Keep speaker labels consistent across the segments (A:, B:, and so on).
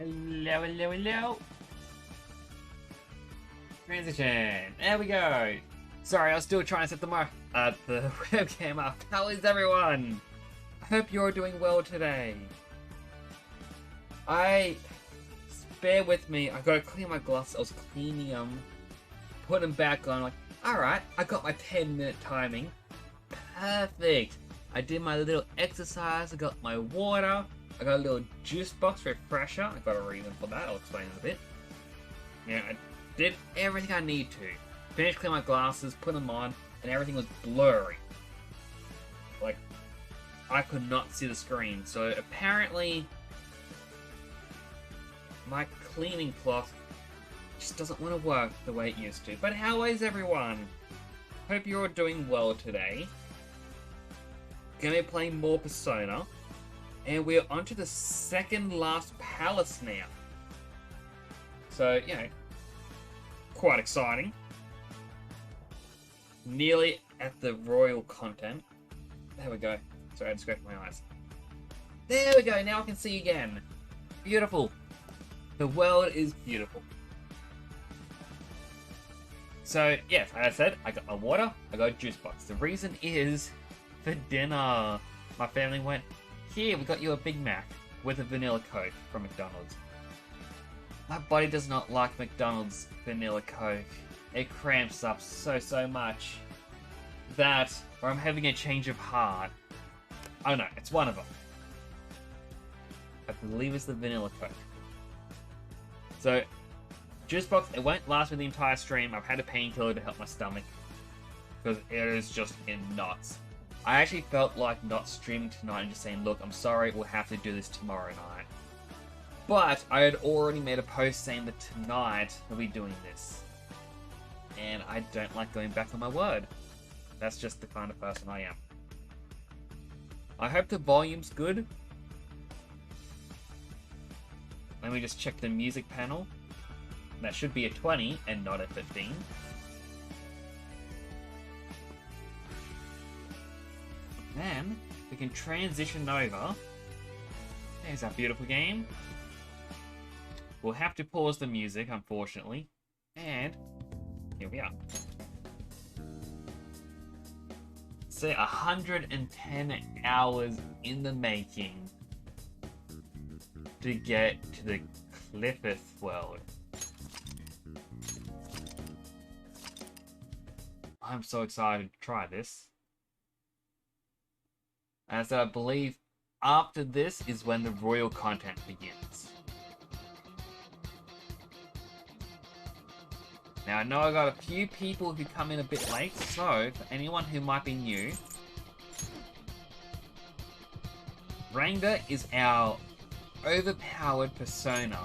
A: Hello, hello, hello. Transition. There we go. Sorry, I was still trying to set the the webcam up. How is everyone? I hope you're doing well today. Bear with me. I gotta clean my glasses. I was cleaning them, put them back on. Like, alright, I got my 10-minute timing. Perfect. I did my little exercise. I got my water. I got a little juice box refresher. I got a reason for that. I'll explain in a bit. Yeah, I did everything I need to. Finished cleaning my glasses, put them on, and everything was blurry. Like, I could not see the screen. So apparently, my cleaning cloth just doesn't want to work the way it used to. But how is everyone? Hope you're all doing well today. Gonna be playing more Persona. And we're onto the second last palace now. So, you know, quite exciting. Nearly at the royal content. There we go. Sorry, I had to scratch my eyes. There we go, now I can see again. Beautiful. The world is beautiful. So, yes, like I said, I got my water, I got a juice box. The reason is, for dinner, my family went, here, we got you a Big Mac with a vanilla Coke from McDonald's. My body does not like McDonald's vanilla Coke. It cramps up so much that, or I'm having a change of heart. I don't know, it's one of them. I believe it's the vanilla Coke. So, juice box, it won't last me the entire stream. I've had a painkiller to help my stomach because it is just in knots. I actually felt like not streaming tonight and just saying, look, I'm sorry, we'll have to do this tomorrow night. But I had already made a post saying that tonight we'll be doing this. And I don't like going back on my word. That's just the kind of person I am. I hope the volume's good. Let me just check the music panel. That should be a 20 and not a 15. Then we can transition over. There's our beautiful game. We'll have to pause the music, unfortunately. And here we are. So 110 hours in the making to get to the Qliphoth world. I'm so excited to try this. As I believe after this is when the royal content begins. Now I know I got a few people who come in a bit late, so for anyone who might be new, Rangda is our overpowered persona,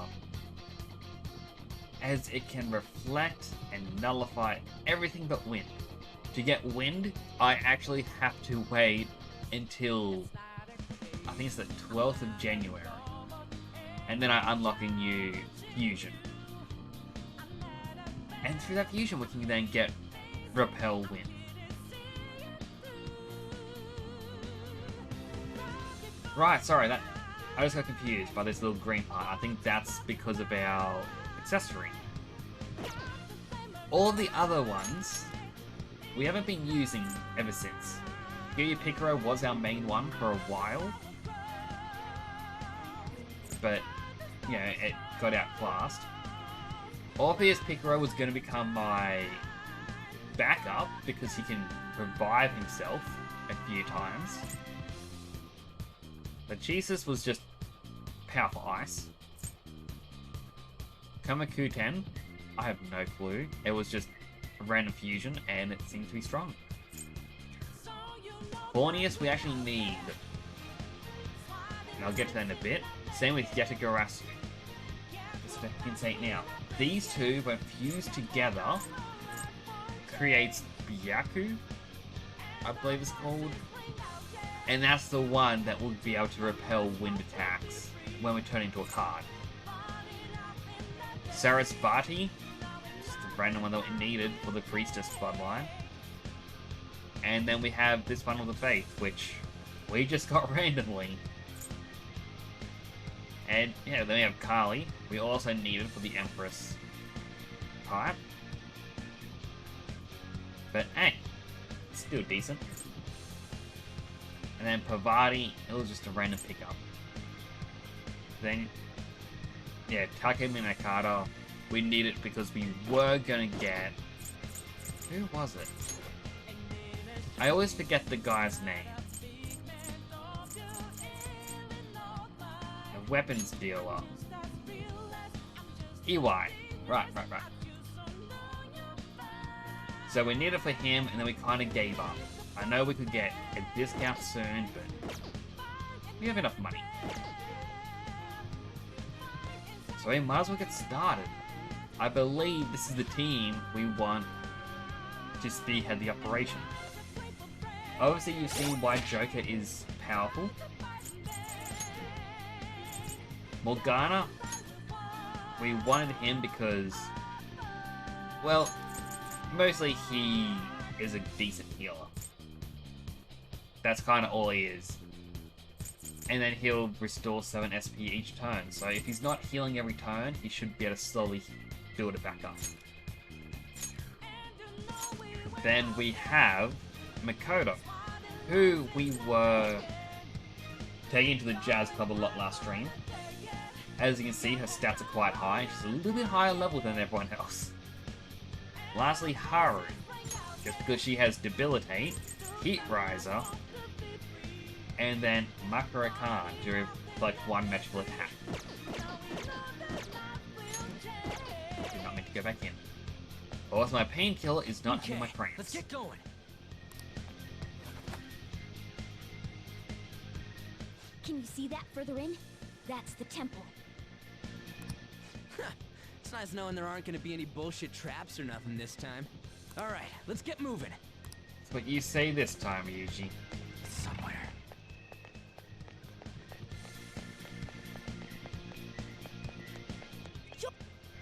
A: as it can reflect and nullify everything but wind. To get wind, I actually have to wait until I think it's the 12th of January, and then I unlock a new fusion. And through that fusion, we can then get Repel Wind. Right, sorry, that I just got confused by this little green part. I think that's because of our accessory. All the other ones, we haven't been using ever since. Gyuya Picaro was our main one for a while, but, you know, it got outclassed. Orpheus Picaro was going to become my backup because he can revive himself a few times. But Jesus was just powerful ice. Kamakuten, I have no clue. It was just a random fusion and it seemed to be strong. Borneus we actually need. And I'll get to that in a bit. Same with Yatagarasu. Just to hint now. These two, when fused together, creates Byaku, I believe it's called. And that's the one that will be able to repel wind attacks when we turn into a card. Sarasvati, just the random one that we needed for the Priestess bloodline. And then we have this Bundle of Faith, which we just got randomly. And yeah, then we have Kali. We also need it for the Empress type. But hey, still decent. And then Parvati, it was just a random pickup. Then, yeah, Take Minakata, we need it because we were gonna get... Who was it? I always forget the guy's name. Weapons dealer. EY. Right. So we need it for him, and then we kind of gave up. I know we could get a discount soon, but we have enough money. So we might as well get started. I believe this is the team we want to spearhead the operation. Obviously, you've seen why Joker is powerful. Morgana, we wanted him because, well, mostly he is a decent healer. That's kind of all he is. And then he'll restore 7 SP each turn, so if he's not healing every turn, he should be able to slowly build it back up. Then we have Makoto, who we were taking to the Jazz Club a lot last stream. As you can see, her stats are quite high. She's a little bit higher level than everyone else. Lastly, Haru. Just because she has Debilitate, Heat Riser, and then Makara Khan to reflect one magical attack. Did not mean to go back in. Also, my painkiller is not in my cramps.
B: Let's get going.
C: Can you see that further in? That's the temple.
B: It's nice knowing there aren't gonna be any bullshit traps or nothing this time. Alright, let's get moving.
A: That's what you say this time, Ryuji.
B: Somewhere.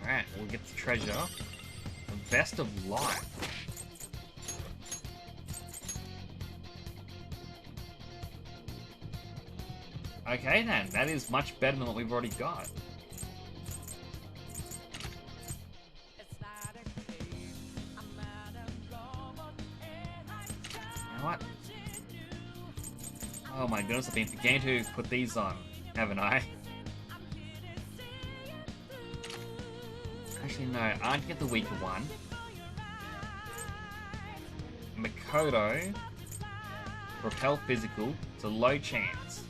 A: Alright, we'll get the treasure. The Vest of Life. Okay then, that is much better than what we've already got. You know what? Oh my goodness, I've been forgetting to put these on, haven't I? Actually no, I'd get the weaker one. Makoto. Repel physical. It's a low chance.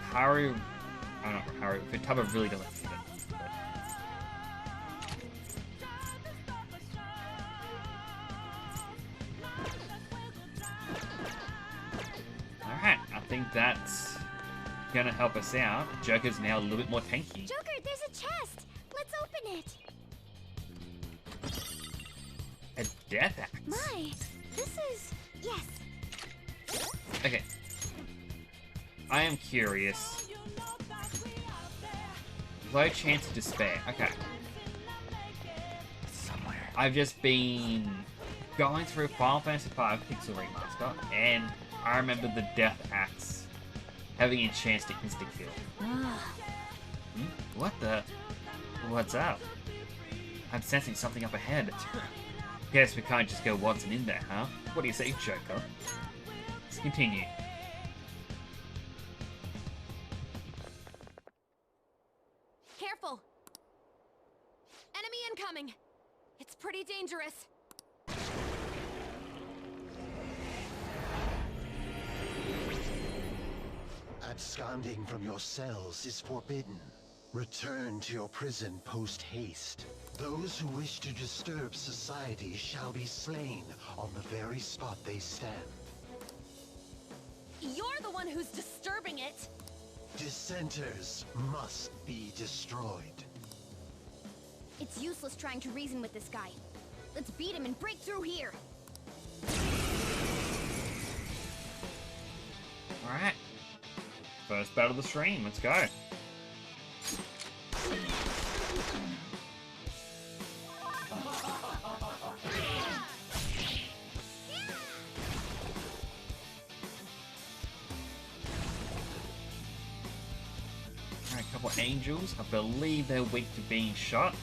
A: Haru... Oh, not Haru. Futaba really doesn't fit it. Alright, I think that's gonna help us out. Joker's now a little bit more tanky.
C: Joker, there's a chest. Let's open it.
A: A death axe.
C: My, this is... Yes.
A: Okay. I am curious. Low chance of despair. Okay. I've just been going through Final Fantasy V Pixel Remaster, and I remember the Death Axe having a chance to insta-kill. What the? What's up? I'm sensing something up ahead. Guess we can't just go Watson in there, huh? What do you say, Joker? Let's continue.
C: Careful. Enemy incoming. It's pretty dangerous.
D: Absconding from your cells is forbidden. Return to your prison post-haste. Those who wish to disturb society shall be slain on the very spot they stand.
C: You're the one who's disturbing it.
D: Dissenters must be destroyed.
C: It's useless trying to reason with this guy. Let's beat him and break through here.
A: Alright. First battle of the stream, let's go. Alright, a couple of angels. I believe they're weak to being shot.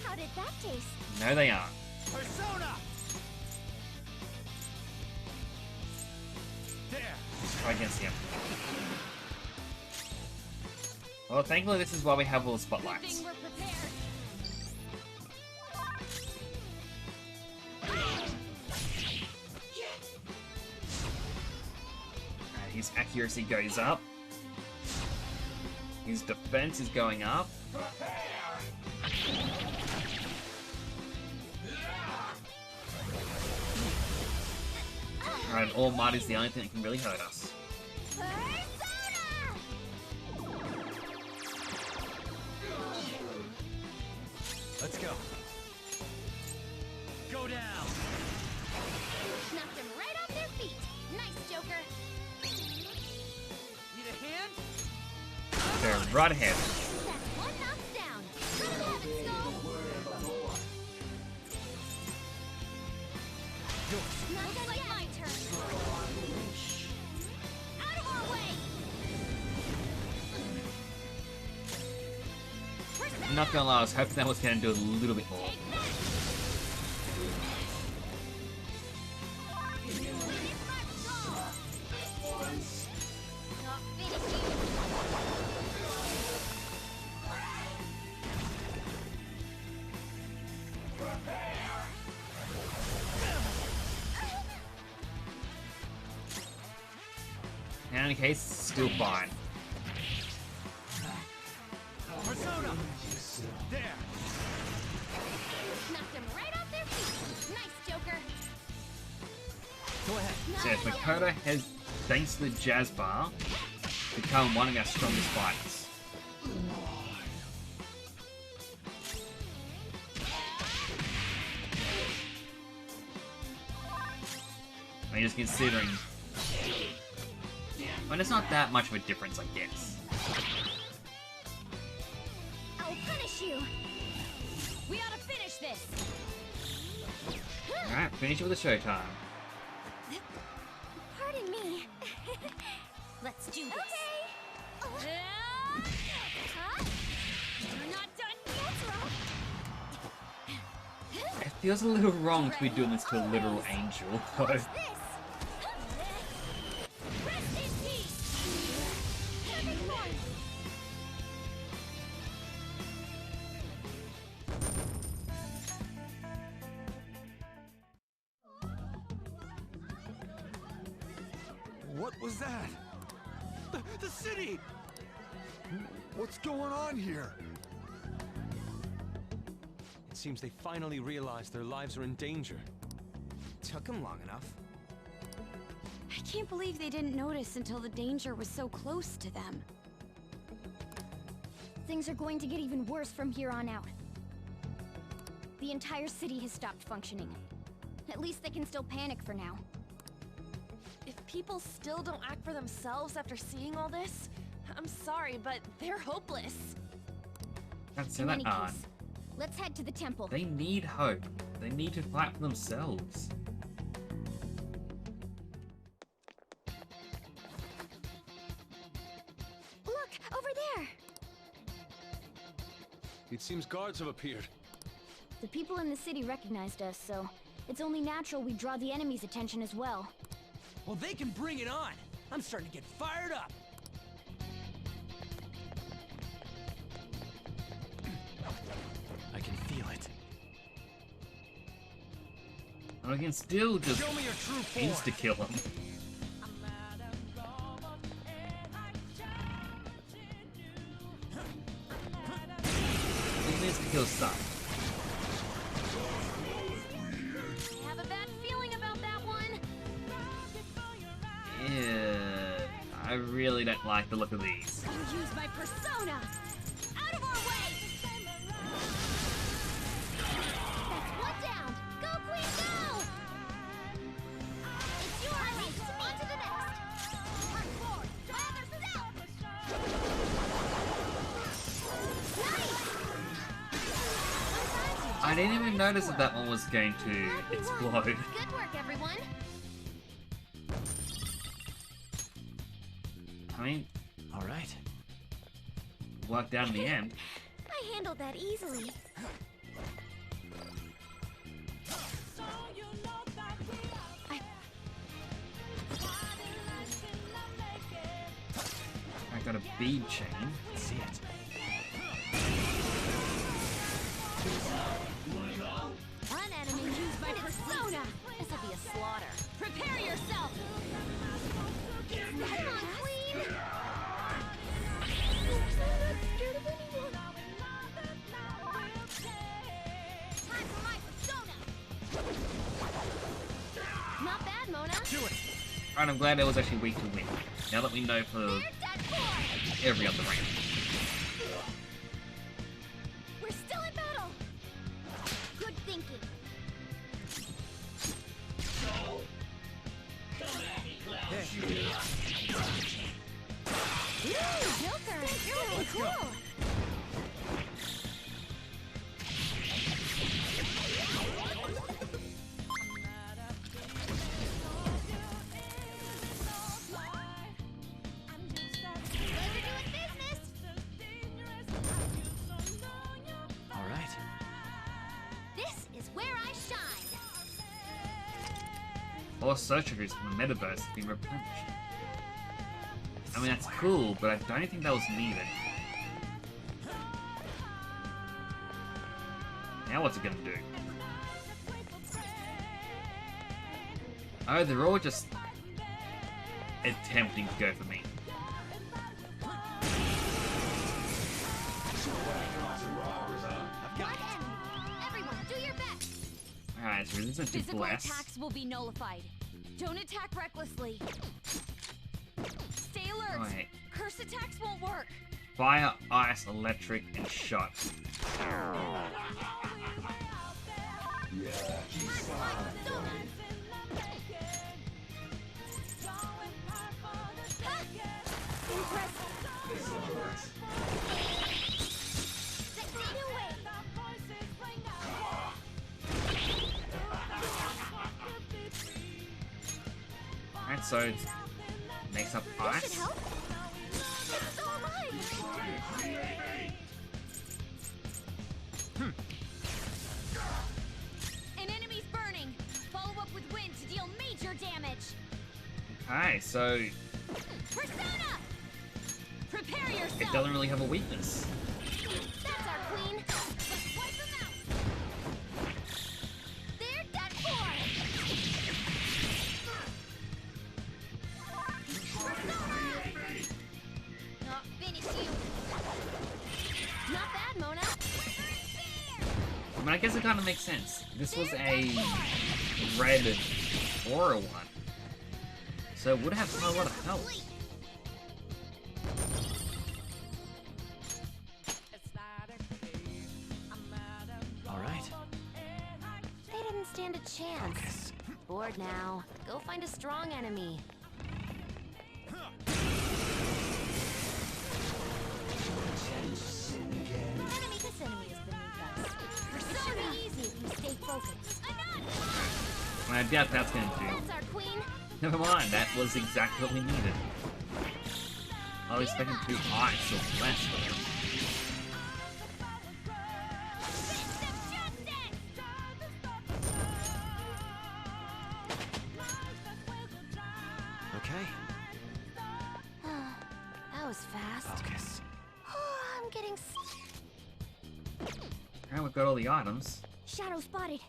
C: How did that taste?
A: No, they aren't.
B: Persona! There!
A: Let's try against him. Well, thankfully this is why we have all the
C: Good
A: spotlights.
C: thing we're prepared.
A: His accuracy goes up. His defense is going up. Alright, All Might is the only thing that can really hurt us.
C: Persona!
B: Let's go. Go down!
C: Knocked them right off their feet. Nice, Joker.
B: Need a hand?
A: They're right ahead.
C: That's one knocked down. Good heavens, Snow. Looks like my turn. Out of our way.
A: I'm not gonna lie, I was hoping that was gonna do a little bit more.
C: Take that. Not finishing.
A: In any case, still fine.
B: Persona! There!
C: Knocked them right off their feet. Nice, Joker.
B: Go ahead.
A: So if Makoto has, thanks to the Jazz Bar, become one of our strongest fighters. I mean, just considering... I mean, it's not that much of a difference, I guess.
C: crush you. We ought to finish this.
A: Alright, finish it with the showtime.
C: Pardon me. Let's do this. Okay. Huh? You're not done yet.
A: It feels a little wrong to be doing this to a literal angel, though.
C: What's this? Rest in peace. Perfect form.
E: What was that? The city! What's going on here?
B: It seems they finally realized their lives are in danger. Took them long enough.
C: I can't believe they didn't notice until the danger was so close to them. Things are going to get even worse from here on out. The entire city has stopped functioning. At least they can still panic for now.
F: If people still don't act for themselves after seeing all this, I'm sorry, but they're hopeless.
A: That's
C: In
A: that
C: any
A: on.
C: case, let's head to the temple.
A: They need hope. They need to fight for themselves.
C: Look, over there!
E: It seems guards have appeared.
C: The people in the city recognized us, so it's only natural we draw the enemy's attention as well.
B: Well, they can bring it on. I'm starting to get fired up. I can feel it.
A: And we can still just
B: Show me your true form.
A: insta-kill them. We can insta-kill some.
C: I have a bad feeling about that one.
A: Yeah, I really don't like the look of these.
C: You use my persona! Out of our way! That's one down! Go, Queen, go! It's your race! On to the next! March forward! Father, south! Nice!
A: I didn't even notice that that one was going to
C: Happy
A: explode.
C: one. Good work, everyone!
A: I mean,
B: All right.
A: worked out in the end.
C: I handled that easily.
A: I got a bead chain.
B: See it.
C: One enemy used my persona! This will be a slaughter. Prepare yourself! Come on, Queen! I'm not scared of anyone. Time for my persona! Not bad, Mona.
B: Do it.
A: Alright, I'm glad I was actually weak to win. Now that we know for
C: They're dead for!
A: every other round.
C: We're still in battle! Good thinking. Ooh, Joker! You're really cool!
B: All right.
C: This is where I shine!
A: All surgeries from the metaverse have been replenished. I mean, that's cool, but I don't think that was needed. Now what's it gonna do? Oh, they're all just attempting to go for me.
C: One enemy! Everyone, do your best!
A: Alright, so resistance to
C: Physical
A: bless.
C: attacks will be nullified. Don't attack recklessly.
F: Stay alert.
A: Alright.
F: Curse attacks won't work.
A: Fire, ice, electric, and shot. so it makes up
C: This should
A: ice.
C: help. It's all right. An enemy's burning. Follow up with wind to deal major damage.
A: Okay, so
C: Persona! Prepare
A: it
C: yourself.
A: doesn't really have a weakness.
C: That's our queen. Let's wipe them out. They're done for. Persona! Not finish you. Not bad, Mona.
A: I mean, I guess it kind of makes sense. This was a red aura one, so it would have a lot of health.
B: All right.
C: They didn't stand a chance. Bored now. Go find a strong enemy. This enemy is beneath us. It should be easy if we stay focused.
A: And I doubt that's going to do.
C: That's our queen.
A: Never mind, that was exactly what we needed. I was expecting to do ice or flash though.
C: Fist of justice!
B: Okay.
C: That was fast.
B: Focus.
C: I'm getting
A: Alright, we've got all the items.
C: shadow spotted.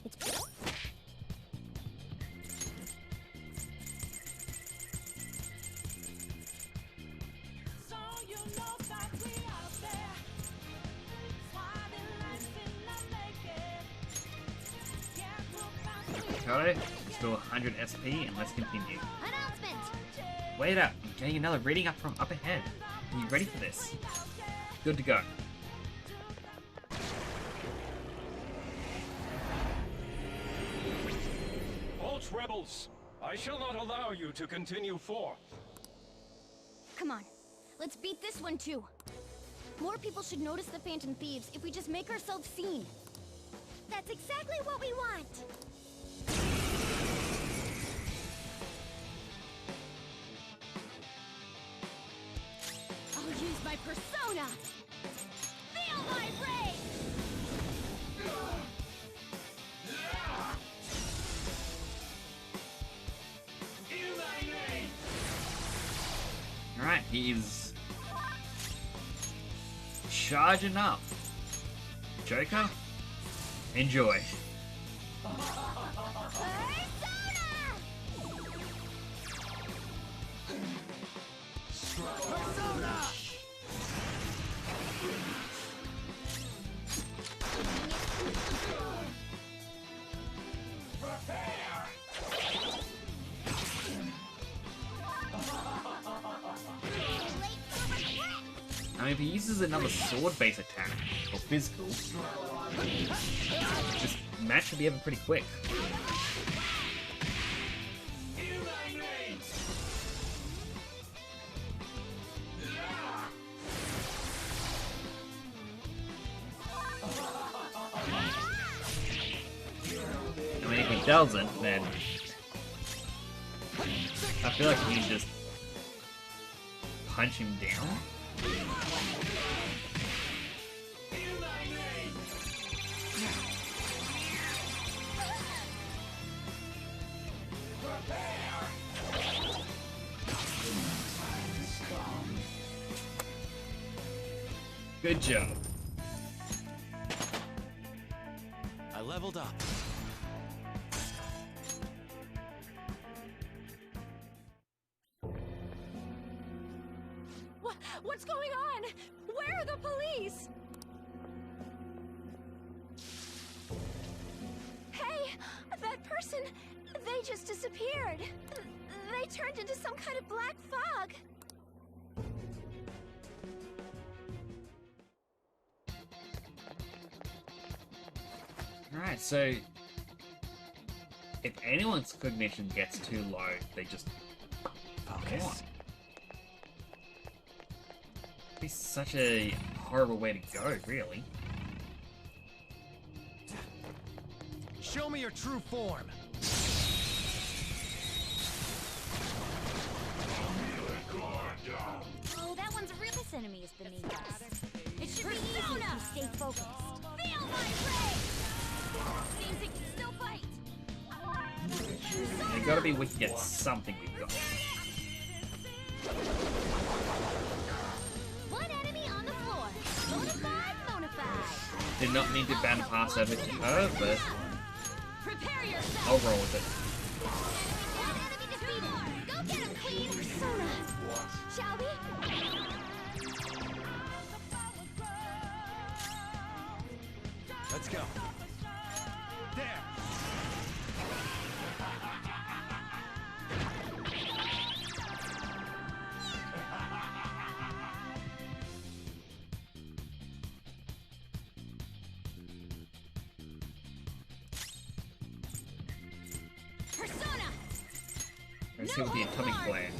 C: It's
A: Okay, still 100 SP, and let's continue.
C: announcement.
A: Wait up, I'm getting another reading up from up ahead. Are you ready for this? Good to go.
G: Halt, rebels! I shall not allow you to continue forth.
C: Come on, let's beat this one too. More people should notice the Phantom Thieves if we just make ourselves seen. That's exactly what we want. I'll use my persona. Feel my rage.
A: Alright, he's charging up. Joker, enjoy. I mean, if he uses another sword-based attack, or physical, this match should be over pretty quick. I mean, if he doesn't, then I feel like we can just punch him down. Good job.
B: I leveled up.
F: What's going on? Where are the police? Hey, that person, they just disappeared. They turned into some kind of black fog.
A: Alright, so if anyone's cognition gets too low, they just
B: Focus.
A: gone. It'd be such a horrible way to go, really.
B: Show me your true form.
C: this enemy is beneath us. It should be easy if we stay focused. Feel my rage! Seems it can still fight.
A: It gotta be we can get something we've got.
C: One enemy on the floor. Bonafide, bonafide.
A: Did not mean to ban pass over to her, but
F: Prepare yourself.
A: I'll roll with it.
C: Enemy defeated. Go get him, Queen. Persona. Shall we?
B: Let's go. There.
C: Persona.
A: Let's see what the atomic blade.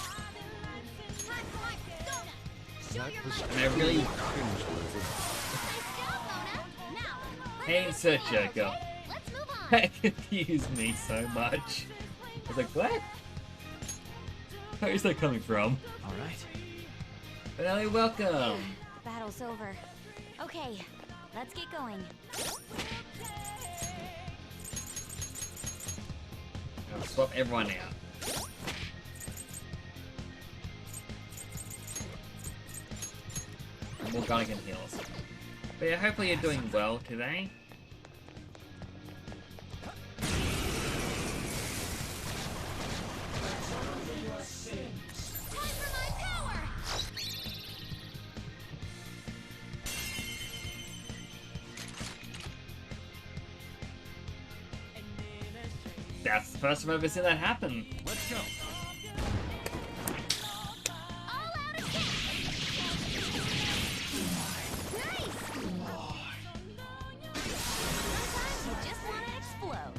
C: Time for my persona. Show
B: That
C: your
B: was
C: might.
A: And I really
B: cringeworthy.
C: Nice job, Mona. Now, let's
A: hate
C: move
A: Search
C: on.
A: Joker.
C: Let's move on.
A: That confused me so much. I was like, what? Where is that coming from?
B: All right.
A: Finale, welcome!
C: Battle's over. Okay, let's get going.
A: I'll swap everyone out. And Morgana can heal us. But yeah, hopefully you're doing well today.
C: Time for my power!
A: That's the first time I've ever seen that happen.
B: Let's go.
C: All out attack! Nice! Sometimes you just want to explode.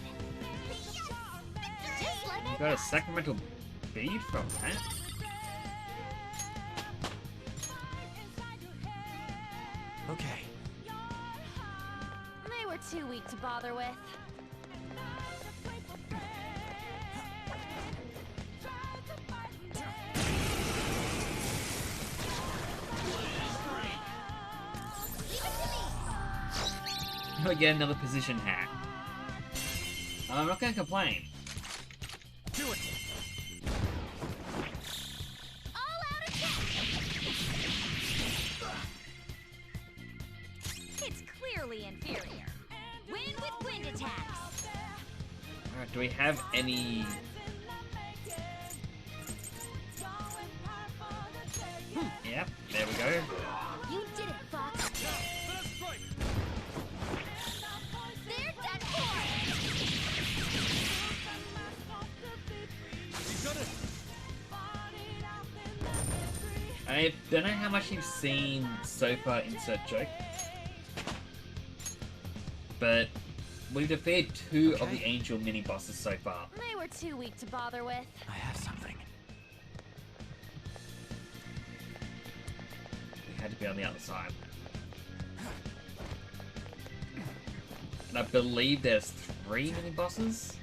C: Just like
A: You got a sacramental bead from that?
B: Okay.
F: They were too weak to bother with.
A: Oh, get another position hack. I'm not gonna complain.
B: Do it.
C: all out attack! It's clearly inferior. Win with wind attacks.
A: Alright, do we have any... Yep, there we go.
C: You did it, Fox. They're done for!
B: You got it.
A: I don't know how much you've seen so far in Search Joke, but we've defeated two of the Angel mini-bosses so far.
F: They were too weak to bother with.
B: I have something.
A: We had to be on the other side. And I believe there's 3 mini-bosses?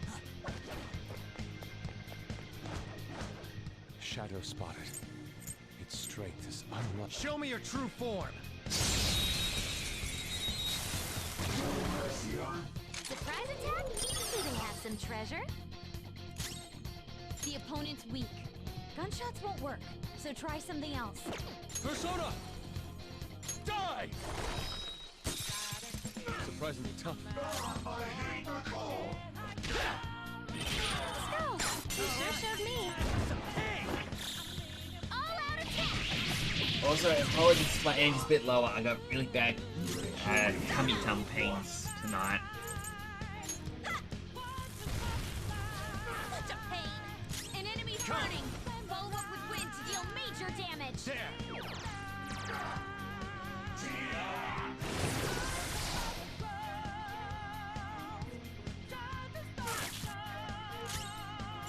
B: Shadow spotted. Its strength is unlike. Show me your true form.
C: Surprise attack? Do they have some treasure? The opponent's weak. Gunshots won't work, so try something else.
E: Persona! Die!
B: Surprisingly tough.
C: Let's go! You sure showed me. All out attack!
A: Also, apologies if my energy's a bit lower. I got really bad tummy pains tonight.
C: Such a pain! An enemy's burning! Follow up with wind to deal major damage!
B: There.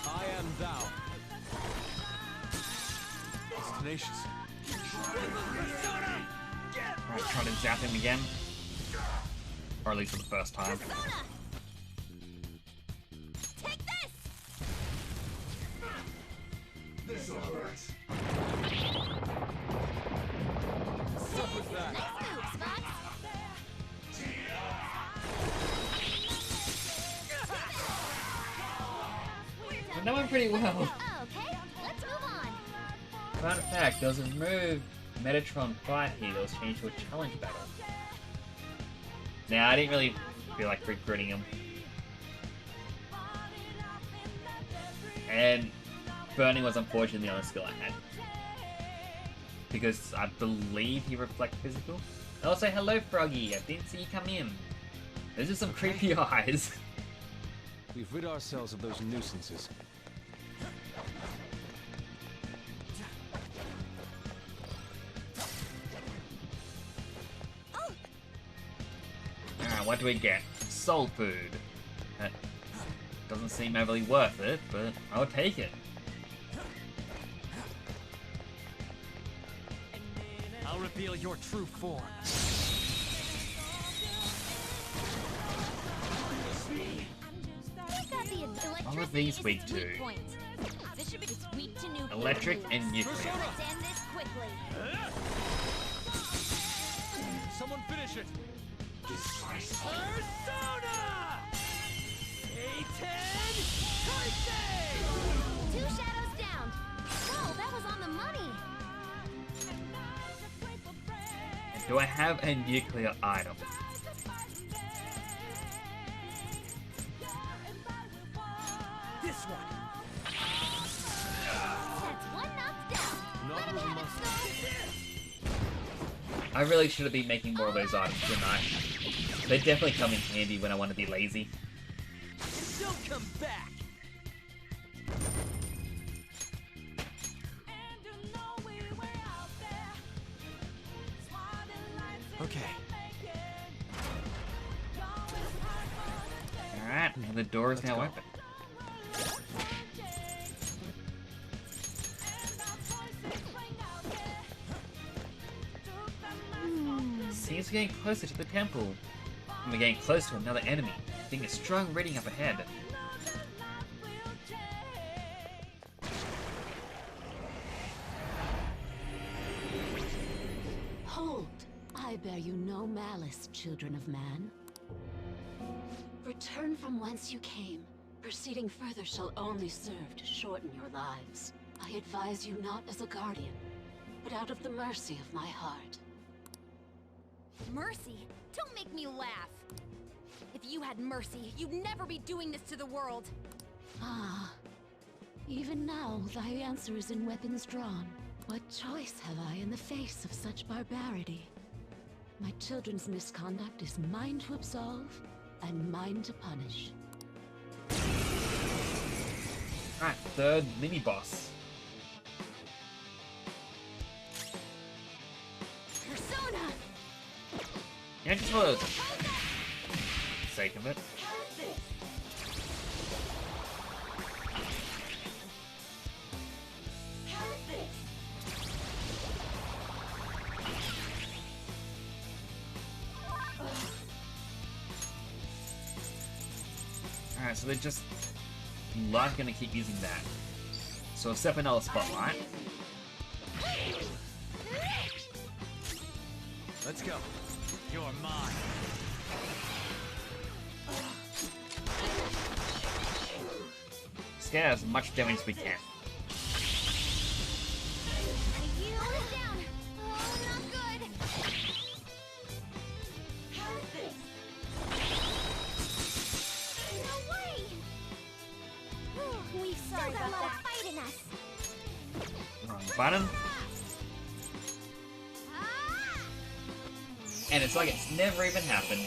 B: I am thou. It's tenacious.
A: Alright, try to zap him again. Or at least for the first time.
C: Persona! Take this!
E: Stuff with that.
C: Nice moves, Fox.
A: But that went pretty well.
C: Okay, let's move on.
A: Fun fact, there was a move Metatron fight here that was changed to a challenge battle. Now, I didn't really feel like recruiting him. And burning was unfortunately the only skill I had. Because I believe he reflects physical. Also, hello Froggy, I didn't see you come in. Those are some creepy eyes.
B: We've rid ourselves of those nuisances.
A: Alright, what do we get? Soul food. That doesn't seem overly worth it, but I'll take it.
E: I'll reveal your true form.
C: We got the electricity
A: All of these
C: is
A: weak
C: its
A: to.
C: weak point. This should be it's weak to nuclear
A: Electric
C: moves.
A: and nuclear.
C: Let's end this quickly.
E: Someone finish it. Persona! Satan! Tyson!
C: 2 shadows down. Whoa, that was on the money.
A: Do I have a nuclear item?
E: This one!
C: That's one knocked down.
B: Not
C: Let him
B: with
C: have
B: my-
C: it, Skull.
A: I really should have been making more of those items tonight. They definitely come in handy when I want to be lazy.
E: Don't come back! Okay.
A: Alright, and the door is now
B: go.
A: open. Seems we're getting closer to the temple. And we're getting close to another enemy. Seeing a strong reading up ahead.
H: Hold! I bear you no malice, children of man. Return from whence you came. Proceeding further shall only serve to shorten your lives. I advise you not as a guardian, but out of the mercy of my heart.
C: Mercy? Don't make me laugh. If you had mercy, you'd never be doing this to the world.
H: Ah. Even now, thy answer is in weapons drawn. What choice have I in the face of such barbarity? My children's misconduct is mine to absolve, and mine to punish.
A: Alright, third mini-boss.
C: Persona!
A: Yeah, just for the sake of it. Alright, so they're just not gonna keep using that. So I'll step another spotlight.
E: Let's go. You're mine.
A: Scare as much damage as we can.
C: You it down. Oh, not good. No way! We've still got a lot of fight in us.
A: Wrong button.
C: Ah!
A: And it's like it's never even happened.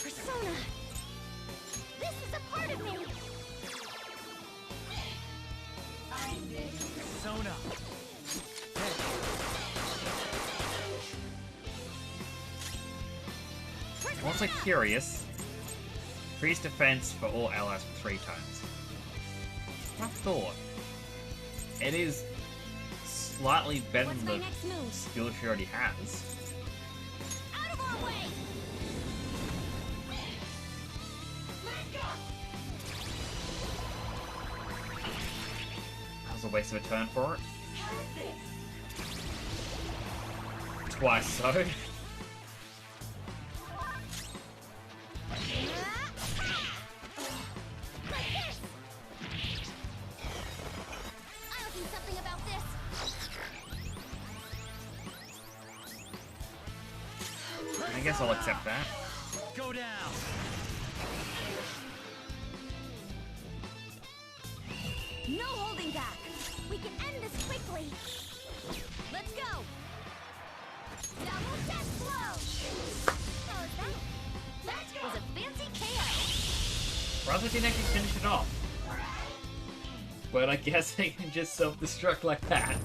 C: Persona! This is a part of me!
E: Persona.
A: I'm also curious. Increase defense for all allies for 3 times. I thought. It is slightly better
C: What's
A: than
C: my
A: the
C: next move?
A: skill she already has.
C: Out of our way!
A: a waste of a turn for it. Twice so.
C: I'll do something about this.
A: I guess I'll accept that.
E: Go down.
C: No holding back. We can end this quickly. Let's go. Double death blow. How was that? That was a fancy KO.
A: Rather didn't actually finish it off. But I guess I can just self-destruct like that.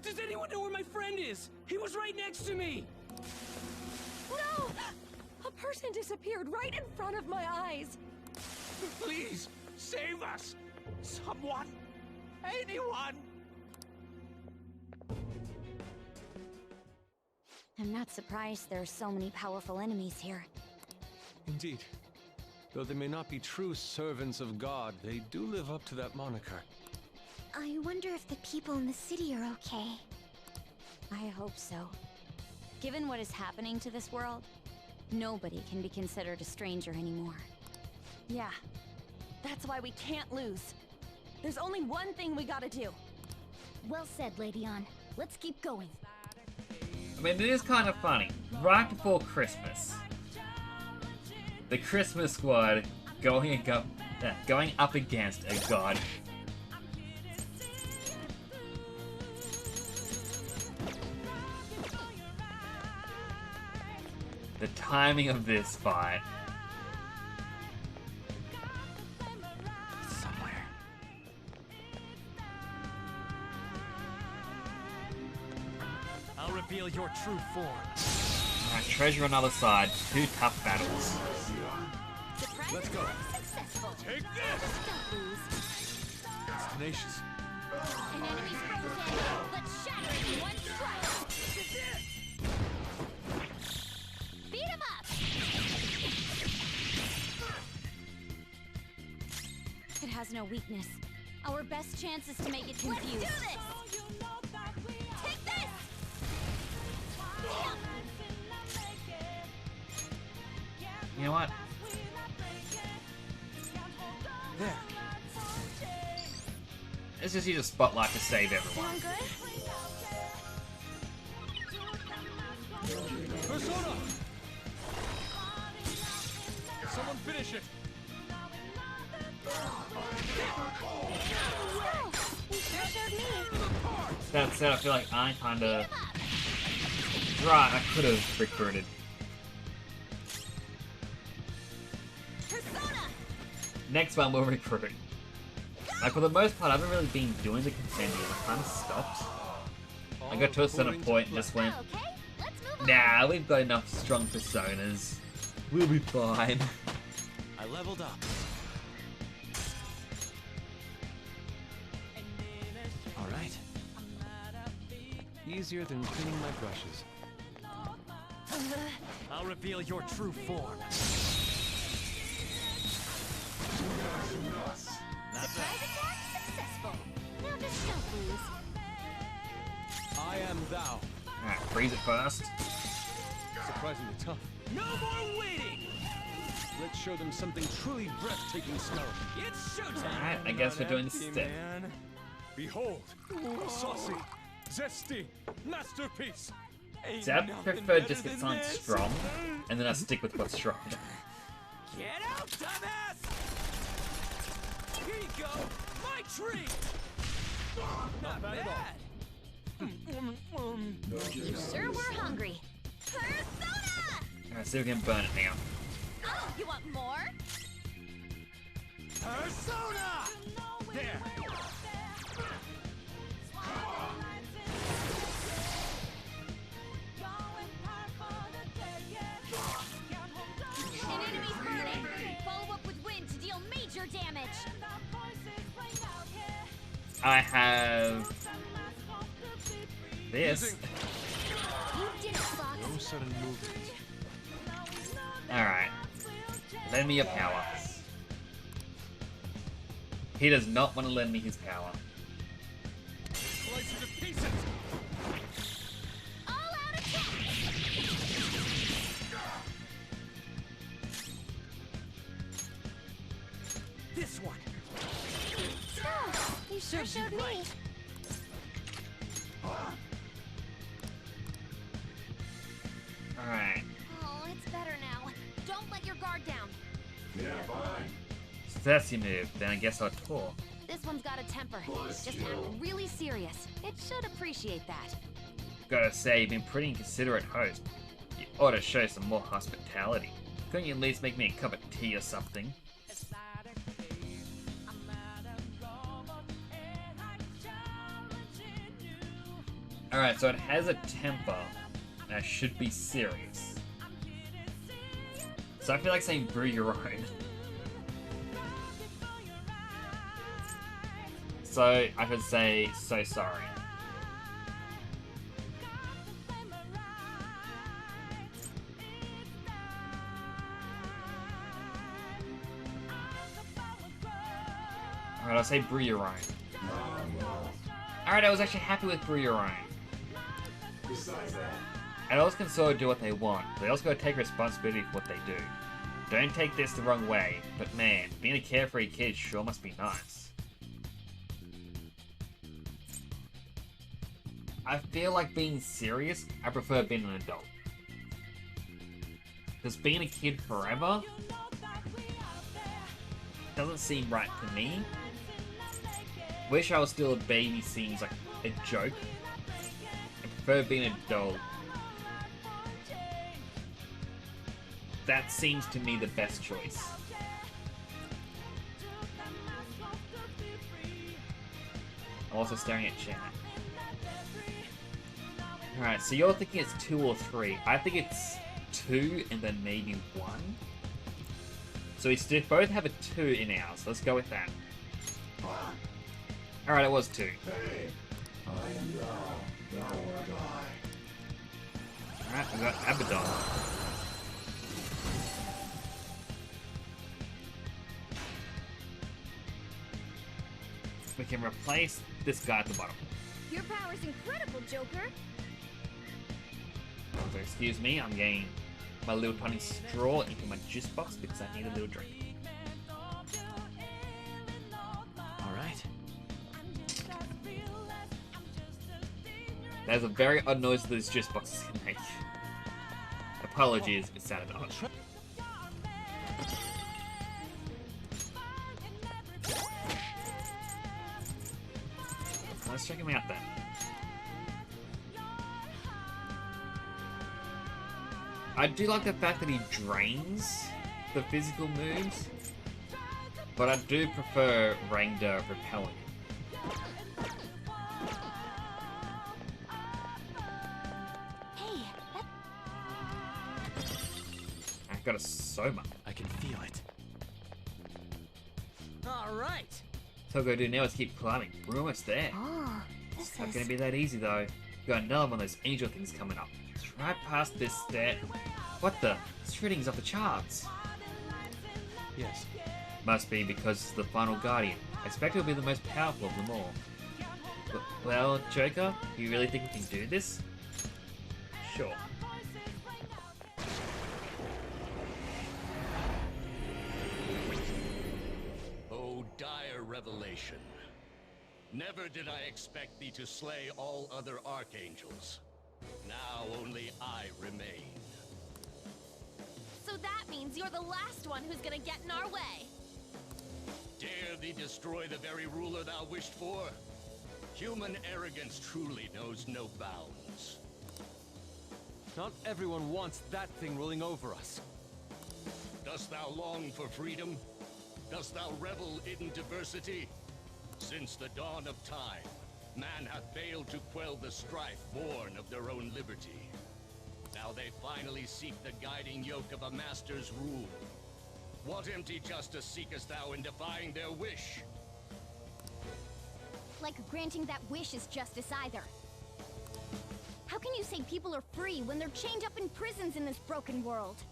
E: Does anyone know where my friend is? He was right next to me.
F: No! A person disappeared right in front of my eyes.
E: Please, save us. Someone. Anyone.
C: I'm not surprised there are so many powerful enemies here.
B: Indeed. Though they may not be true servants of God, they do live up to that moniker.
C: I wonder if the people in the city are okay. I hope so. Given what is happening to this world, nobody can be considered a stranger anymore.
F: Yeah, that's why we can't lose. There's only one thing we gotta do.
C: Well said, Lady Ann. Let's keep going.
A: I mean, it is kind of funny. Right before Christmas, the Christmas Squad going up against a god. The timing of this fight.
E: Somewhere. I'll reveal your true form.
A: Alright, treasure on the other side. 2 tough battles.
C: Surprise
B: Let's go.
C: successful.
E: Take this!
C: Don't lose.
B: It's tenacious.
C: An enemy's frozen. Let's shatter it in one strike. Beat him up. It has no weakness. Our best chance is to make it confused. Let's do this! Take this!
A: You know what?
B: There.
A: Let's just use a spotlight to save everyone.
C: Doing good?
B: Persona! Someone finish it!
C: Oh, you sure showed me.
A: That said, I feel like I kinda... Right, I could have recruited.
C: Persona!
A: Next one we'll recruit. Like, for the most part, I haven't really been doing the compendium. I kind of stopped. I got to a certain point and just went,
C: Okay, let's move on.
A: nah, we've got enough strong personas. We'll be fine.
B: I leveled up. Alright. Easier than cleaning my brushes.
E: I'll reveal your true form.
C: Surprise attack successful. Now just don't lose.
B: I am thou.
A: Alright, freeze it first.
B: Surprisingly tough.
E: No more waiting!
B: Let's show them something truly breathtaking snow.
E: It's showtime!
A: Alright, I guess we're doing this
B: Empty,
A: step.
B: man. Behold, a saucy, zesty masterpiece. Ain't
A: See, I
B: nothing
A: prefer
B: better
A: just get
B: than
A: something
B: this.
A: strong, and then I stick with what's strong.
E: Get out, dumbass! Here you go! My treat! Not bad.
C: You sure were hungry. Persona!
A: Alright, see if we can burn it now.
C: Oh, you want more?
E: Persona! There!
C: An enemy's burning. Follow up with wind to deal major damage.
A: I have... this.
C: You did it, Fox.
B: No sudden movement.
A: Alright. Lend me your power. He does not want to lend me his power.
E: Slice it to pieces!
C: All out attack!
E: This one!
C: Stop! You sure showed me.
A: Alright.
C: Oh, it's better now. Don't let your guard down.
A: So that's your move. Then I guess I'll talk.
C: This one's got a temper. Just act really serious. It should appreciate that.
A: Gotta say, you've been pretty inconsiderate host. You ought to show some more hospitality. Couldn't you at least make me a cup of tea or something? Alright, so it has a temper, and it should be serious. So I feel like saying brew your own. So I could say, so sorry. Alright, I'll say brew your own. Alright, I was actually happy with brew your own. Adults can sort of do what they want, but they also gotta take responsibility for what they do. Don't take this the wrong way, but man, being a carefree kid sure must be nice. I feel like being serious, I prefer being an adult. Because being a kid forever doesn't seem right to me. Wish I was still a baby seems like a joke. I prefer being an adult. That seems to me the best choice. I'm also staring at chat. Alright, so you're thinking it's 2 or 3. I think it's 2 and then maybe 1. So we still both have a 2 in ours. Let's go with that. Alright, it was 2. Alright, we got Abaddon. We can replace this guy at the bottom.
C: Your power's incredible, Joker.
A: So excuse me, I'm getting my little tiny straw into my juice box because I need a little drink. Alright. That is a very odd noise that this juice box can make. Apologies if it sounded odd. Let's check him out then. I do like the fact that he drains the physical moves, but I do prefer Rangda repelling.
C: Hey,
A: I've got a Soma.
E: I can feel it. Alright!
A: So what we gotta do now is keep climbing. We're almost there.
C: oh,
A: It's
C: this
A: not
C: is...
A: gonna be that easy though. We got another one of those angel things coming up. It's right past this stair. What the? This reading's off the charts.
B: Yes.
A: Must be because it's the final guardian. I expect it'll be the most powerful of them all. Well, Joker, you really think we can do this? Sure.
I: Oh, dire revelation. Never did I expect thee to slay all other archangels. Now only I remain.
F: So that means you're the last one who's gonna get in our way.
I: Dare thee destroy the very ruler thou wished for? Human arrogance truly knows no bounds.
B: Not everyone wants that thing ruling over us.
I: Dost thou long for freedom? Dost thou revel in diversity? Since the dawn of time, man hath failed to quell the strife born of their own liberty. Now they finally seek the guiding yoke of a master's rule. What empty justice seekest thou in defying their wish?
C: Like granting that wish is justice either. How can you say people are free when they're chained up in prisons in this broken world?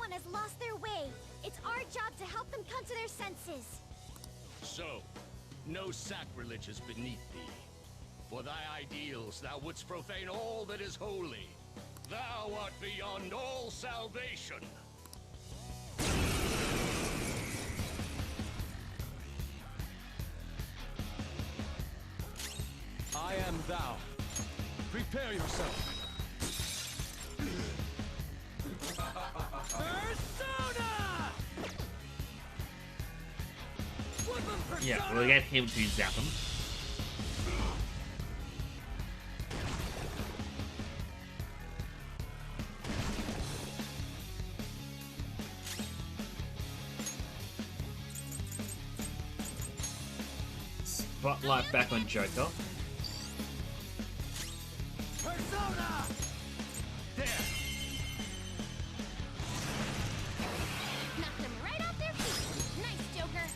C: Everyone has lost their way. It's our job to help them come to their senses.
I: So, no sacrilege is beneath thee. For thy ideals thou wouldst profane all that is holy. Thou art beyond all salvation.
B: I am thou. Prepare yourself.
E: Persona!
A: Yeah, we'll get him to zap him. Spotlight back on Joker.
E: Persona!
I: There!
C: Knocked them right off their feet. Nice, Joker.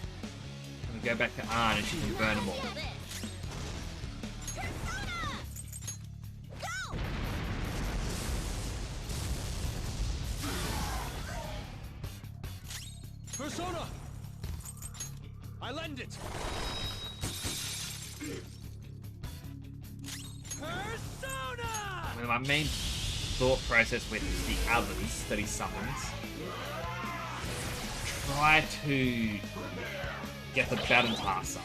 A: And we go back to Arn and she can burn them all.
C: Feel this. Persona! Go!
B: Persona! I lend it!
E: Persona!
A: I mean, my main thought process with the others that he summons, try to get the battle pass up.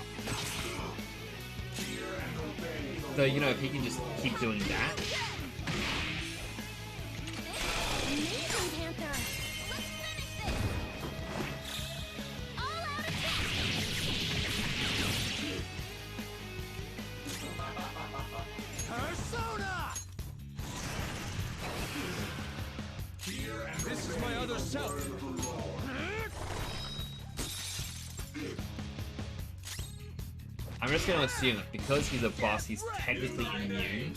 A: So, you know, if he can just keep doing that.
C: Amazing, Panther. Let's finish this. All out attack.
E: Persona!
B: This is my other self.
A: I'm just going to assume that because he's a boss, he's technically immune.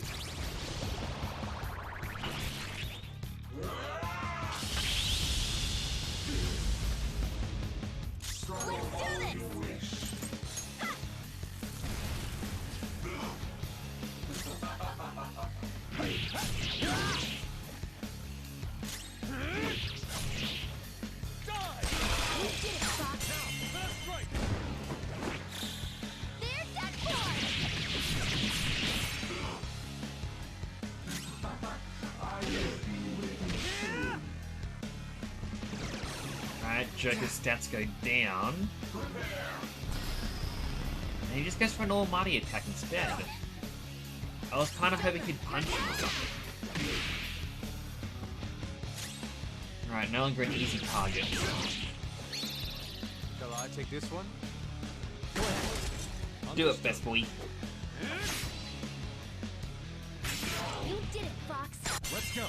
C: Let's do this. You did it, Fox.
B: That's right.
C: They're dead for.
A: Alright, Joker's stats go down. And he just goes for an all-mighty attack instead. I was kind of hoping he'd punch him or something. Alright, no longer an easy target.
B: Shall I take this one?
A: Do it, best boy.
C: You did it, Fox.
B: Let's go.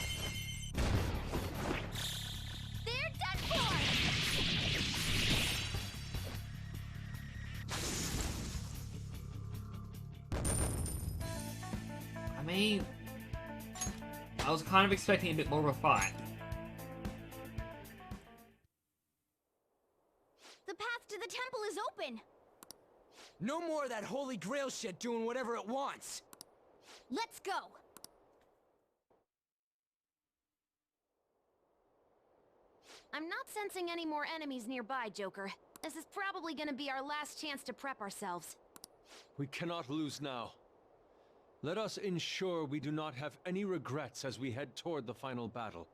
C: They're dead for.
A: I mean, I was kind of expecting a bit more of a fight.
C: The path to the temple is open.
E: No more of that holy grail shit doing whatever it wants.
C: Let's go. I'm not sensing any more enemies nearby, Joker. This is probably gonna be our last chance to prep ourselves.
B: We cannot lose now. Let us ensure we do not have any regrets as we head toward the final battle.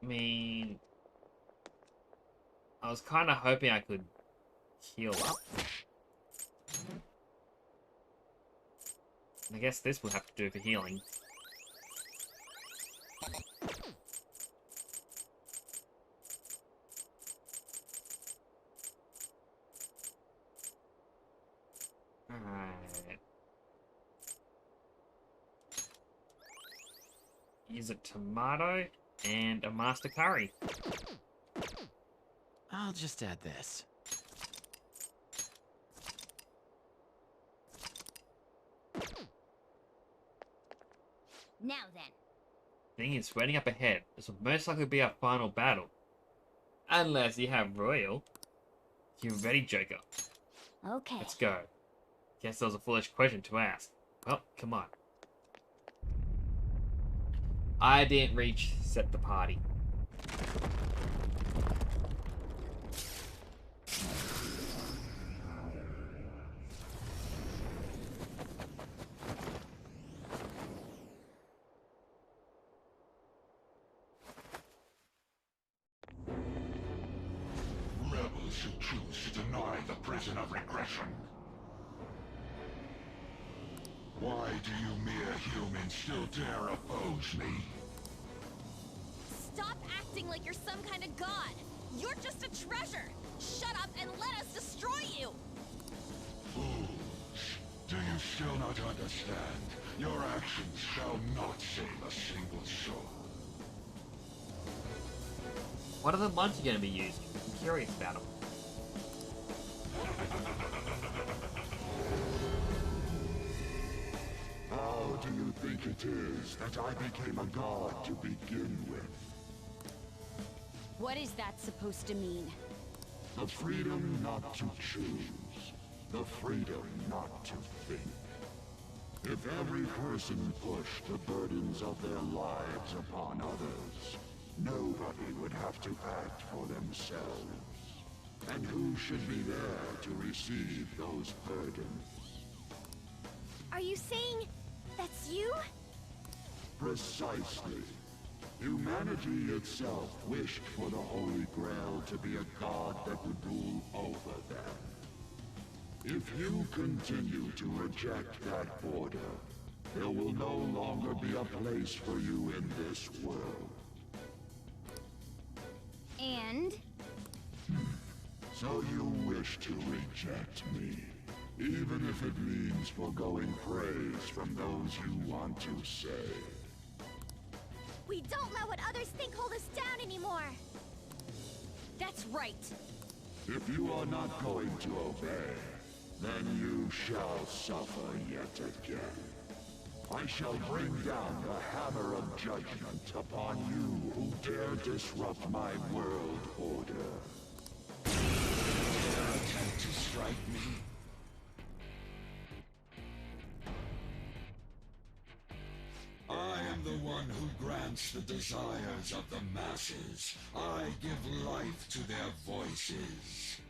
A: I mean, I was kind of hoping I could heal up. I guess this will have to do for healing. Alright. Use a tomato and a master curry.
J: I'll just add this.
C: Now then.
A: Thing is, waiting up ahead, this will most likely be our final battle. Unless you have Royal. You ready, Joker?
C: Okay.
A: Let's go. Guess that was a foolish question to ask. Well, come on. I didn't reach set the party.
J: Rebels who choose to deny the prison of regression. Why do you mere humans still dare oppose me?
C: Stop acting like you're some kind of god! You're just a treasure! Shut up and let us destroy you!
J: Fools! Do you still not understand? Your actions shall not save a single soul.
A: What are the monsters going to be used? I'm curious about them.
J: How do you think it is that I became a god to begin with?
C: What is that supposed to mean?
J: The freedom not to choose. The freedom not to think. If every person pushed the burdens of their lives upon others, nobody would have to act for themselves. And who should be there to receive those burdens?
C: Are you saying that's you?
J: Precisely. Humanity itself wished for the Holy Grail to be a god that would rule over them. If you continue to reject that order, there will no longer be a place for you in this world.
C: And?
J: So you wish to reject me, even if it means foregoing praise from those you want to save.
C: We don't let what others think hold us down anymore! That's right!
J: If you are not going to obey, then you shall suffer yet again. I shall bring down the hammer of judgment upon you who dare disrupt my world order. Dare attempt to strike me? I am the one who grants the desires of the masses. I give life to their voices.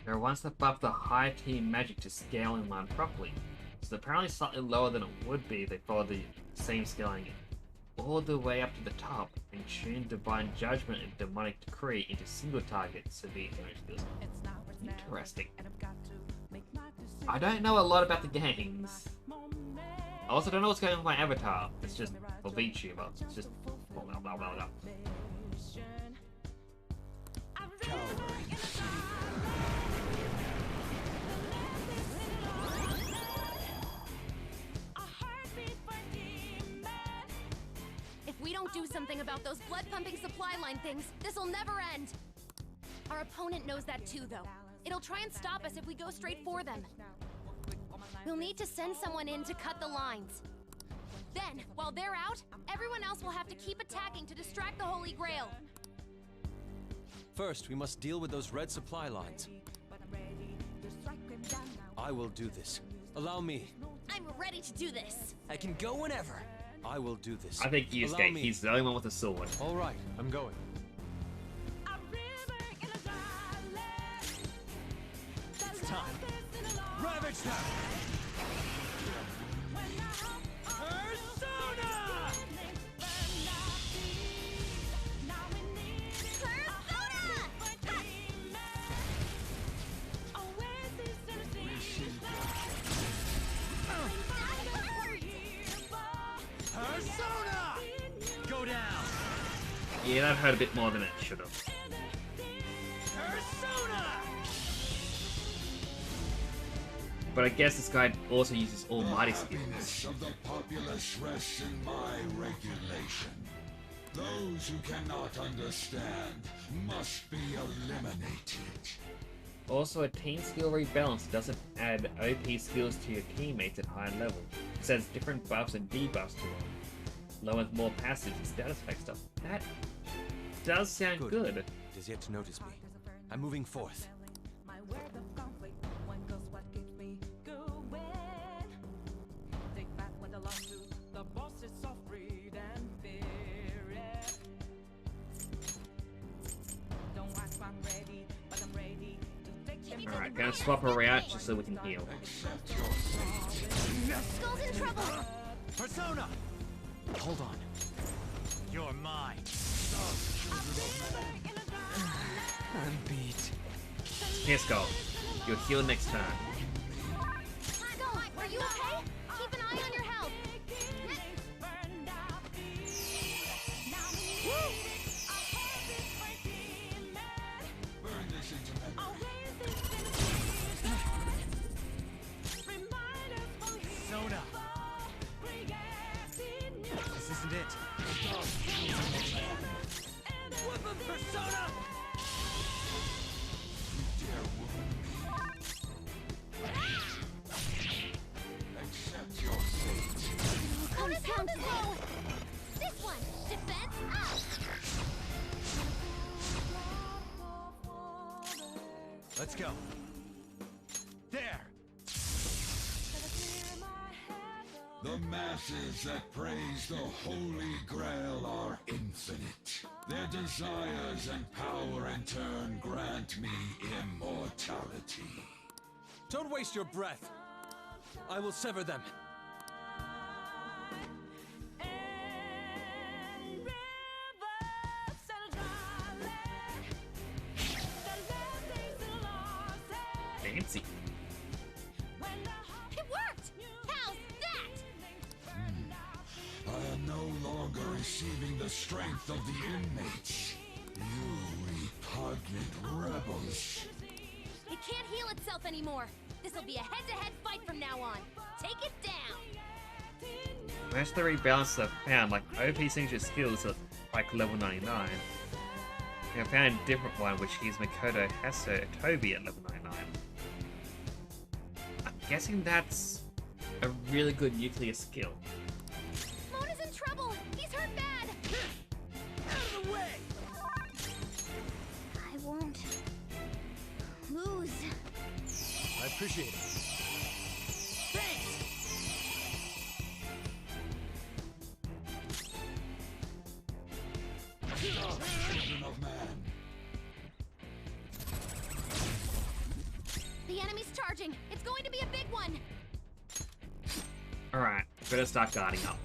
A: There are ones that buff the high tier magic to scale in line properly. It's apparently slightly lower than it would be if they followed the same scaling all the way up to the top and tune Divine Judgment and Demonic Decree into single target severe damage deals. Interesting. I don't know a lot about the games. I also don't know what's going on with my avatar. It's just a VTuber. It's just blah blah blah blah blah.
C: If we don't do something about those blood-pumping supply line things, this'll never end! Our opponent knows that too, though. It'll try and stop us if we go straight for them. We'll need to send someone in to cut the lines. Then, while they're out, everyone else will have to keep attacking to distract the Holy Grail.
B: First, we must deal with those red supply lines. I will do this. Allow me.
C: I'm ready to do this.
E: I can go whenever.
B: I will do this.
A: I think Yusuke, he's the only one with a sword.
B: All right, I'm going.
E: It's time. Ravage them! Persona! Persona! Go down!
A: Yeah, that hurt a bit more than it should have.
E: Persona!
A: But I guess this guy also uses almighty skills.
J: The happiness of the populace rests in my regulation. Those who cannot understand must be eliminated.
A: Also, a team skill rebalance doesn't add OP skills to your teammates at high level. It says different buffs and debuffs to them, along with more passives and status effect stuff. That does sound good.
B: It is yet to notice me. I'm moving forth.
A: Gonna swap her out just so we can heal.
C: Skull's in trouble!
E: Persona! Hold on. You're mine. I'm beat.
A: Here, Skull. You'll heal next turn.
C: Skull, are you okay? Keep an eye on your health.
E: Persona! This isn't it. Persona!
J: Accept your fate.
C: Bonus health is low! This one! Defense up!
E: Let's go. There!
J: The masses that praise the Holy Grail are infinite. Their desires and power in turn grant me immortality.
B: Don't waste your breath. I will sever them.
A: Fancy.
C: It worked! How's that?
J: I am no longer receiving the strength of the inmates. You repugnant rebels.
C: It can't heal itself anymore. This'll be a head-to-head fight from now on. Take it down!
A: Where's the rebalance I've found? Like, OP signature skills at like level 99. I found a different one which gives Makoto Hasso Toby at level 99. I'm guessing that's a really good nuclear skill.
C: Mona's in trouble! He's hurt bad!
E: Out of the way!
C: I won't lose.
B: I appreciate it.
J: Children of man.
C: The enemy's charging. It's going to be a big one.
A: Alright, better start guarding up.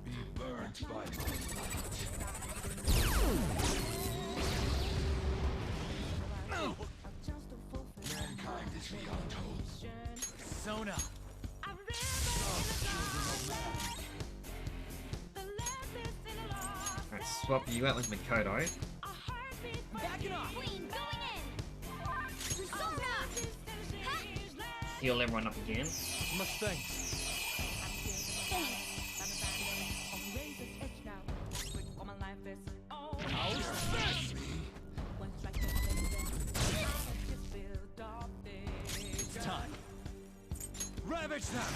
J: Be burnt by mankind is beyond hope.
E: Persona!
A: Alright, swap you out with Makoto.
E: Back it off!
C: Queen going in! Persona! Ha!
A: Heal everyone up again.
B: Much thanks.
E: It's time. Ravage them!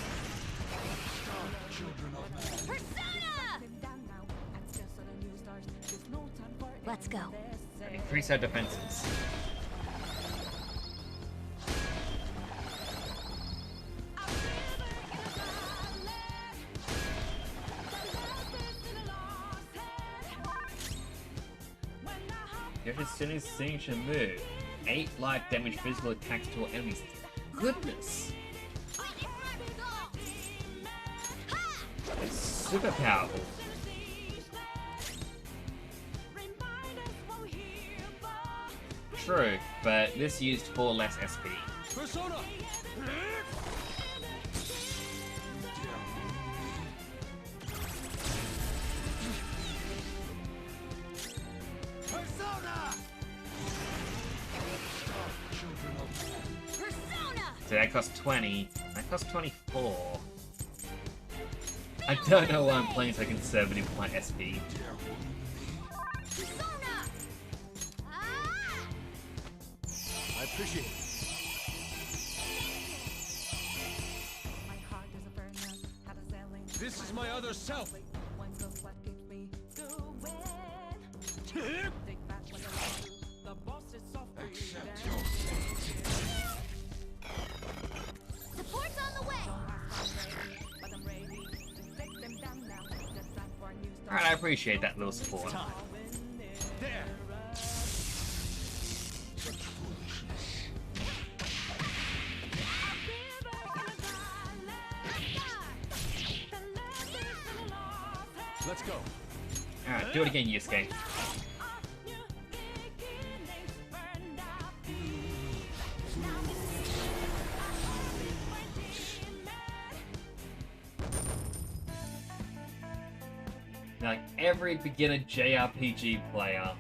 J: Children of man.
C: Persona! Let's go.
A: Increase our defenses. Yoshizune's signature move. 8 light damage physical attacks to all enemies. Goodness! It's super powerful. True, but this used 4 less SP.
B: Persona!
E: Persona!
C: Persona!
A: So that costs 20. That costs 24. I don't know why I'm playing so conservative with my SP.
C: Persona! Ah!
B: I appreciate it. This is my other self.
J: Accept your fate.
C: Support's on the way!
A: Alright, I appreciate that little support.
E: There!
B: Let's go.
A: Alright, do it again, Yusuke. Like every beginner JRPG player.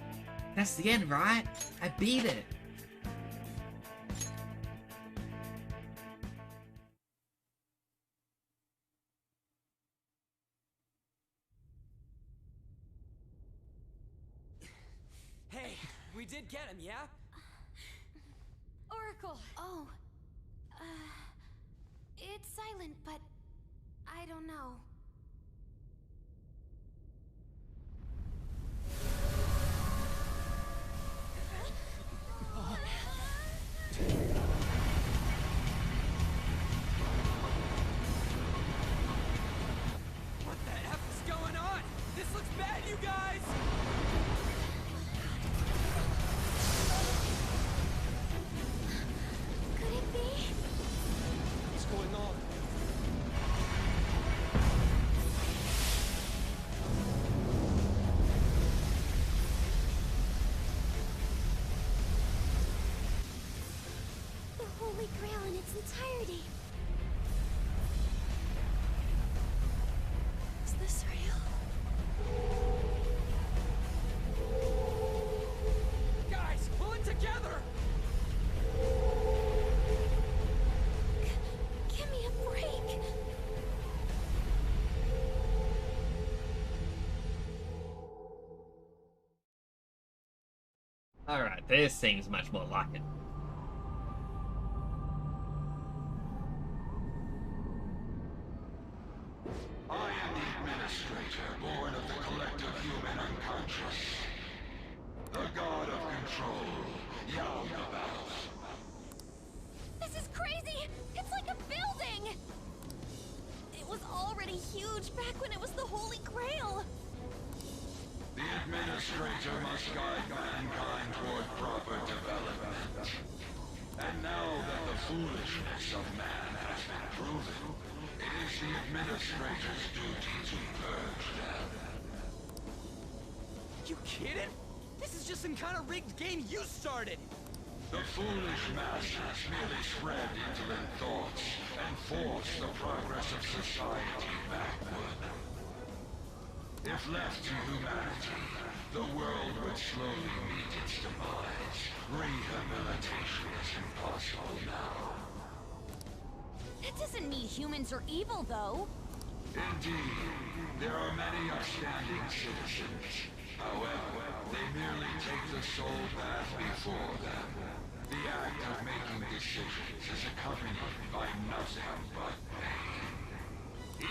A: That's the end, right? I beat it.
E: Hey, we did get him, yeah?
C: Oracle! Oh. It's silent, but I don't know.
E: What the F is going on? This looks bad, you guys!
C: Could it be?
B: What's going on?
C: The Holy Grail in its entirety. Is this real?
E: Guys, pull it together!
C: Give me a break.
A: Alright, this seems much more like it.
J: I am the Administrator, born of the collective human unconscious. The god of control, Yaldabaoth.
C: This is crazy! It's like a building! It was already huge back when it was the Holy Grail!
J: The Administrator must guide mankind toward proper development. And now that the foolishness of man has been proven, it is the Administrator's duty to purge them.
E: You kidding? This is just some kind of rigged game you started!
J: The foolish masses merely spread indolent thoughts and force the progress of society backward. If left to humanity, the world would slowly meet its demise. Rehabilitation is impossible now.
C: That doesn't mean humans are evil, though.
J: Indeed, there are many upstanding citizens. However, they merely take the soul path before them. The act of making decisions is accompanied by nothing but pain.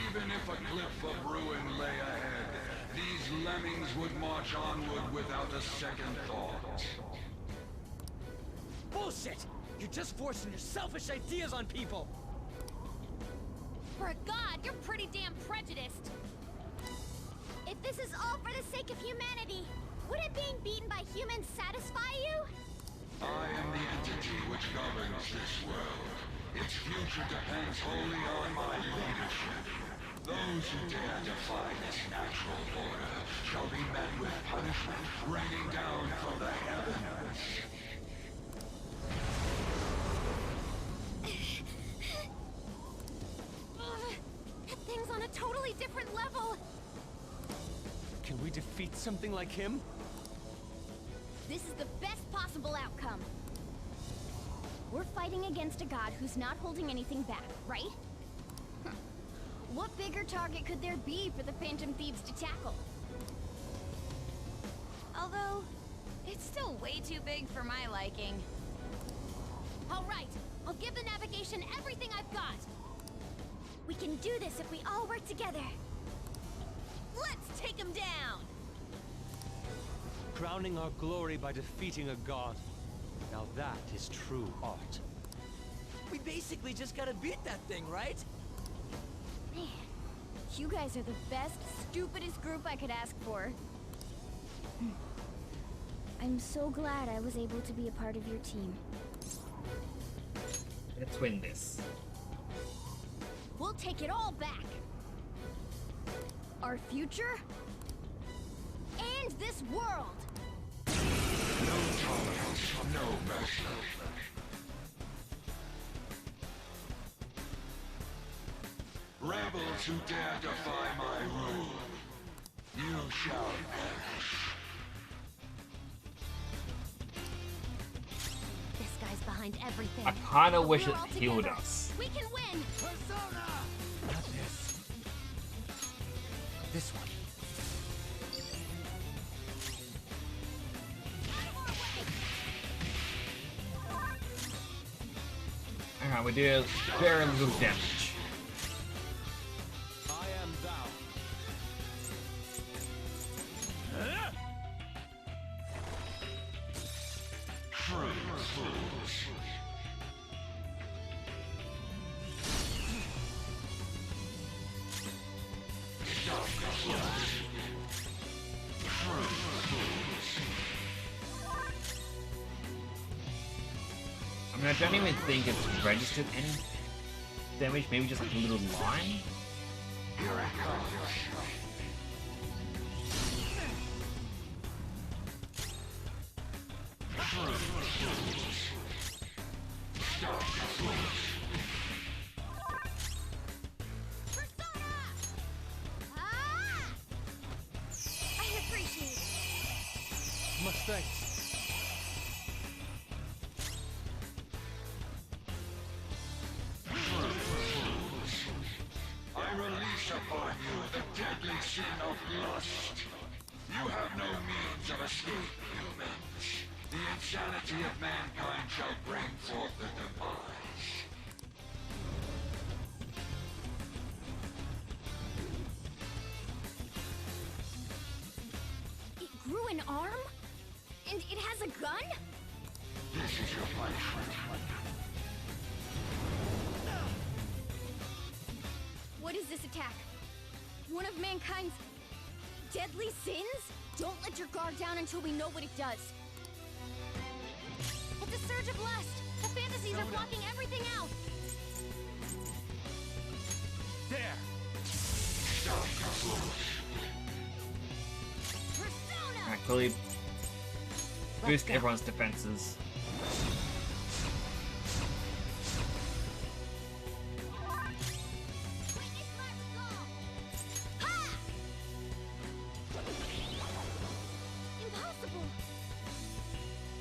J: Even if a cliff of ruin lay ahead, these lemmings would march onward without a second thought.
E: Bullshit! You're just forcing your selfish ideas on people!
C: For a god, you're pretty damn prejudiced. If this is all for the sake of humanity, wouldn't being beaten by humans satisfy you?
J: I am the entity which governs this world. Its future depends wholly on my leadership. Those who dare defy this natural order shall be met with punishment raining down from the heavens.
C: That thing's on a totally different level.
B: Can we defeat something like him?
C: This is the best possible outcome. We're fighting against a god who's not holding anything back, right? What bigger target could there be for the Phantom Thieves to tackle? Although, it's still way too big for my liking. All right, I'll give the navigation everything I've got. We can do this if we all work together. Let's take him down!
B: Crowning our glory by defeating a god. Now that is true art.
E: We basically just gotta beat that thing, right?
C: Man, you guys are the best, stupidest group I could ask for. I'm so glad I was able to be a part of your team.
A: Let's win this.
C: We'll take it all back! Our future? And this world!
J: No tolerance, no mercy. Rebels who dare defy my rule, you shall perish.
C: This guy's behind everything.
A: I kinda
C: But
A: wish
C: we're
A: it
C: all
A: healed
C: together.
A: us.
C: We can win!
E: Persona! Not this. This one.
A: Alright, we do very little damage.
B: I am thou.
A: I mean, I don't even think it's registered any damage, maybe just like a little line.
C: I appreciate it.
B: Much thanks.
J: I release upon you the deadly sin of lust. You have no means of escape, humans. The insanity of mankind shall bring forth the demise.
C: It grew an arm? And it has a gun?
J: This is your punishment.
C: What is this attack? One of mankind's deadly sins? Don't let your guard down until we know what it does. It's a surge of lust. The fantasies are blocking everything out.
E: There!
C: Persona!
A: Alright, clearly boost everyone's defenses.
C: Witness my resolve! Ha! Impossible!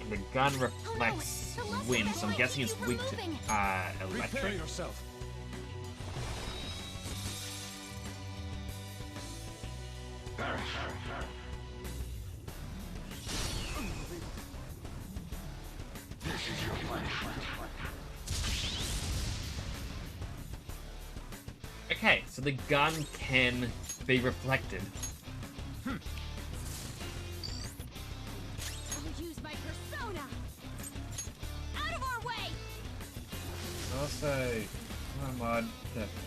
A: And the gun reflects
C: The lust
A: wind,
C: of
A: so I'm
C: light
A: guessing it's
C: keeps
A: weak to
C: removing.
B: Prepare
A: electric.
B: yourself.
J: This is your punishment.
A: Okay, so the gun can be reflected.
C: I'll use my persona! Out of our way!
A: Also, my mod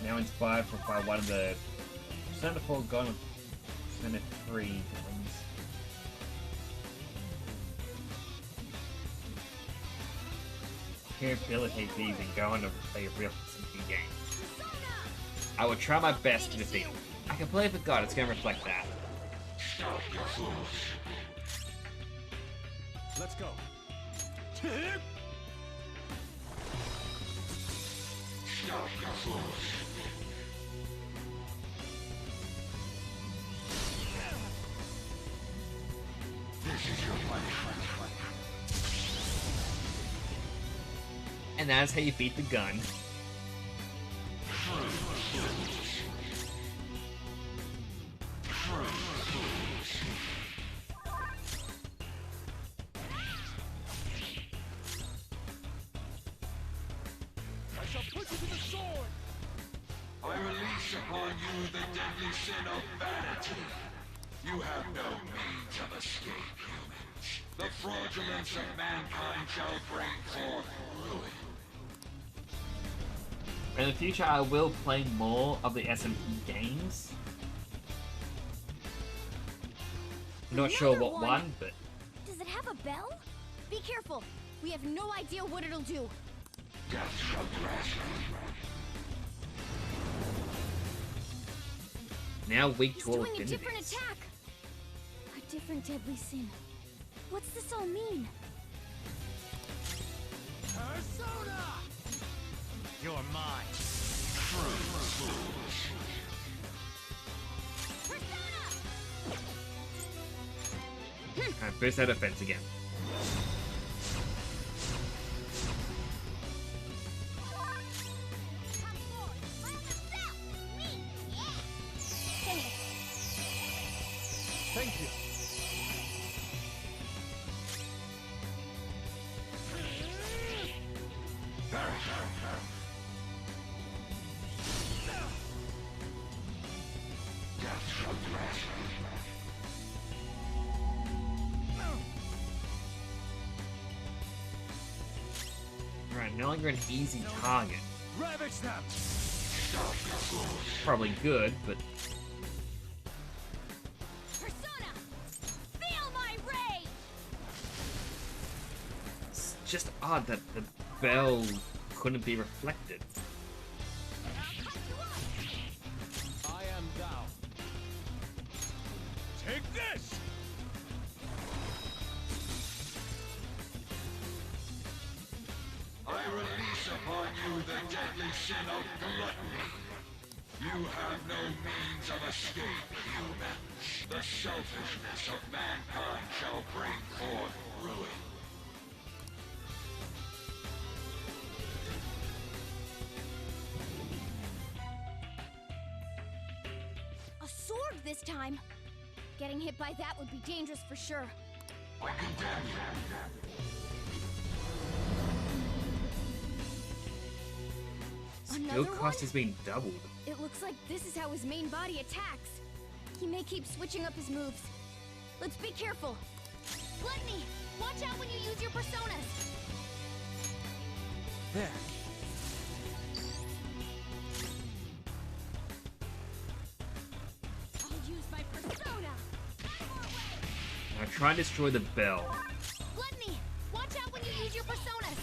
A: now inspired by one of the Persona 4 Gone with Persona 3 ones. Rehabilitate these and go on to play a real SMT game. I will try my best to defeat him. I completely forgot it's going to reflect that.
J: Stop your fools.
B: Let's go.
J: Stop your fools. This is your punishment.
A: And that's how you beat the gun.
B: I shall put you to the sword.
J: I release upon you the deadly sin of vanity. You have no means of escape, humans. The fraudulence of mankind shall bring forth ruin.
A: In the future, I will play more of the SMP games. Not sure what
C: Another
A: one, but
C: Does it have a bell? Be careful. We have no idea what it'll do.
J: Death shall grasp you.
A: Now weak
C: He's
A: to all
C: doing a different
A: affinities.
C: attack. A different deadly sin. What's this all mean?
E: Persona!
K: You're mine.
A: Alright, boost that defense again.
B: Thank you.
A: Alright, no longer an easy target.
E: Ravage them!
A: Probably good, but
C: Persona! Feel my rage!
A: it's just odd that the bell couldn't be reflected.
B: I am thou.
E: Take this!
J: I release upon you the deadly sin of gluttony. You have no means of escape, humans. The selfishness of mankind shall bring forth ruin.
C: A sword this time. Getting hit by that would be dangerous for sure.
J: I condemn you.
A: Skill
C: Another
A: cost
C: one?
A: has been doubled.
C: It looks like this is how his main body attacks. He may keep switching up his moves. Let's be careful. Gluttony, watch out when you use your personas.
E: There.
C: I'll use my persona.
A: Now try and destroy the bell.
C: Gluttony, watch out when you use your personas.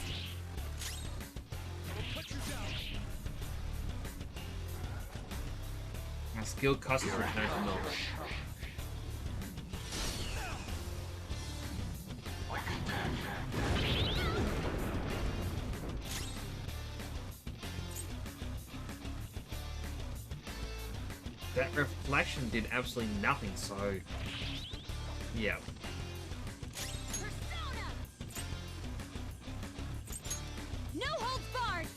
A: Now skill cost is returned to normal. That reflection did absolutely nothing, so yeah.
C: Persona! No holds barred!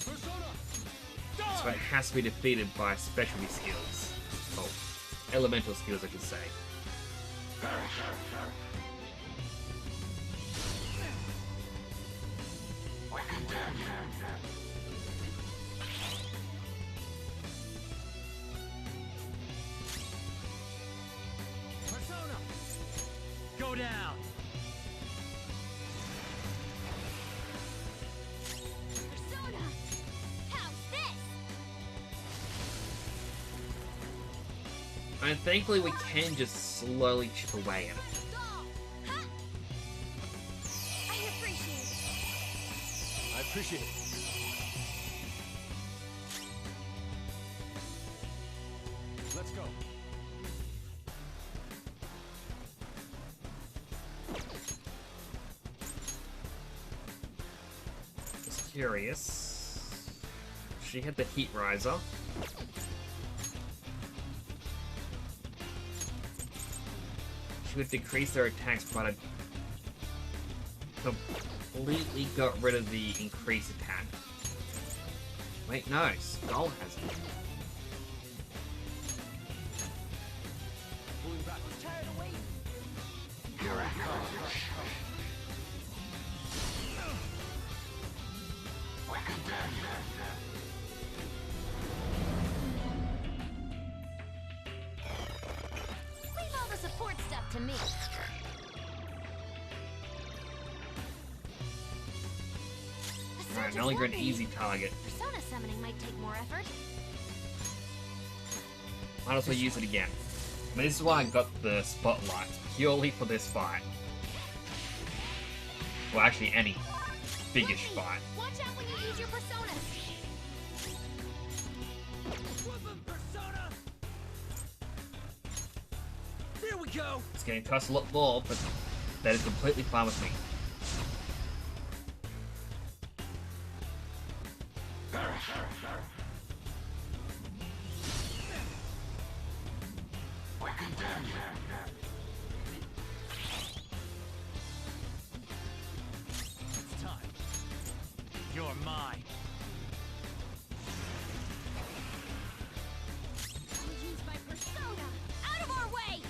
C: Persona!
A: So it has to be defeated by specialty skills. Oh, elemental skills, I could say.
E: Persona! Go down!
C: Persona! How's this?
A: And thankfully we can just slowly chip away at it.
C: Doll! Huh? I appreciate it.
B: I appreciate it. Let's go.
A: Just curious. She had the heat riser. She would decrease their attacks, but I completely got rid of the increased attack. Wait, no, Skull has it.
B: Pulling back.
E: Tired of waiting.
J: Here it comes. I condemn you.
C: Leave all the support stuff to me. A
A: Alright,
C: surge
A: no
C: of
A: longer an
C: lightning.
A: easy target.
C: Persona summoning might take more effort.
A: Might as well use it again. This is why I got the spotlight, purely for this fight. Well, actually, any biggish fight.
C: Watch out when you use your personas.
E: Persona! There we go!
A: It's getting to us a lot more, but that is completely fine with me.
K: It's time. You're mine.
C: I'll use my persona. Out of our way!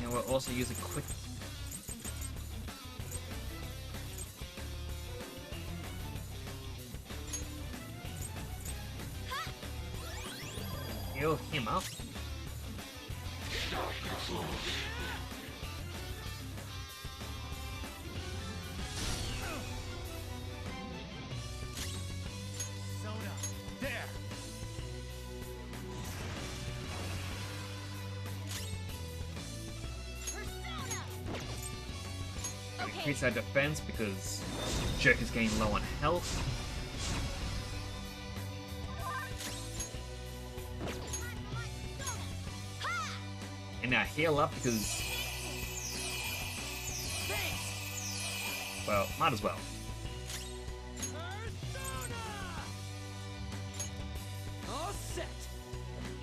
A: And we'll also use a quick. Heal him up.
K: Soda. There.
C: Persona! Okay,
A: Increase our defense because Jerk is getting low on health. And now heal up because, well, might as well.
E: All set!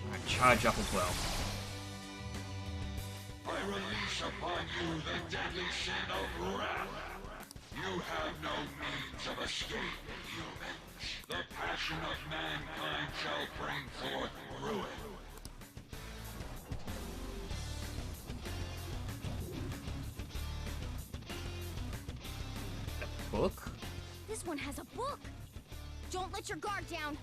A: Alright, charge up as well.
J: I release upon you the deadly sin of wrath. You have no means of escape, humans. The passion of mankind shall bring forth ruin.
A: Book?
C: this one has a book. Don't let your guard down.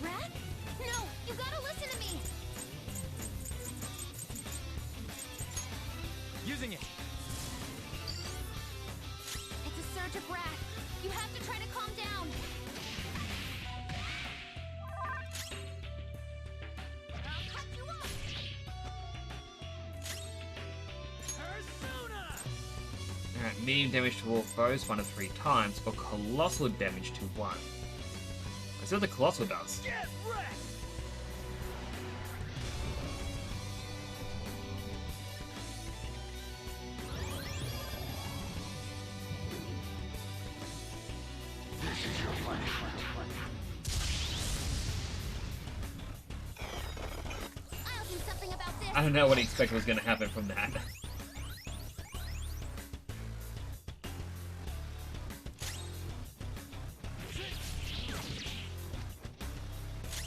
C: Rat? No, you gotta listen to me.
K: Using it.
C: It's a surge of wrath. You have to try to calm down. I'll cut you off.
E: Persona!
A: Alright, medium damage to all foes 1 to 3 times, or colossal damage to 1. Let's see what the colossal does.
E: Get wrecked!
C: I'll do something about this.
A: I don't know what he expected was going to happen from that.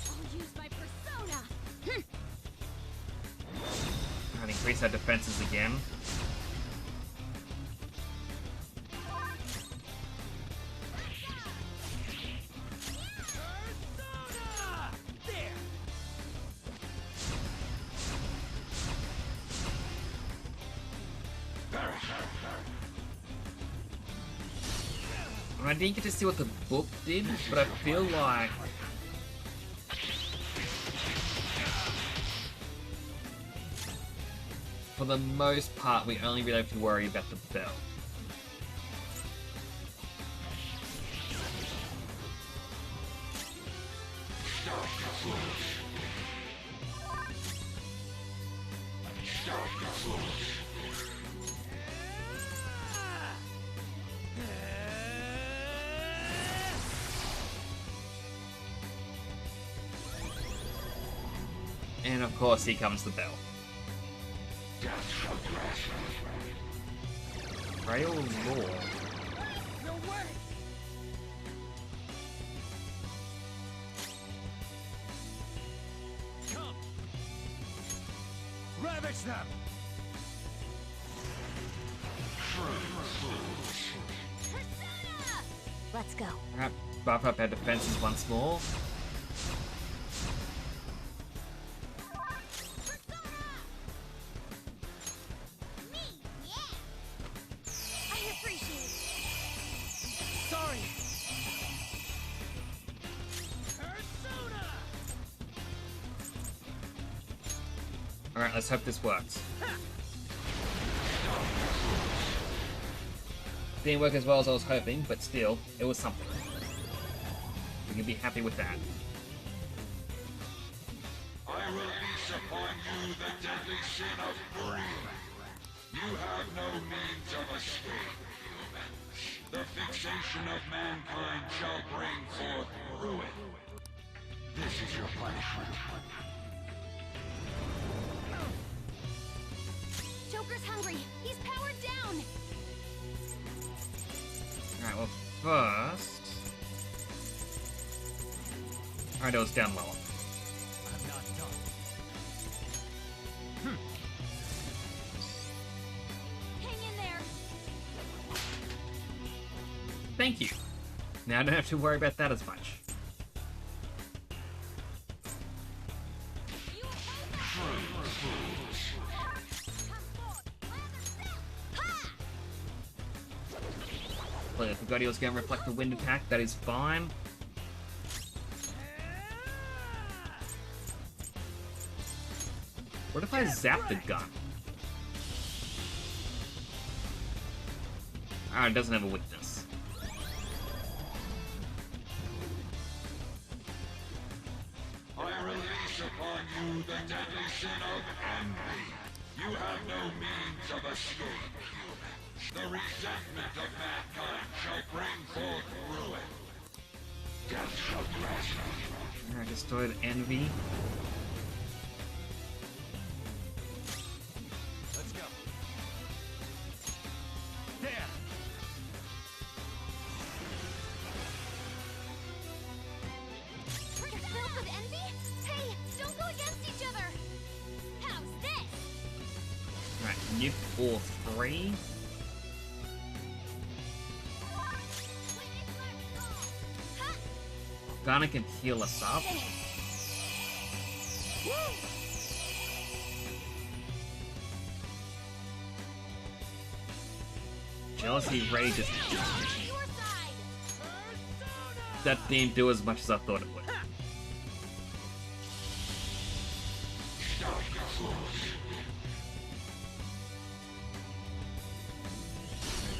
C: I'll use my persona.
A: And increase our defenses again.
E: Persona! There!
A: And I didn't get to see what the book did, but I feel like for the most part, we only really have to worry about the bell. And of course, here comes the bell. Rail Lord.
E: No way! Come! Ravage them!
C: Persona! Let's go.
A: Alright, buff up our defenses once more. Alright, let's hope this works. Didn't work as well as I was hoping, but still, it was something. We can be happy with that.
J: I release upon you the deadly sin of greed. You have no means of escape, humans. The fixation of mankind shall bring forth ruin. This is your punishment.
C: Joker's hungry. He's powered down.
A: Alright, well, first... Alright, it was down lower.
K: I'm not done.
C: Hang in there.
A: Thank you. Now I don't have to worry about that as much. Well, I forgot he was going to reflect the wind attack. That is fine. What if I zap the gun? Ah, it doesn't have a weakness.
J: I release upon you the deadly sin of envy. You have no means of escape, humans. The resentment of mankind shall bring forth ruin. Death shall grasp you.
A: Alright, destroyed envy.
K: Let's go. There.
C: You're filled with envy? Hey, don't go against each other. How's this?
A: Alright, nuke all three. Ghana can heal us up. Jealousy Rage is... That didn't do as much as I thought it would.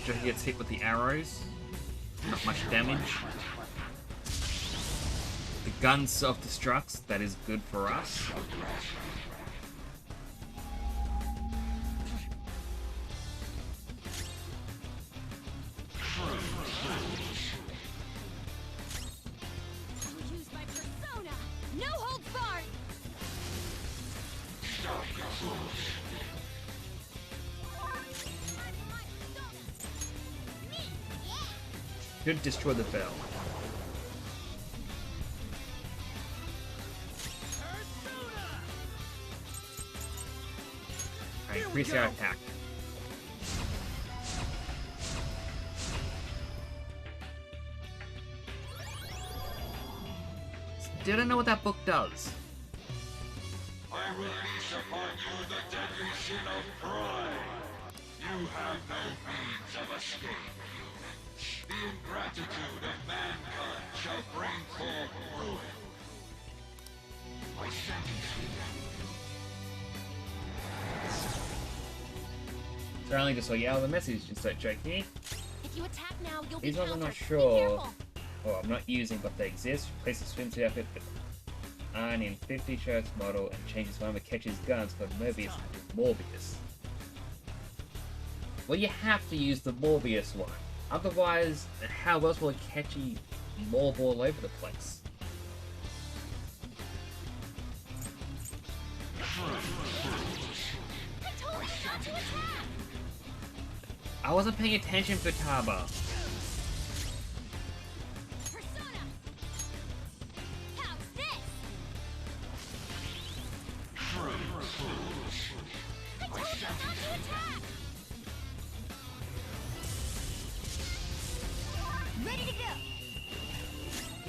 A: Joker gets hit with the arrows. Not much damage. The gun self-destructs. That is good for us.
C: Use my persona. No holds barred.
A: Should destroy the bell. Alright, increase our attack. Still don't know what that book does.
J: I release upon you the deadly sin of pride. You have no means of escape, humans. The ingratitude of mankind shall bring forth ruin. I sentence you.
A: So I only just saw yeah, the message just so joking.
C: If you attack now, you'll be
A: These ones I'm not
C: countered. Be
A: sure.
C: careful.
A: Well, I'm not using, but they exist. Replace the swimsuit outfit with Iron in 50 shirts model and changes one of the catches guns called Mobius with Morbius. Well, you have to use the Morbius one. Otherwise, how else will it catch you morb all over the place?
C: I told you not to attack.
A: I wasn't paying attention, Futaba.
C: Persona. How's this? I told you not to attack. Ready to go.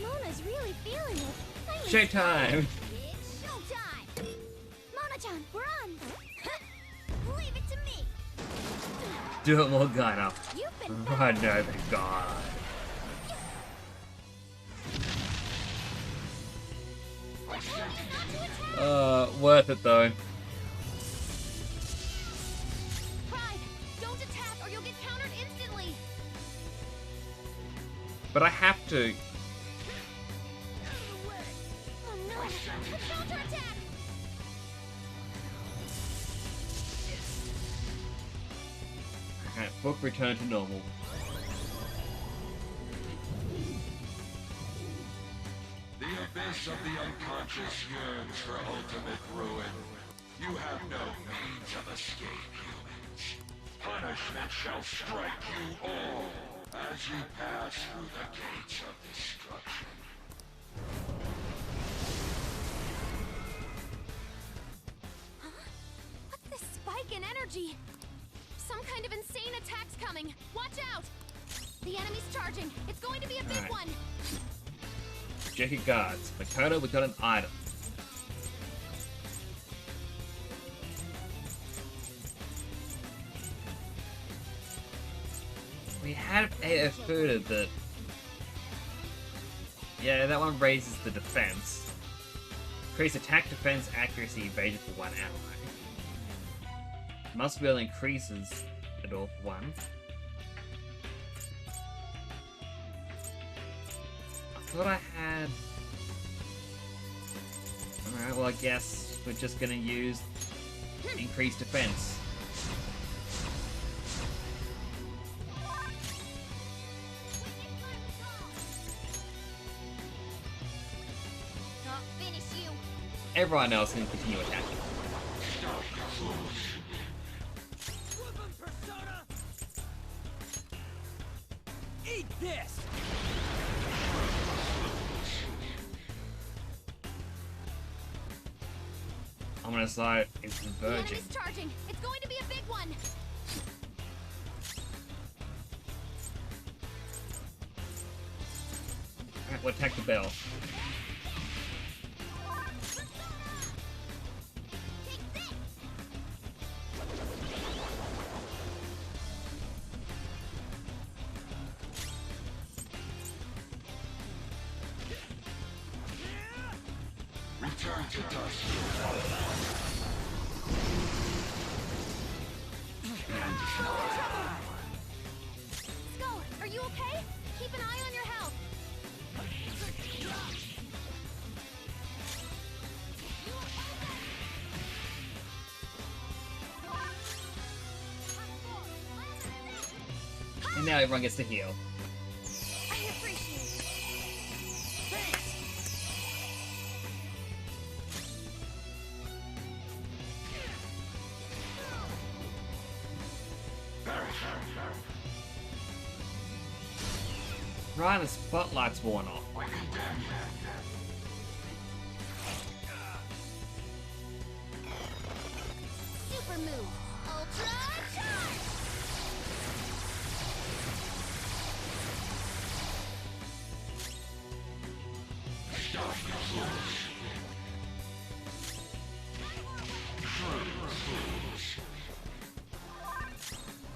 C: Mona's really feeling it. I'm
A: Showtime!
C: It's showtime! Mona-chan, we're on! Leave it to me!
A: Do it, Morgana.
C: You've been
A: Oh no, thank God.
C: I told you not to attack!
A: Worth it though. But I have to.
C: Oh no! It's counterattack!
A: Alright, book return to normal.
J: The abyss of the unconscious yearns for ultimate ruin. You have no means of escape, humans. Punishment shall strike you all as you pass through the gates of destruction.
C: Huh? What's this spike in energy? Some kind of insane attack's coming. Watch out! The enemy's charging. It's going to be a big
A: Alright.
C: one.
A: Jacket guards. Makoto, we got an item. We have a Fuda that... Yeah, that one raises the defense. Increase attack, defense, accuracy, evasion for 1 ally. Must be able to increases it all for 1. I thought I had... Alright, well I guess we're just gonna use increased defense.
C: I'll finish you.
A: Everyone else can continue attacking.
E: Eat this!
A: I'm gonna start it's
C: The
A: converging.
C: enemy's charging. It's going to be a big one.
A: Alright, we'll attack the bell.
C: Take this.
J: Return to dust.
C: Skull, are you okay? Keep an eye on your health.
A: And now everyone gets to heal.
C: I appreciate it.
A: Right, the spotlight's worn off.
C: Super move. Ultra charge.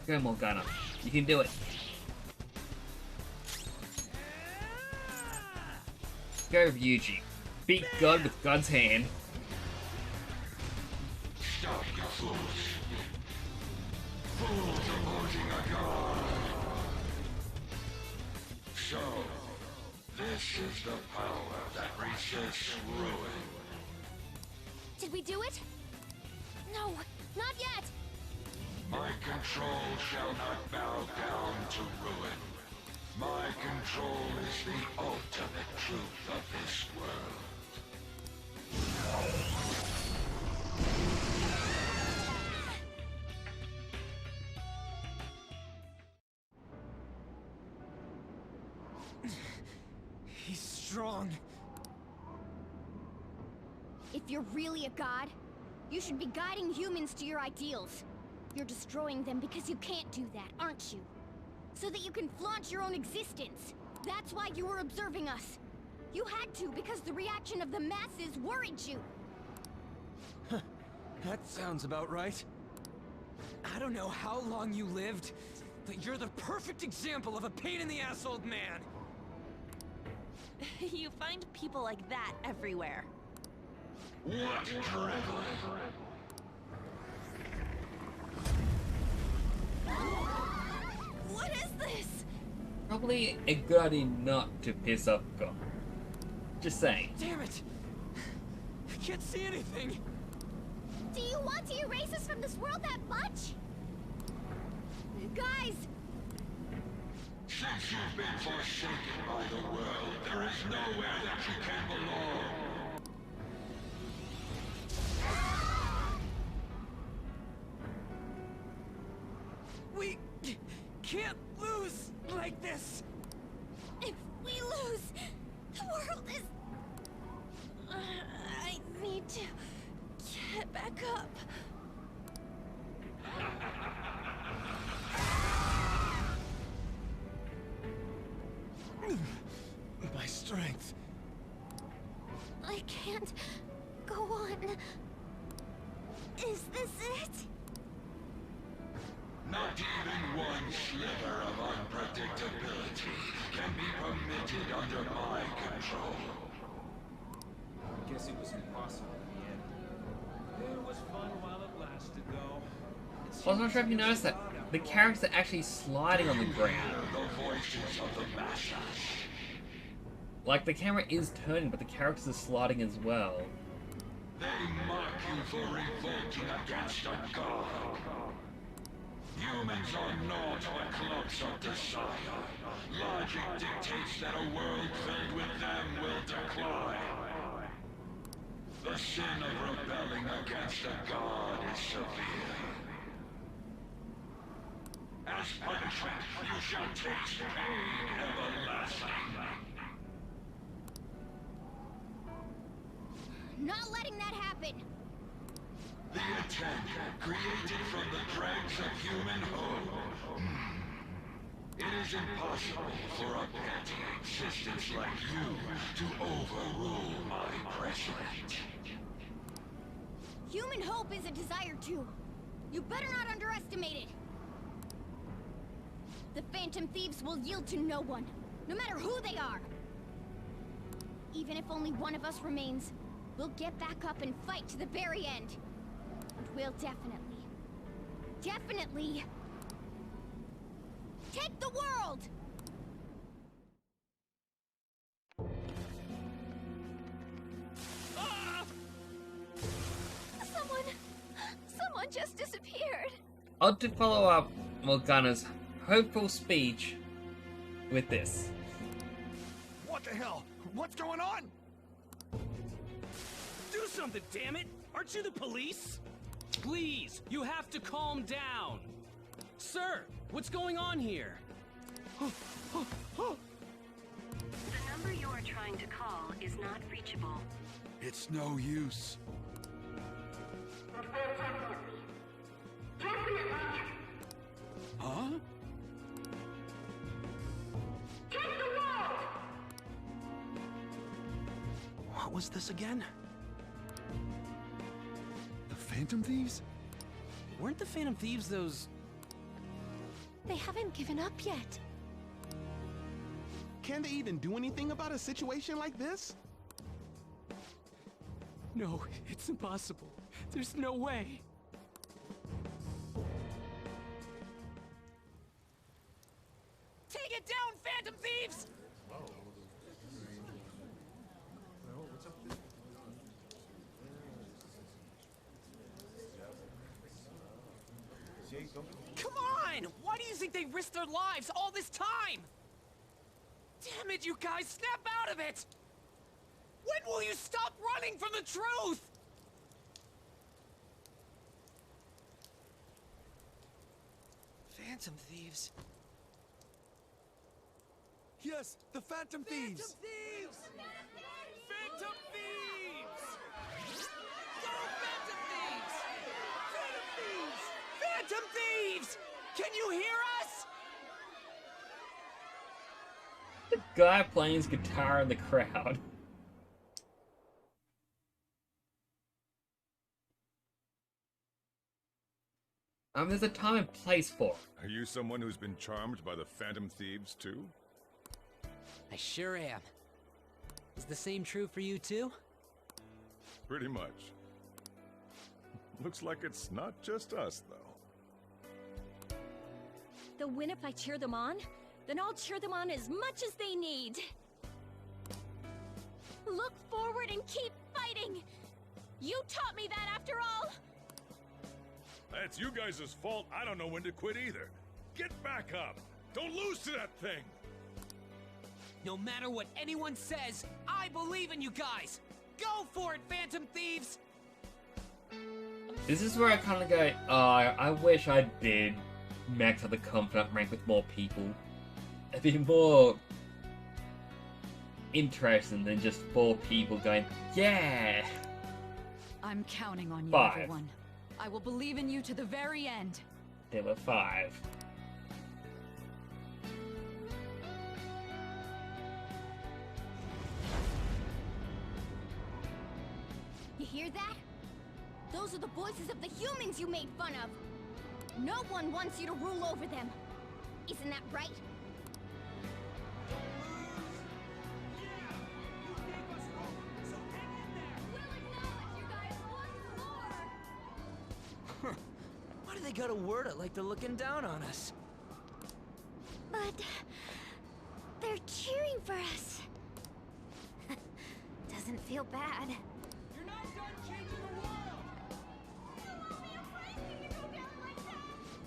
A: Go Morgana. You can do it. Go Ryuji. Beat God with God's hand.
J: Stop, you fools! Fools opposing a god! So, this is the power that resists ruin.
C: Did we do it? No, not yet.
J: My control shall not bow down to ruin. My control is the ultimate truth of this world.
E: He's strong.
C: If you're really a god, you should be guiding humans to your ideals. You're destroying them because you can't do that, aren't you? So that you can flaunt your own existence. That's why you were observing us. You had to because the reaction of the masses worried you.
E: That sounds about right. I don't know how long you lived, but you're the perfect example of a pain-in-the-ass old man.
F: You find people like that everywhere.
J: What drivel?
F: What is this?
A: probably a good idea not to piss off God. Just saying.
E: Damn it! I can't see anything!
C: Do you want to erase us from this world that much? Guys!
J: Since you've been forsaken by the world, there is nowhere that you can belong.
E: We can't lose like this!
C: If we lose, the world is... I need to get back up.
E: My strength.
C: I can't go on. Is this it?
J: Not even one sliver of unpredictability can be permitted under my control.
K: Guess it was impossible in the end. It was fun while it lasted, though.
A: I'm not sure if you noticed that the characters are actually sliding on the ground.
J: The voices of the masses.
A: Like, the camera is turning, but the characters are sliding as well.
J: They mock you for revolting against a god. Humans are naught but clumps of desire. Logic dictates that a world filled with them will decline. The sin of rebelling against a god is severe. As punishment, you shall taste pain everlasting.
C: Not letting that happen.
J: The intent, created from the dregs of human hope. It is impossible for a petty existence like you to overrule my precedent.
C: Human hope is a desire too. You better not underestimate it. The Phantom Thieves will yield to no one, no matter who they are. Even if only one of us remains, we'll get back up and fight to the very end. And we'll definitely take the world!
F: Someone just disappeared.
A: I'll to follow up Morgana's hopeful speech with this.
E: What the hell? What's going on? Do something, damn it! Aren't you the police?
L: Please, you have to calm down. Sir, what's going on here?
M: The number you are trying to call is not reachable.
E: It's no use. Huh? What was this again? The Phantom Thieves?
L: Weren't the Phantom Thieves those...
F: They haven't given up yet.
N: Can they even do anything about a situation like this?
E: No, it's impossible. There's no way. Take it down, Phantom Thieves! Come on! Why do you think they risked their lives all this time? Damn it, you guys! Snap out of it! When will you stop running from the truth? Phantom Thieves.
N: Yes, the Phantom Thieves!
E: Phantom Thieves! Phantom Thieves! Go Phantom Thieves! Phantom Thieves! Phantom Thieves! Can you hear us?
A: The guy playing his guitar in the crowd. There's a time and place for it.
O: Are you someone who's been charmed by the Phantom Thieves, too?
P: I sure am. Is the same true for you, too?
O: Pretty much. Looks like it's not just us, though.
C: They'll win if I cheer them on? Then I'll cheer them on as much as they need. Look forward and keep fighting! You taught me that after all!
O: That's you guys' fault. I don't know when to quit either. Get back up! Don't lose to that thing!
E: No matter what anyone says, I believe in you guys! Go for it, Phantom Thieves!
A: This is where I kind of go, I wish I did max out the Confidant rank with more people. It'd be more interesting than just 4 people going, yeah!
Q: I'm counting on you,
A: 5.
Q: everyone. I will believe in you to the very end.
A: There were 5.
C: You hear that? Those are the voices of the humans you made fun of. No one wants you to rule over them. Isn't that right?
E: Why do they gotta word it like they're looking down on us?
C: But they're cheering for us. Doesn't feel bad.
K: You're not done changing the world!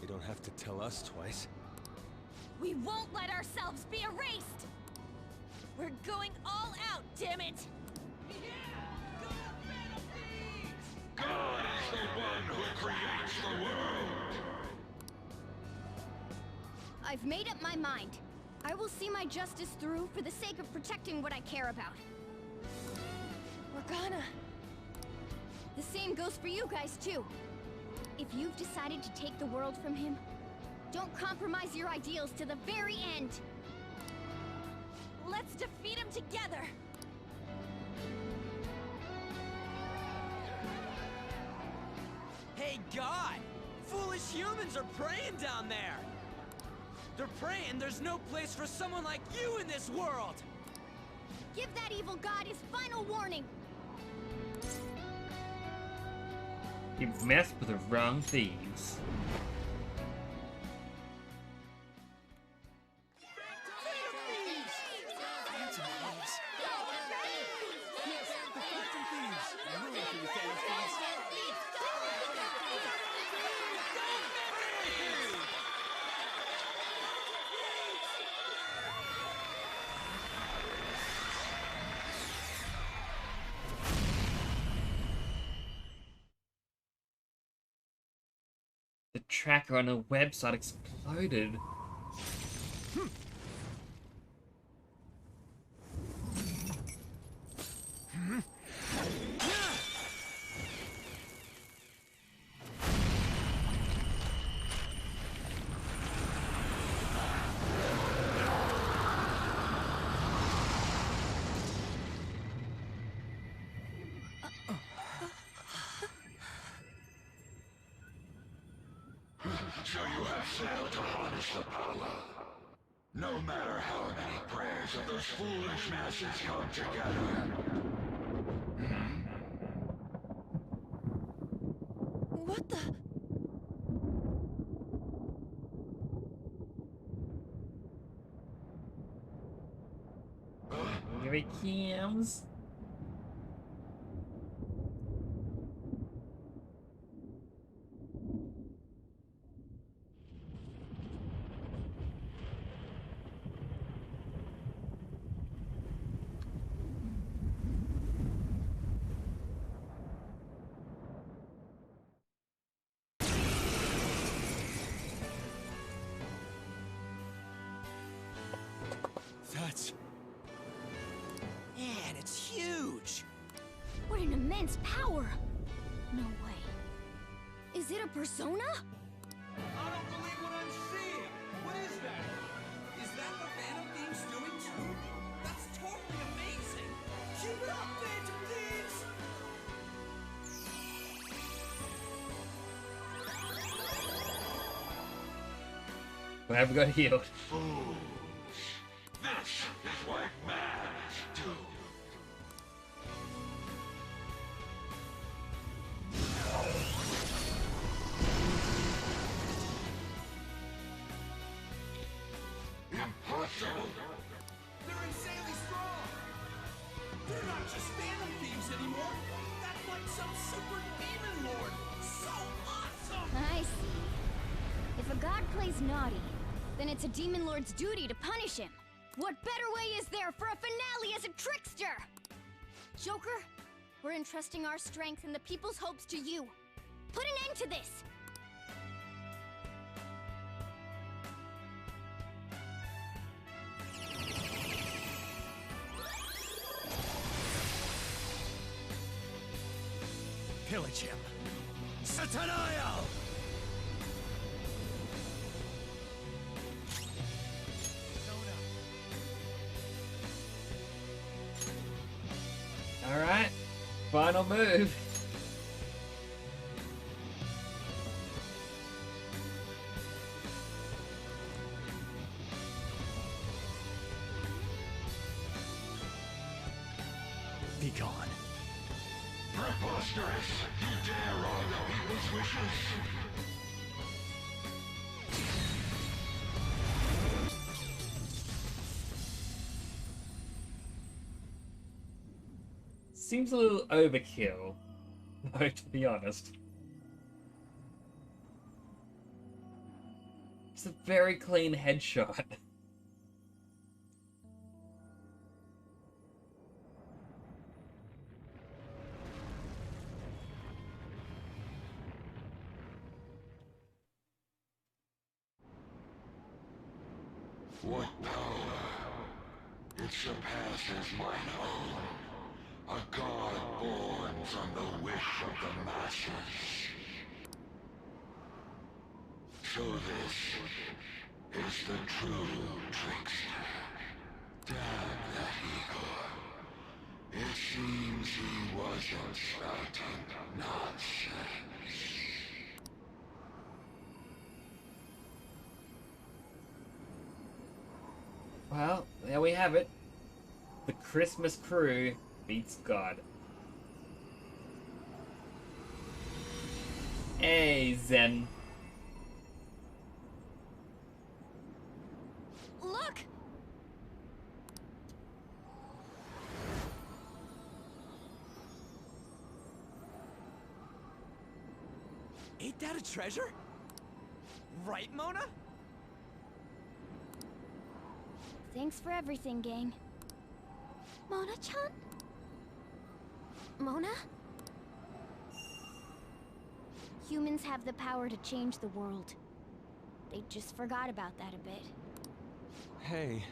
B: You don't have to tell us twice.
C: We won't let ourselves be erased! We're going all out, damn it!
J: God is the one who creates the world!
C: I've made up my mind. I will see my justice through for the sake of protecting what I care about. Morgana. The same goes for you guys, too. If you've decided to take the world from him, don't compromise your ideals to the very end. Let's defeat him together!
E: Hey, God! Foolish humans are praying down there! They're praying there's no place for someone like you in this world!
C: Give that evil god his final warning!
A: You've messed with the wrong thieves. The tracker on a website exploded.
J: So you have failed to harness the power. No matter how many prayers of those foolish masses come together.
F: What the?
A: Here he comes.
E: That's... Man, it's huge!
C: What an immense power! No way. Is it a persona?
K: I don't believe what I'm seeing! What is that? Is that what Phantom Thieves doing too? That's totally amazing! Keep it up, Phantom Thieves!
A: What have we got healed?
J: Fools. This is what mad do. Impossible.
C: naughty, then it's a Demon Lord's duty to punish him. What better way is there for a finale as a trickster? Joker, we're entrusting our strength and the people's hopes to you. Put an end to this!
K: Pillage him. Satanael!
A: Alright, final move.
K: Be gone.
J: Preposterous! You dare wrong the people's wishes?
A: Seems a little overkill, though, to be honest. It's a very clean headshot.
J: What power? It surpasses mine own. A god born from the wish of the masses. So this is the true trickster. Damn that Igor. It seems he wasn't spouting nonsense.
A: Well, there we have it. The Christmas crew beats God. Hey, Zen.
C: Look!
E: Ain't that a treasure? Right, Mona?
C: Thanks for everything, gang. Mona-chan? Mona? Humans have the power to change the world. They just forgot about that a bit.
B: Hey.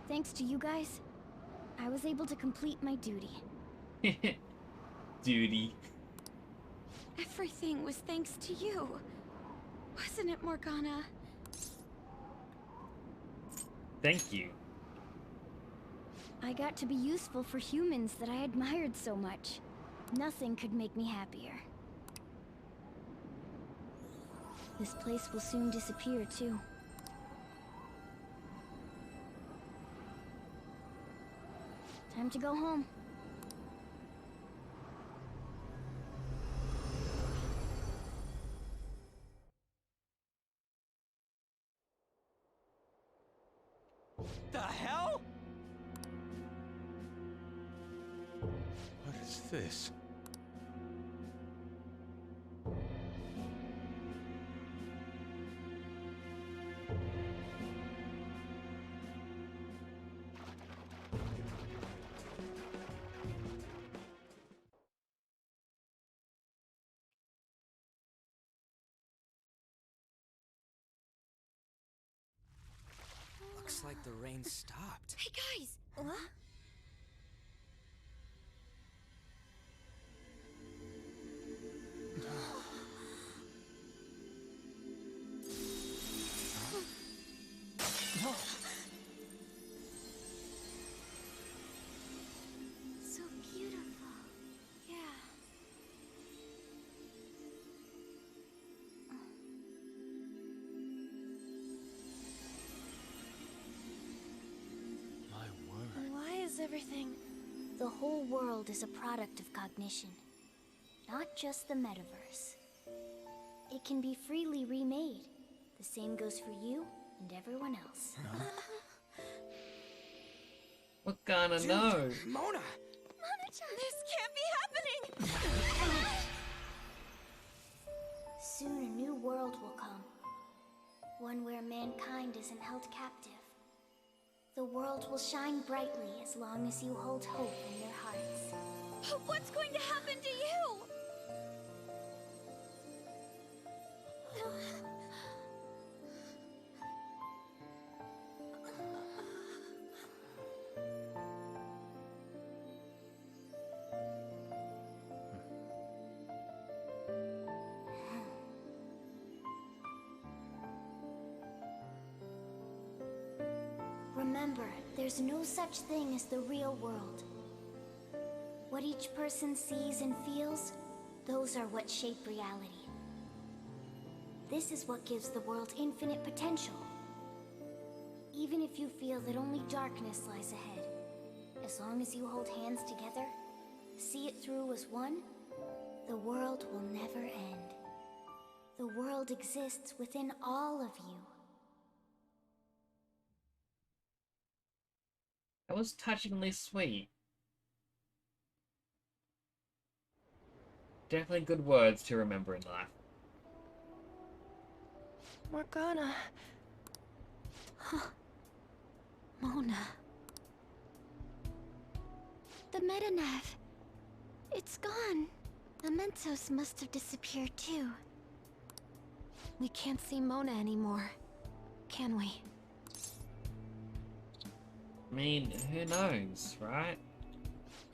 C: Thanks to you guys, I was able to complete my duty.
A: Duty.
H: Everything was thanks to you. Wasn't it, Morgana?
A: Thank you.
C: I got to be useful for humans that I admired so much. Nothing could make me happier. This place will soon disappear, too. Time to go home.
E: The hell?
B: What is this?
P: Looks like the rain stopped.
C: Hey guys! What? So beautiful. Yeah.
B: My word.
C: Why is everything... The whole world is a product of cognition. Not just the metaverse. It can be freely remade. The same goes for you and everyone else.
A: What gonna know?
E: Mona!
F: This can't be happening!
C: world will come. One where mankind isn't held captive. The world will shine brightly as long as you hold hope in your hearts.
F: What's going to happen to you?
C: Remember, there's no such thing as the real world. What each person sees and feels, those are what shape reality. This is what gives the world infinite potential. Even if you feel that only darkness lies ahead, as long as you hold hands together, see it through as one, the world will never end. The world exists within all of you.
A: That was touchingly sweet. Definitely good words to remember in life.
F: Morgana.
C: Mona. The Metanev. It's gone. The Mentos must have disappeared too.
F: We can't see Mona anymore, can we?
A: I mean, who knows, right?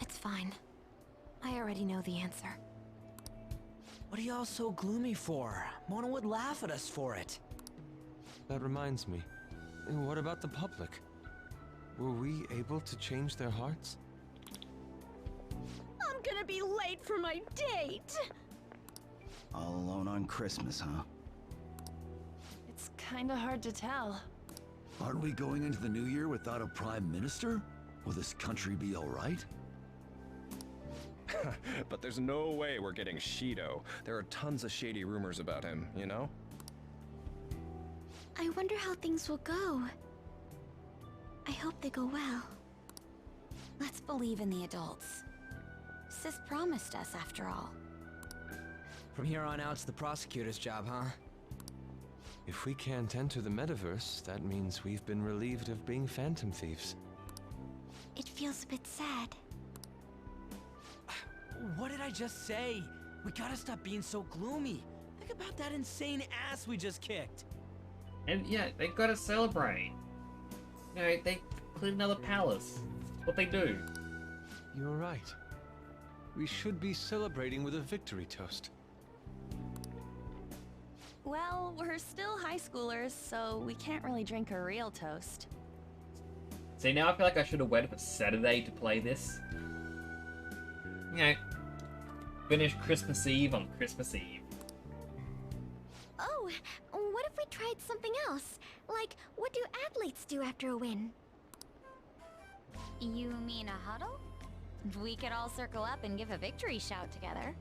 F: It's fine. I already know the answer.
R: What are y'all so gloomy for? Mona would laugh at us for it.
B: That reminds me. What about the public? Were we able to change their hearts?
F: I'm gonna be late for my date!
S: All alone on Christmas, huh?
F: It's kinda hard to tell.
S: Aren't we going into the new year without a prime minister? Will this country be alright?
T: But there's no way we're getting Shido. There are tons of shady rumors about him, you know?
C: I wonder how things will go. I hope they go well.
F: Let's believe in the adults. Sis promised us, after all.
R: From here on out, it's the prosecutor's job, huh?
B: If we can't enter the metaverse, that means we've been relieved of being phantom thieves.
C: It feels a bit sad.
R: What did I just say? We gotta stop being so gloomy. Think about that insane ass we just kicked.
A: And yeah, they gotta celebrate. You know, they clean another palace. That's what they do.
B: You're right. We should be celebrating with a victory toast.
F: Well, we're still high schoolers, so we can't really drink a real toast.
A: See, now I feel like I should have waited for Saturday to play this. You know, finish Christmas Eve on Christmas Eve.
C: Oh, what if we tried something else? Like, what do athletes do after a win?
U: You mean a huddle? We could all circle up and give a victory shout together.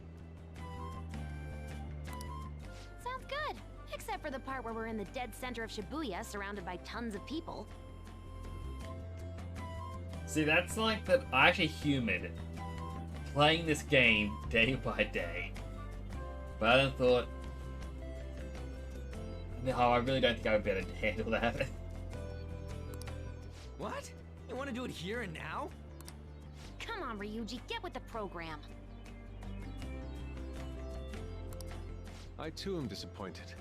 C: Sounds good. Except for the part where we're in the dead center of Shibuya, surrounded by tons of people.
A: See, that's like that I actually humoured playing this game day by day. But I then thought, no, I really don't think I would be able to handle that.
R: What? You want to do it here and now?
C: Come on, Ryuji, get with the program.
B: I too am disappointed.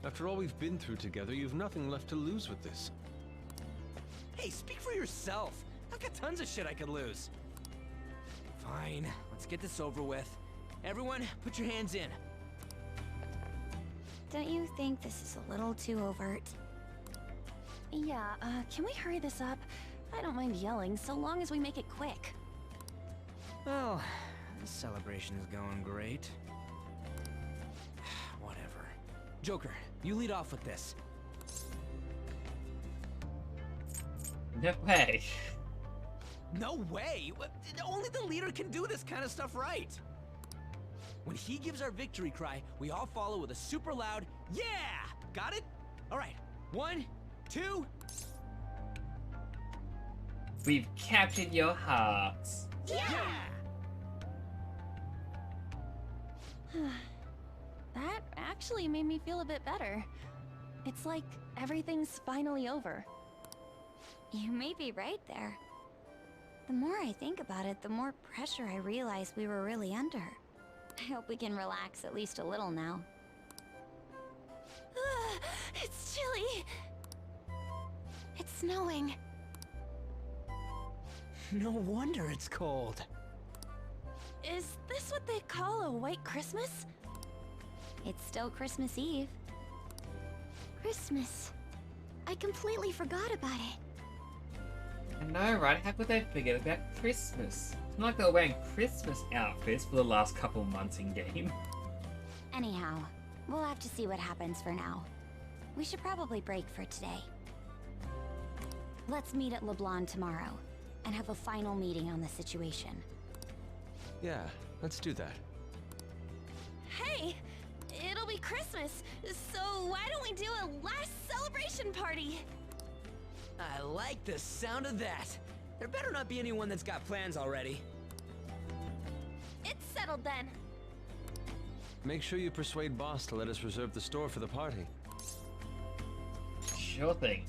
B: After all we've been through together, you've nothing left to lose with this.
R: Hey, speak for yourself. I've got tons of shit I could lose. Fine, let's get this over with. Everyone, put your hands in.
C: Don't you think this is a little too overt?
F: Yeah, can we hurry this up? I don't mind yelling, so long as we make it quick.
R: Well, this celebration is going great. Whatever. Joker, you lead off with this.
A: No way.
R: No way! Only the leader can do this kind of stuff right! When he gives our victory cry, we all follow with a super loud, yeah! Got it? Alright, 1, 2...
A: We've captured your hearts.
R: Yeah!
F: That actually made me feel a bit better. It's like everything's finally over.
U: You may be right there. The more I think about it, the more pressure I realize we were really under. I hope we can relax at least a little now.
F: It's chilly. It's snowing.
R: No wonder it's cold.
F: Is this what they call a white Christmas?
U: It's still Christmas Eve.
C: Christmas. I completely forgot about it.
A: I know, right? How could they forget about Christmas? It's not like they were wearing Christmas outfits for the last couple months in game.
U: Anyhow, we'll have to see what happens for now. We should probably break for today. Let's meet at LeBlanc tomorrow and have a final meeting on the situation.
B: Yeah, let's do that.
F: Hey, it'll be Christmas, so why don't we do a last celebration party?
R: I like the sound of that. There better not be anyone that's got plans already.
F: It's settled then.
B: Make sure you persuade Boss to let us reserve the store for the party.
A: Sure thing.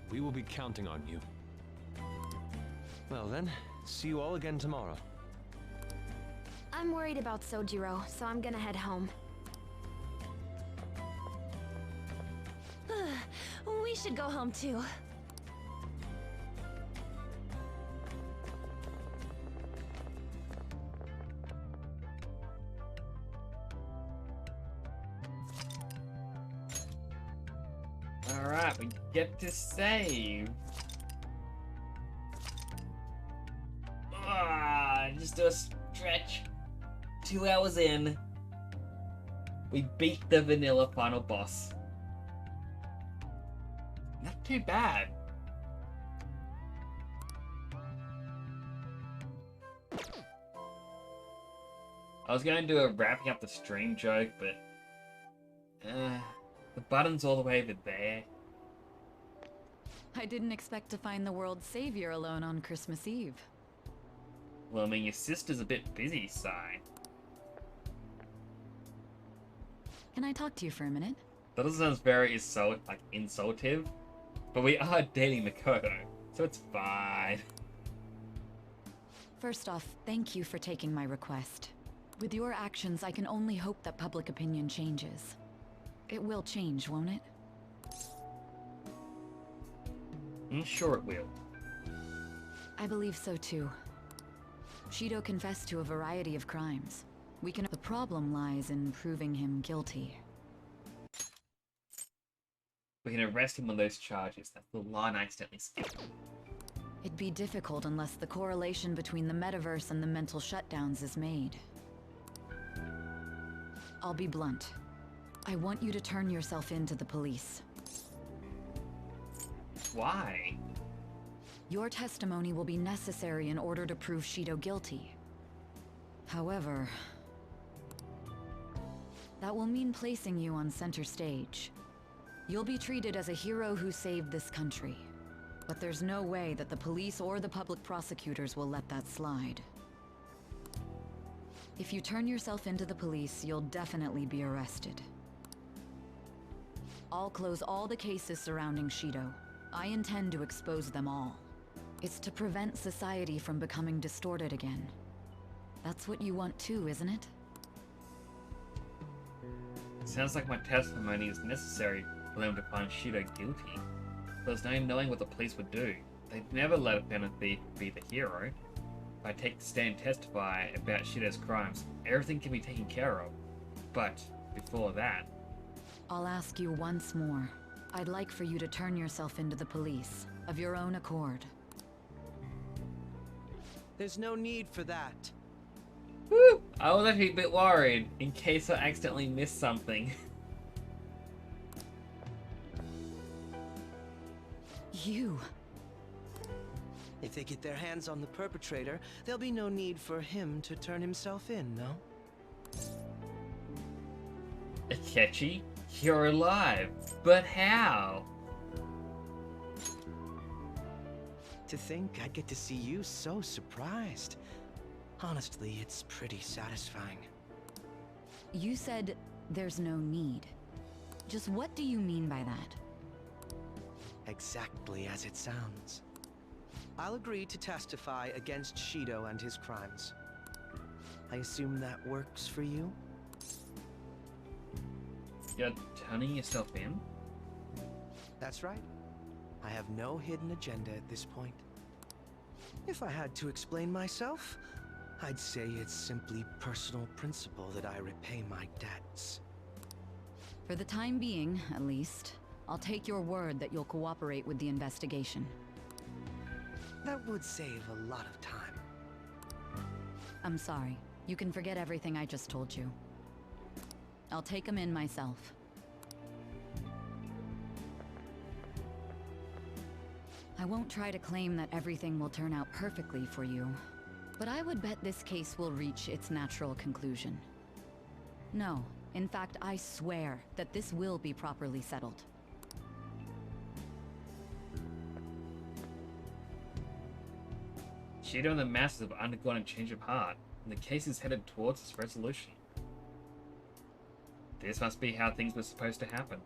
B: We will be counting on you. Well then, see you all again tomorrow.
F: I'm worried about Sojiro, so I'm gonna head home. We should go home too.
A: Alright, we get to save. Just do a stretch. 2 hours in. We beat the vanilla final boss. Not too bad. I was going to do a wrapping up the stream joke, but the button's all the way over there.
Q: I didn't expect to find the world's savior alone on Christmas Eve.
A: Well, I mean, your sister's a bit busy, Sai.
Q: Can I talk to you for a minute?
A: That doesn't sound very insultive, but we are dating Makoto, so it's fine.
Q: First off, thank you for taking my request. With your actions, I can only hope that public opinion changes. It will change, won't it?
A: I'm sure it will.
Q: I believe so too. Shido confessed to a variety of crimes. The problem lies in proving him guilty.
A: We can arrest him on those charges. That's the line I accidentally skipped.
Q: It'd be difficult unless the correlation between the metaverse and the mental shutdowns is made. I'll be blunt. I want you to turn yourself in to the police.
A: Why?
Q: Your testimony will be necessary in order to prove Shido guilty. However, that will mean placing you on center stage. You'll be treated as a hero who saved this country. But there's no way that the police or the public prosecutors will let that slide. If you turn yourself into the police, you'll definitely be arrested. I'll close all the cases surrounding Shido. I intend to expose them all. It's to prevent society from becoming distorted again. That's what you want too, isn't it?
A: Sounds like my testimony is necessary for them to find Shido guilty. There's no knowing what the police would do. They'd never let a phantom thief be the hero. If I take the stand and testify about Shido's crimes, everything can be taken care of. But before that...
Q: I'll ask you once more. I'd like for you to turn yourself into the police, of your own accord.
R: There's no need for that.
A: Woo! I was actually a bit worried, in case I accidentally missed something.
Q: You...
R: If they get their hands on the perpetrator, there'll be no need for him to turn himself in, no?
A: Akechi, you're alive. But how?
R: To think I'd get to see you so surprised. Honestly, it's pretty satisfying.
Q: You said there's no need. Just what do you mean by that?
D: Exactly as it sounds. I'll agree to testify against Shido and his crimes. I assume that works for you?
A: You're turning yourself in?
D: That's right. I have no hidden agenda at this point. If I had to explain myself, I'd say it's simply personal principle that I repay my debts.
Q: For the time being, at least, I'll take your word that you'll cooperate with the investigation.
D: That would save a lot of time.
Q: I'm sorry. You can forget everything I just told you. I'll take him in myself. I won't try to claim that everything will turn out perfectly for you, but I would bet this case will reach its natural conclusion. No, in fact, I swear that this will be properly settled.
A: Shido and the Masters have undergone a change of heart, and the case is headed towards its resolution. This must be how things were supposed to happen.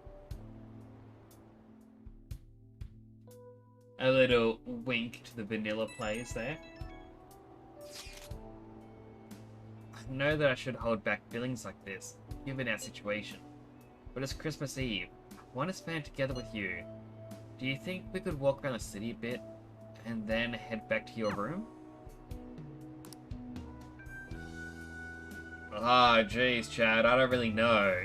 A: A little wink to the vanilla players there. I know that I should hold back feelings like this, given our situation. But it's Christmas Eve. I want to spend it together with you. Do you think we could walk around the city a bit, and then head back to your room? Ah, jeez, Chad, I don't really know.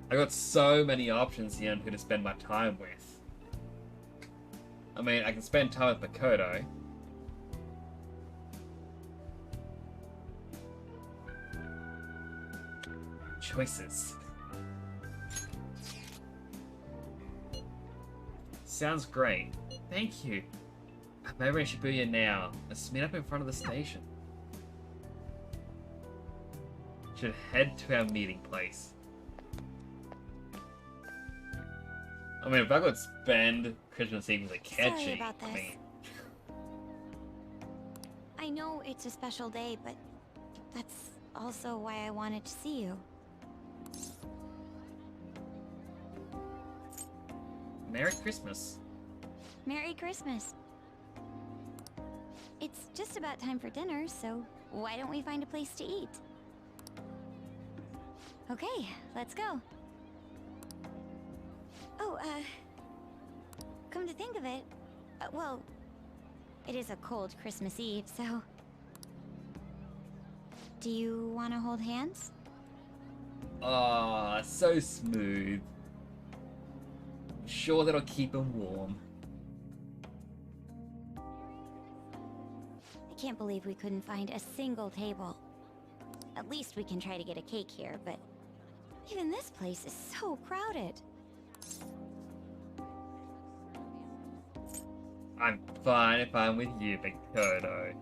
A: I got so many options here on who to spend my time with. I mean, I can spend time with Makoto. Choices. Sounds great. Thank you. I'm over in Shibuya now. Let's meet up in front of the station. Should head to our meeting place. I mean, if I could spend Christmas Eve with Akechi,
U: Sorry about this.
A: I mean...
U: I know it's a special day, but that's also why I wanted to see you.
A: Merry Christmas.
U: Merry Christmas. It's just about time for dinner, so why don't we find a place to eat? Okay, let's go. Oh, come to think of it, well, it is a cold Christmas Eve, so... Do you want to hold hands?
A: Ah, so smooth. Sure that'll keep him warm.
U: I can't believe we couldn't find a single table. At least we can try to get a cake here, but even this place is so crowded.
A: I'm fine if I'm with you, Makoto.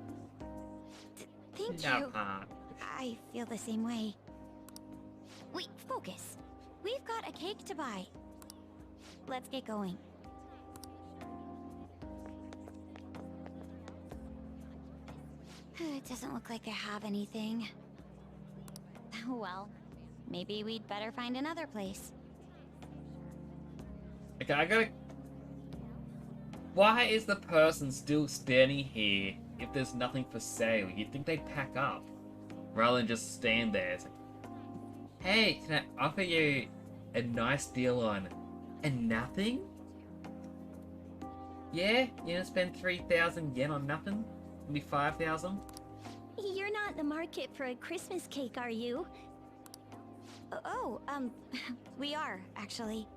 U: Thank
A: No,
U: you. I feel the same way. Wait, focus. We've got a cake to buy. Let's get going. It doesn't look like they have anything. Well, maybe we'd better find another place.
A: Okay, I gotta... Why is the person still standing here if there's nothing for sale? You'd think they'd pack up, rather than just stand there. It's like, hey, can I offer you a nice deal on nothing? Yeah? You gonna spend 3,000 yen on nothing? Maybe 5,000?
C: You're not in the market for a Christmas cake, are you?
U: We are, actually.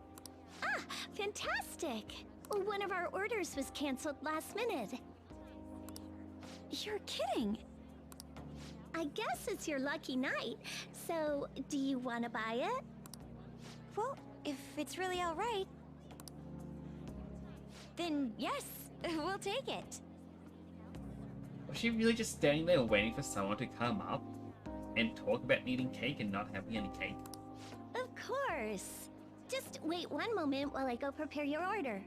C: Ah, fantastic! One of our orders was canceled last minute.
U: You're kidding.
C: I guess it's your lucky night, so do you want to buy it?
U: Well, if it's really all right, then yes, we'll take it.
A: Was she really just standing there waiting for someone to come up and talk about needing cake and not having any cake?
C: Of course. Just wait one moment while I go prepare your order.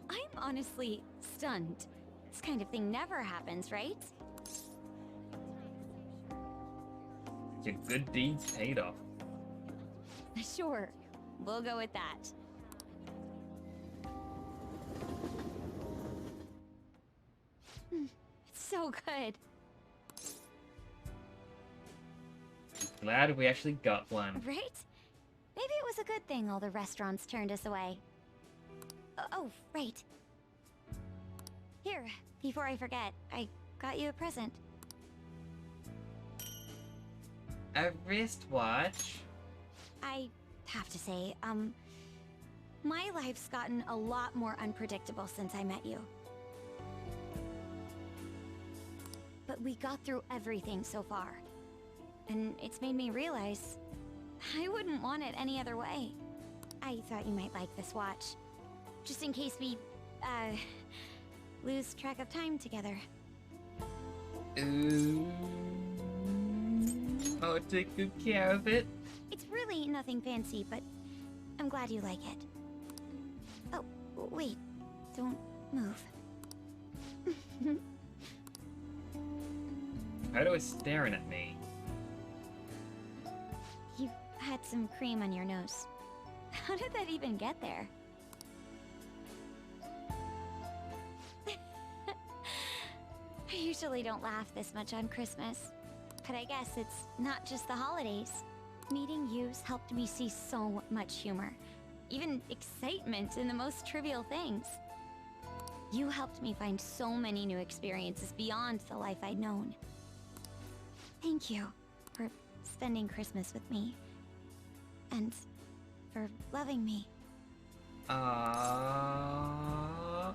U: I'm honestly stunned. This kind of thing never happens, right?
A: Your good deeds paid off.
U: Sure, we'll go with that. It's so good.
A: Glad we actually got one.
U: Right? Maybe it was a good thing all the restaurants turned us away. Oh, right. Here, before I forget, I got you a present.
A: A wristwatch?
U: I have to say, my life's gotten a lot more unpredictable since I met you. But we got through everything so far. And it's made me realize I wouldn't want it any other way. I thought you might like this watch. Just in case we, lose track of time together.
A: Ooh. I'll take good care of it.
U: It's really nothing fancy, but I'm glad you like it. Oh, wait. Don't move.
A: Odo is staring at me.
U: You had some cream on your nose. How did that even get there? I usually don't laugh this much on Christmas, but I guess it's not just the holidays. Meeting you's helped me see so much humor, even excitement in the most trivial things. You helped me find so many new experiences beyond the life I'd known. Thank you for spending Christmas with me, and for loving me.
A: I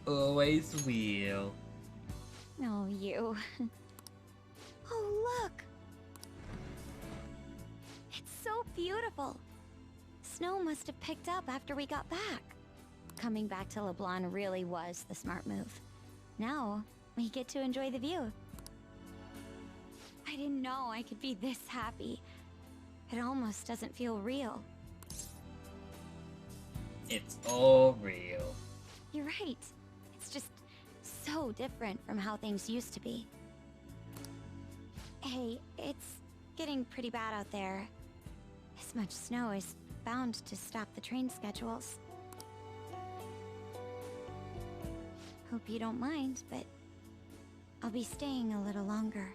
A: always will.
U: Oh, you. Oh, look! It's so beautiful. Snow must have picked up after we got back. Coming back to LeBlanc really was the smart move. Now, we get to enjoy the view. I didn't know I could be this happy. It almost doesn't feel real.
A: It's all real.
U: You're right. It's just so different from how things used to be. Hey, it's getting pretty bad out there. This much snow is bound to stop the train schedules. Hope you don't mind, but I'll be staying a little longer.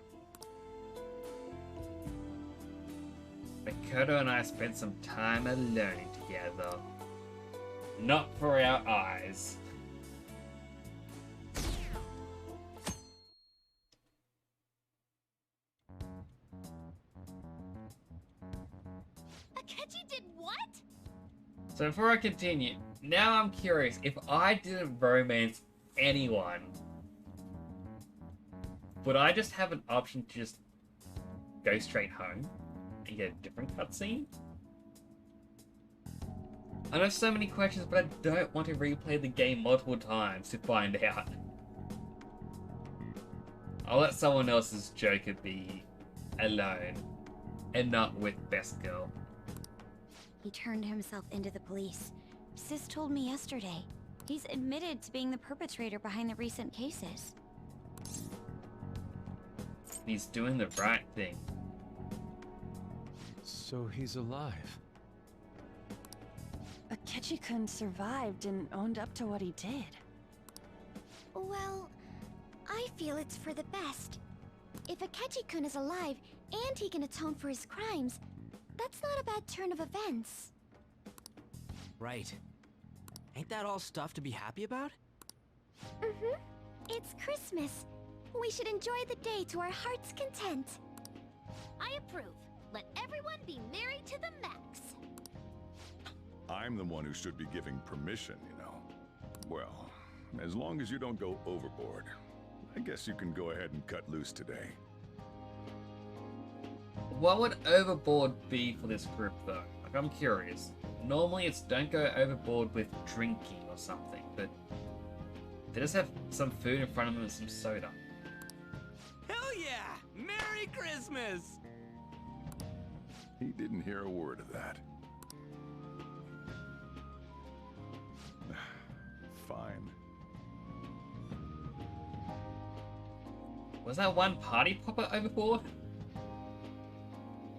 A: Makoto and I spent some time alone together. Not for our eyes.
U: Akechi did what?
A: So before I continue, now I'm curious, if I didn't romance anyone, would I just have an option to just go straight home and get a different cutscene? I know so many questions, but I don't want to replay the game multiple times to find out. I'll let someone else's Joker be alone, and not with Best Girl.
U: He turned himself into the police. Sis told me yesterday. He's admitted to being the perpetrator behind the recent cases.
A: He's doing the right thing.
B: So he's alive.
F: Akechi-kun survived and owned up to what he did.
C: Well, I feel it's for the best. If Akechi-kun is alive and he can atone for his crimes, that's not a bad turn of events.
R: Right. Ain't that all stuff to be happy about?
C: Mm-hmm. It's Christmas. We should enjoy the day to our heart's content.
U: I approve. Let everyone be merry to the max.
O: I'm the one who should be giving permission, you know. Well, as long as you don't go overboard, I guess you can go ahead and cut loose today.
A: What would overboard be for this group though? Like, I'm curious. Normally it's don't go overboard with drinking or something, but they just have some food in front of them and some soda.
R: Hell yeah! Merry Christmas!
O: He didn't hear a word of that. Fine.
A: Was that one party popper overboard?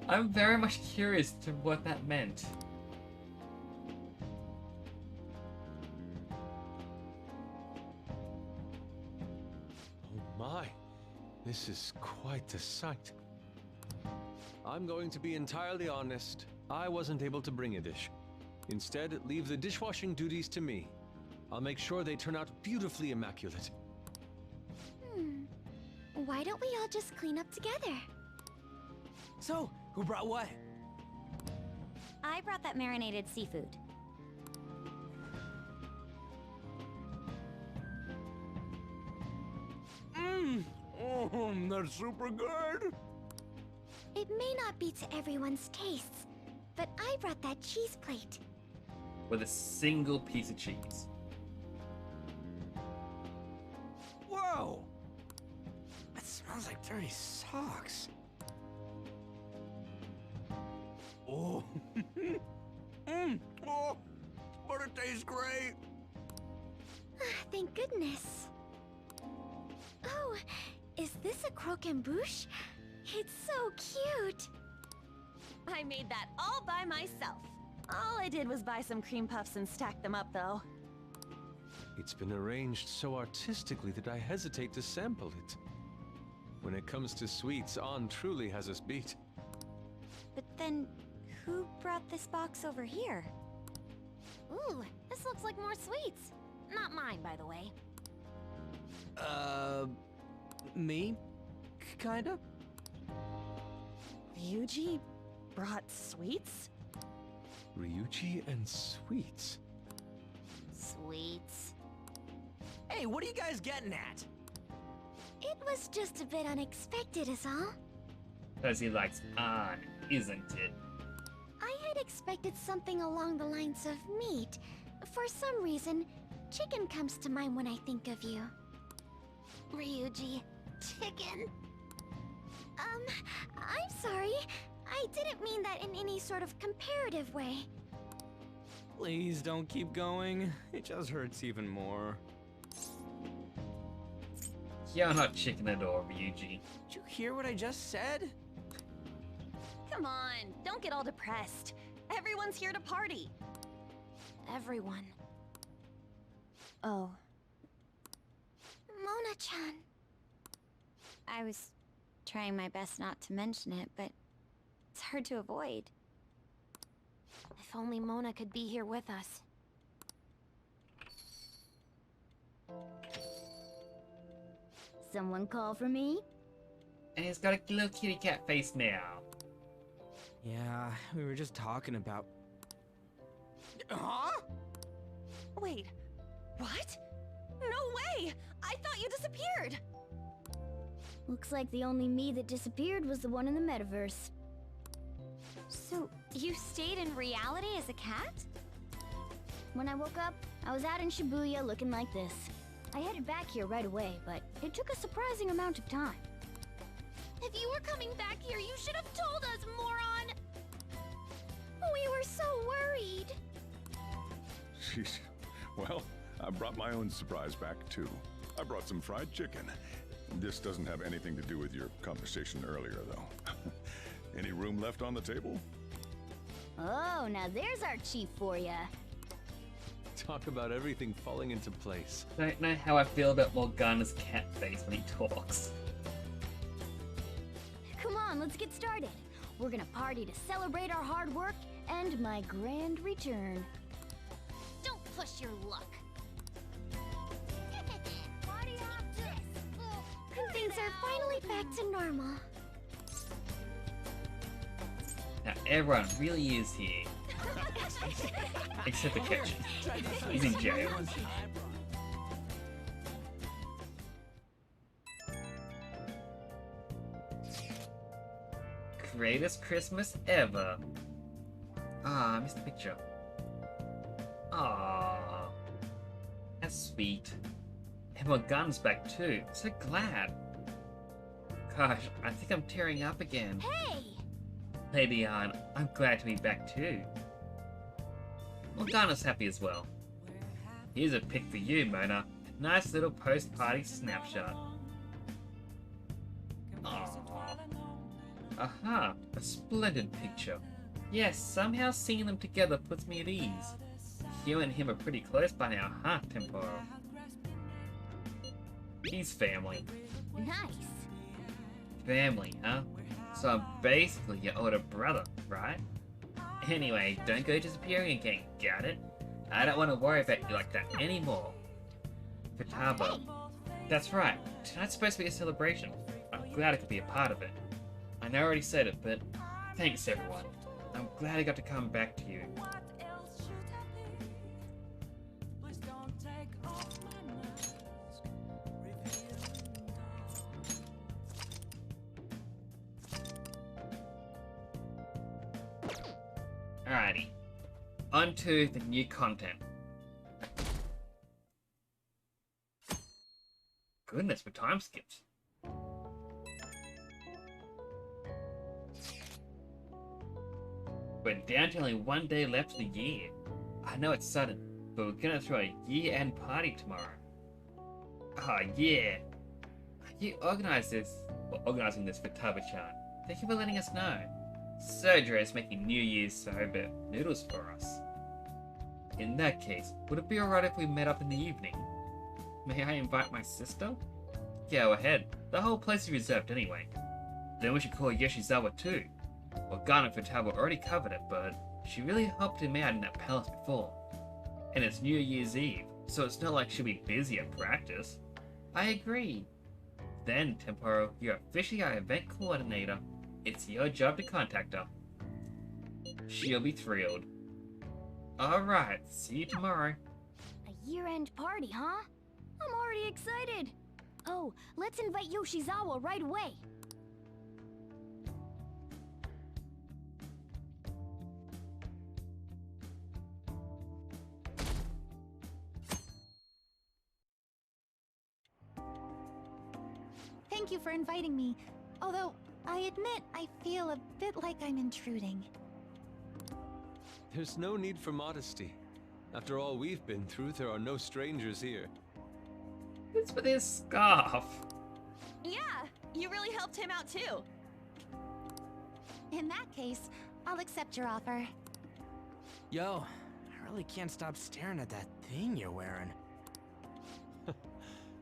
A: I'm very much curious to what that meant.
B: Oh my, this is quite the sight. I'm going to be entirely honest. I wasn't able to bring a dish. Instead, leave the dishwashing duties to me. I'll make sure they turn out beautifully immaculate.
U: Why don't we all just clean up together?
R: So, who brought what?
U: I brought that marinated seafood.
R: Oh, that's super good.
U: It may not be to everyone's tastes, but I brought that cheese plate.
A: With a single piece of cheese.
R: Whoa! That smells like dirty socks. Oh. Oh, but it tastes great.
U: Thank goodness. Oh, is this a croquembouche? It's so cute.
F: I made that all by myself. All I did was buy some cream puffs and stack them up, though.
B: It's been arranged so artistically that I hesitate to sample it. When it comes to sweets, Ann truly has us beat.
U: But then, who brought this box over here? Ooh, this looks like more sweets. Not mine, by the way.
R: Me? Kinda?
F: Ryuji brought sweets?
B: Ryuji and sweets.
U: Sweets.
R: Hey, what are you guys getting at?
U: It was just a bit unexpected is all.
A: Because he likes Ann, isn't it?
U: I had expected something along the lines of meat. For some reason, chicken comes to mind when I think of you. Ryuji, chicken. I'm sorry. I didn't mean that in any sort of comparative way.
R: Please don't keep going. It just hurts even more.
A: You're not chicken at all, Ryuji.
R: Did you hear what I just said?
F: Come on, don't get all depressed. Everyone's here to party.
U: Everyone. Oh. Mona-chan. I was trying my best not to mention it, but it's hard to avoid. If only Mona could be here with us. Someone call for me?
A: And he's got a little kitty cat face now.
R: Yeah, we were just talking about... Huh?
F: Wait, what? No way! I thought you disappeared!
U: Looks like the only me that disappeared was the one in the metaverse. So, you stayed in reality as a cat? When I woke up, I was out in Shibuya looking like this. I headed back here right away, but it took a surprising amount of time.
F: If you were coming back here, you should have told us, moron!
U: We were so worried.
O: Sheesh. Well, I brought my own surprise back, too. I brought some fried chicken. This doesn't have anything to do with your conversation earlier, though. Any room left on the table?
U: Oh, now there's our chief for ya.
B: Talk about everything falling into place.
A: Don't know how I feel about Morgana's cat face when he talks.
U: Come on, let's get started. We're gonna party to celebrate our hard work and my grand return. Don't push your luck. Things are finally back to normal.
A: Now everyone really is here. Except the kitchen. He's in jail. Greatest Christmas ever. Ah, I missed the picture. Ah, that's sweet. And my gun's back too. So glad. Gosh, I think I'm tearing up again.
U: Hey!
A: Lady Ann, I'm glad to be back too. Morgana's happy as well. Here's a pic for you, Mona. Nice little post-party snapshot. Aww. Aha, a splendid picture. Yes, somehow seeing them together puts me at ease. You and him are pretty close by now, huh, Temporo? He's family.
C: Nice.
A: Family, huh? So I'm basically your older brother, right? Anyway, don't go disappearing again, got it? I don't want to worry about you like that anymore. Futaba. That's right, tonight's supposed to be a celebration. I'm glad I could be a part of it. I know I already said it, but thanks everyone. I'm glad I got to come back to you. Alrighty, on to the new content. Goodness, with time skips. We're down to only 1 day left of the year. I know it's sudden, but we're gonna throw a year-end party tomorrow. Ah, yeah. You organising this for Taba-chan. Thank you for letting us know. Sergio is making New Year's soba noodles for us. In that case, would it be alright if we met up in the evening? May I invite my sister? Go ahead. The whole place is reserved anyway. Then we should call Yoshizawa too. Organa Futaba already covered it, but she really helped him out in that palace before. And it's New Year's Eve, so it's not like she'll be busy at practice. I agree. Then, Temporo, you're officially our event coordinator. It's your job to contact her. She'll be thrilled. Alright, see you tomorrow.
C: A year-end party, huh? I'm already excited. Oh, let's invite Yoshizawa right away.
G: Thank you for inviting me, although I admit I feel a bit like I'm intruding.
B: There's no need for modesty. After all we've been through, there are no strangers here.
A: It's with his scarf.
F: Yeah, you really helped him out too.
G: In that case, I'll accept your offer.
R: Yo, I really can't stop staring at that thing you're wearing.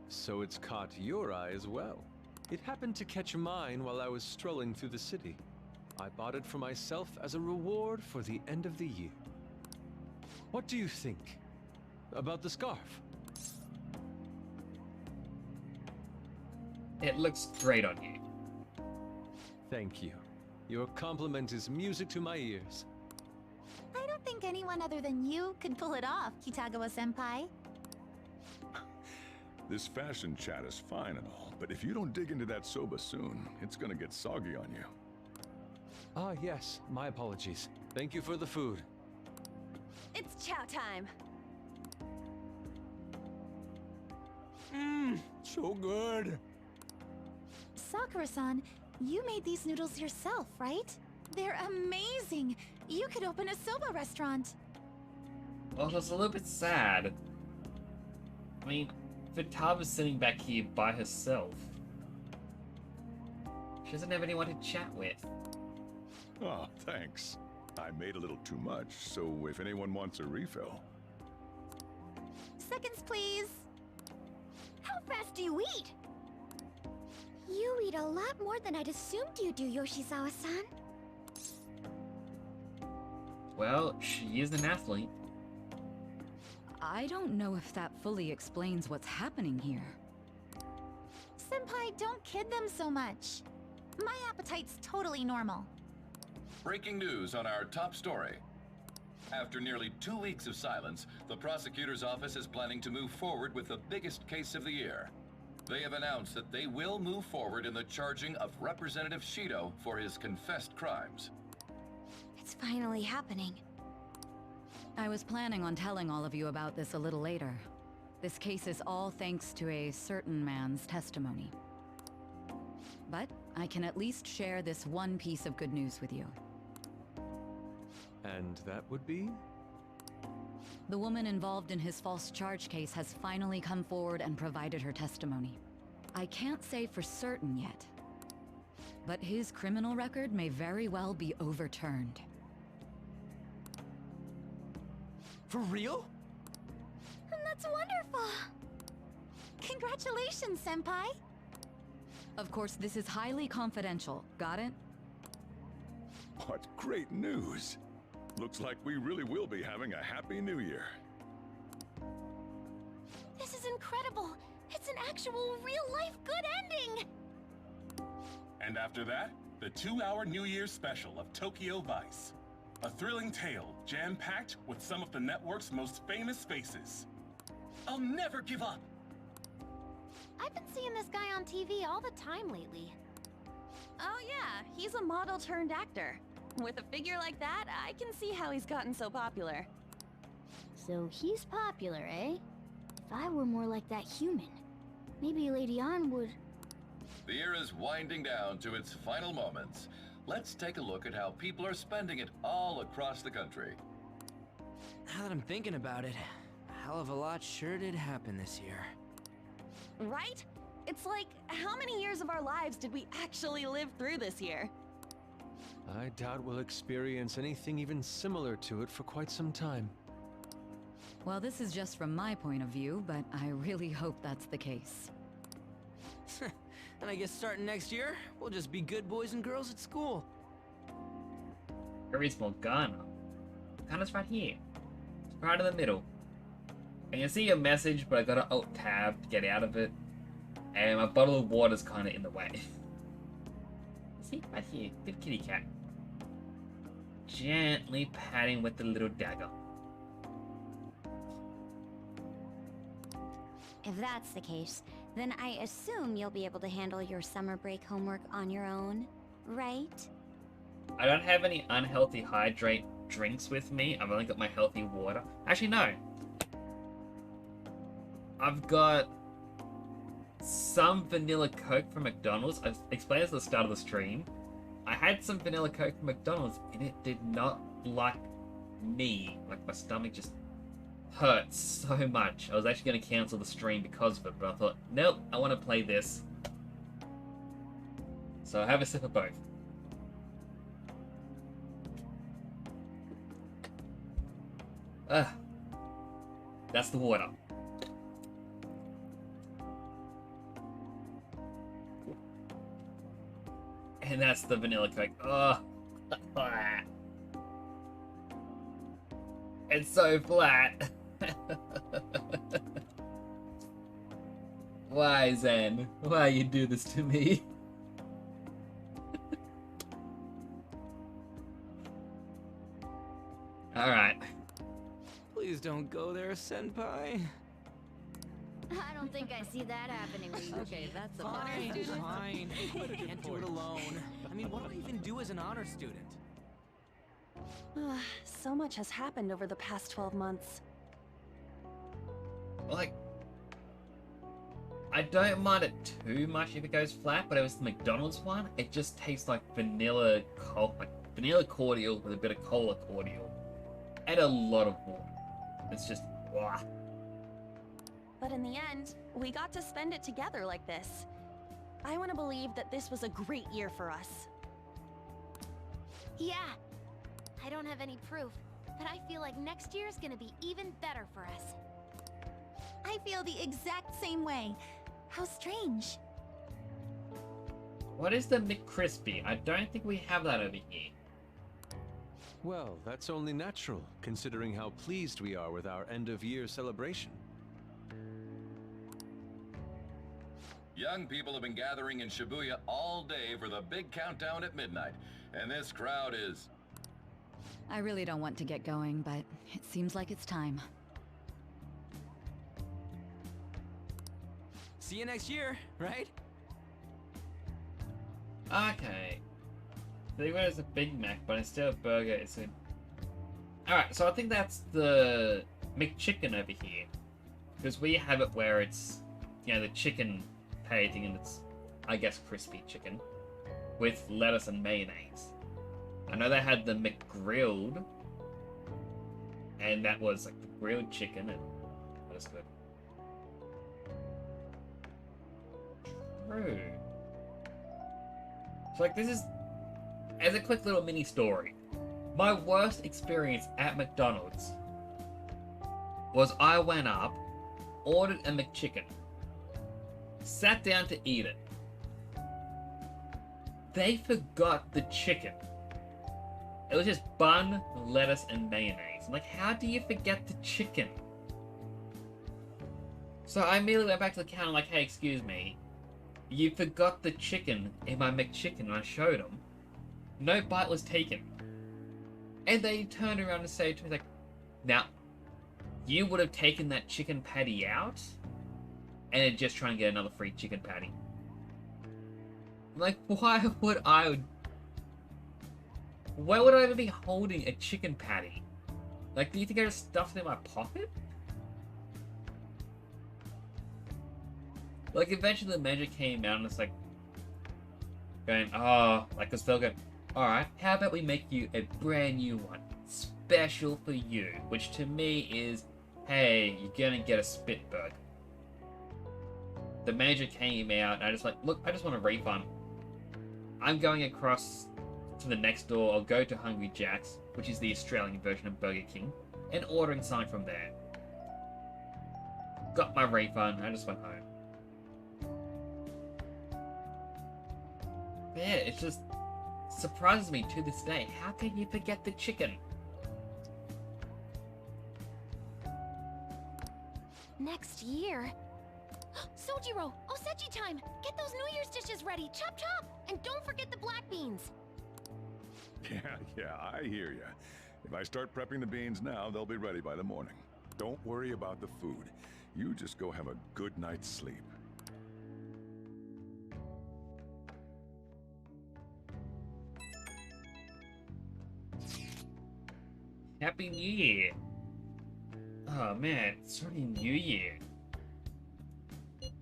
B: So it's caught your eye as well. It happened to catch mine while I was strolling through the city. I bought it for myself as a reward for the end of the year. What do you think about the scarf?
A: It looks great on you.
B: Thank you. Your compliment is music to my ears.
G: I don't think anyone other than you could pull it off, Kitagawa-senpai.
O: This fashion chat is fine and all, but if you don't dig into that soba soon, it's gonna get soggy on you.
B: Ah, yes. My apologies. Thank you for the food.
F: It's chow time.
R: So good.
G: Sakura-san, you made these noodles yourself, right? They're amazing! You could open a soba restaurant.
A: Well, it was a little bit sad. I mean, Futaba's sitting back here by herself. She doesn't have anyone to chat with.
O: Oh, thanks. I made a little too much, so if anyone wants a refill...
G: Seconds, please.
C: How fast do you eat? You eat a lot more than I'd assumed you do, Yoshizawa-san.
A: Well, she is an athlete.
Q: I don't know if that fully explains what's happening here.
G: Senpai, don't kid them so much. My appetite's totally normal.
V: Breaking news on our top story. After nearly 2 weeks of silence, the prosecutor's office is planning to move forward with the biggest case of the year. They have announced that they will move forward in the charging of Representative Shido for his confessed crimes.
C: It's finally happening.
Q: I was planning on telling all of you about this a little later. This case is all thanks to a certain man's testimony. But I can at least share this one piece of good news with you.
B: And that would be?
Q: The woman involved in his false charge case has finally come forward and provided her testimony. I can't say for certain yet, but his criminal record may very well be overturned.
R: For real?
G: That's wonderful! Congratulations, Senpai!
Q: Of course, this is highly confidential. Got it?
O: What great news! Looks like we really will be having a happy new year.
G: This is incredible! It's an actual, real-life good ending!
I: And after that, the 2-hour New Year's special of Tokyo Vice. A thrilling tale, jam-packed with some of the network's most famous faces. I'll never give up!
C: I've been seeing this guy on TV all the time lately.
F: Oh yeah, he's a model turned actor. With a figure like that, I can see how he's gotten so popular.
C: So he's popular, eh? If I were more like that human, maybe Lady Ann would...
V: The year is winding down to its final moments. Let's take a look at how people are spending it all across the country.
P: Now that I'm thinking about it, a hell of a lot sure did happen this year.
F: Right? It's like, how many years of our lives did we actually live through this year?
B: I doubt we'll experience anything even similar to it for quite some time.
Q: Well, this is just from my point of view, but I really hope that's the case.
P: And I guess starting next year, we'll just be good boys and girls at school.
A: Where is Morgana? Morgana's right here. It's right in the middle. And you see a message, but I gotta Alt-Tab to get out of it. And my bottle of water's kinda in the way. See? Right here. Good kitty cat. Gently patting with the little dagger.
U: If that's the case, then I assume you'll be able to handle your summer break homework on your own, right?
A: I don't have any unhealthy hydrate drinks with me. I've only got my healthy water. Actually, no. I've got some vanilla Coke from McDonald's. I explained this at the start of the stream. I had some vanilla Coke from McDonald's and it did not like me. Like my stomach just hurt so much. I was actually going to cancel the stream because of it, but I thought, nope, I want to play this. So I have a sip of both. That's the water. And that's the vanilla Coke. Oh. It's so flat. Why, Zen? Why you do this to me? Alright.
P: Please don't go there, Senpai.
C: I don't think I see that happening.
Q: Okay, that's a
P: Fine, fine. Can't do it alone. I mean, what do I even do as an honor student?
F: So much has happened over the past 12 months.
A: Like, I don't mind it too much if it goes flat, but it was the McDonald's one. It just tastes like vanilla cordial with a bit of cola cordial. And a lot of water. It's just, blah.
F: But in the end, we got to spend it together like this. I want to believe that this was a great year for us.
C: Yeah. I don't have any proof, but I feel like next year is gonna be even better for us.
G: I feel the exact same way. How strange.
A: What is the McCrispy? I don't think we have that over here.
B: Well, that's only natural, considering how pleased we are with our end-of-year celebration.
V: Young people have been gathering in Shibuya all day for the big countdown at midnight, and this crowd is...
Q: I really don't want to get going, but it seems like it's time.
P: See you next year, right?
A: Okay. So you it's a Big Mac, but instead of burger, it's a... Alright, so I think that's the McChicken over here. Because we have it where it's, you know, the chicken thing, and it's, I guess, crispy chicken. With lettuce and mayonnaise. I know they had the McGrilled. And that was like the grilled chicken, and that was good. True. So So like this is, as a quick little mini story, my worst experience at McDonald's was I went up, ordered a McChicken, sat down to eat it. They forgot the chicken. It was just bun, lettuce, and mayonnaise. I'm like, how do you forget the chicken? So I immediately went back to the counter like, hey, excuse me. You forgot the chicken in my McChicken, and I showed them. No bite was taken. And they turned around and said to me, like, now, you would have taken that chicken patty out and then just try and get another free chicken patty. Like, why would I even be holding a chicken patty? Like, do you think I just stuffed it in my pocket? Like, eventually the manager came out and it's like, going, oh, like, cause they'll go, alright, how about we make you a brand new one, special for you, which to me is, hey, you're gonna get a spit burger. The manager came out and I just like, look, I just want a refund. I'm going across to the next door, I'll go to Hungry Jack's, which is the Australian version of Burger King, and ordering something from there. Got my refund, I just went home. But yeah, it just surprises me to this day. How can you forget the chicken?
C: Next year? Sojiro! Osechi time! Get those New Year's dishes ready! Chop chop! And don't forget the black beans!
O: Yeah, I hear ya. If I start prepping the beans now, they'll be ready by the morning. Don't worry about the food. You just go have a good night's sleep.
A: Happy New Year! Oh man, it's already New Year.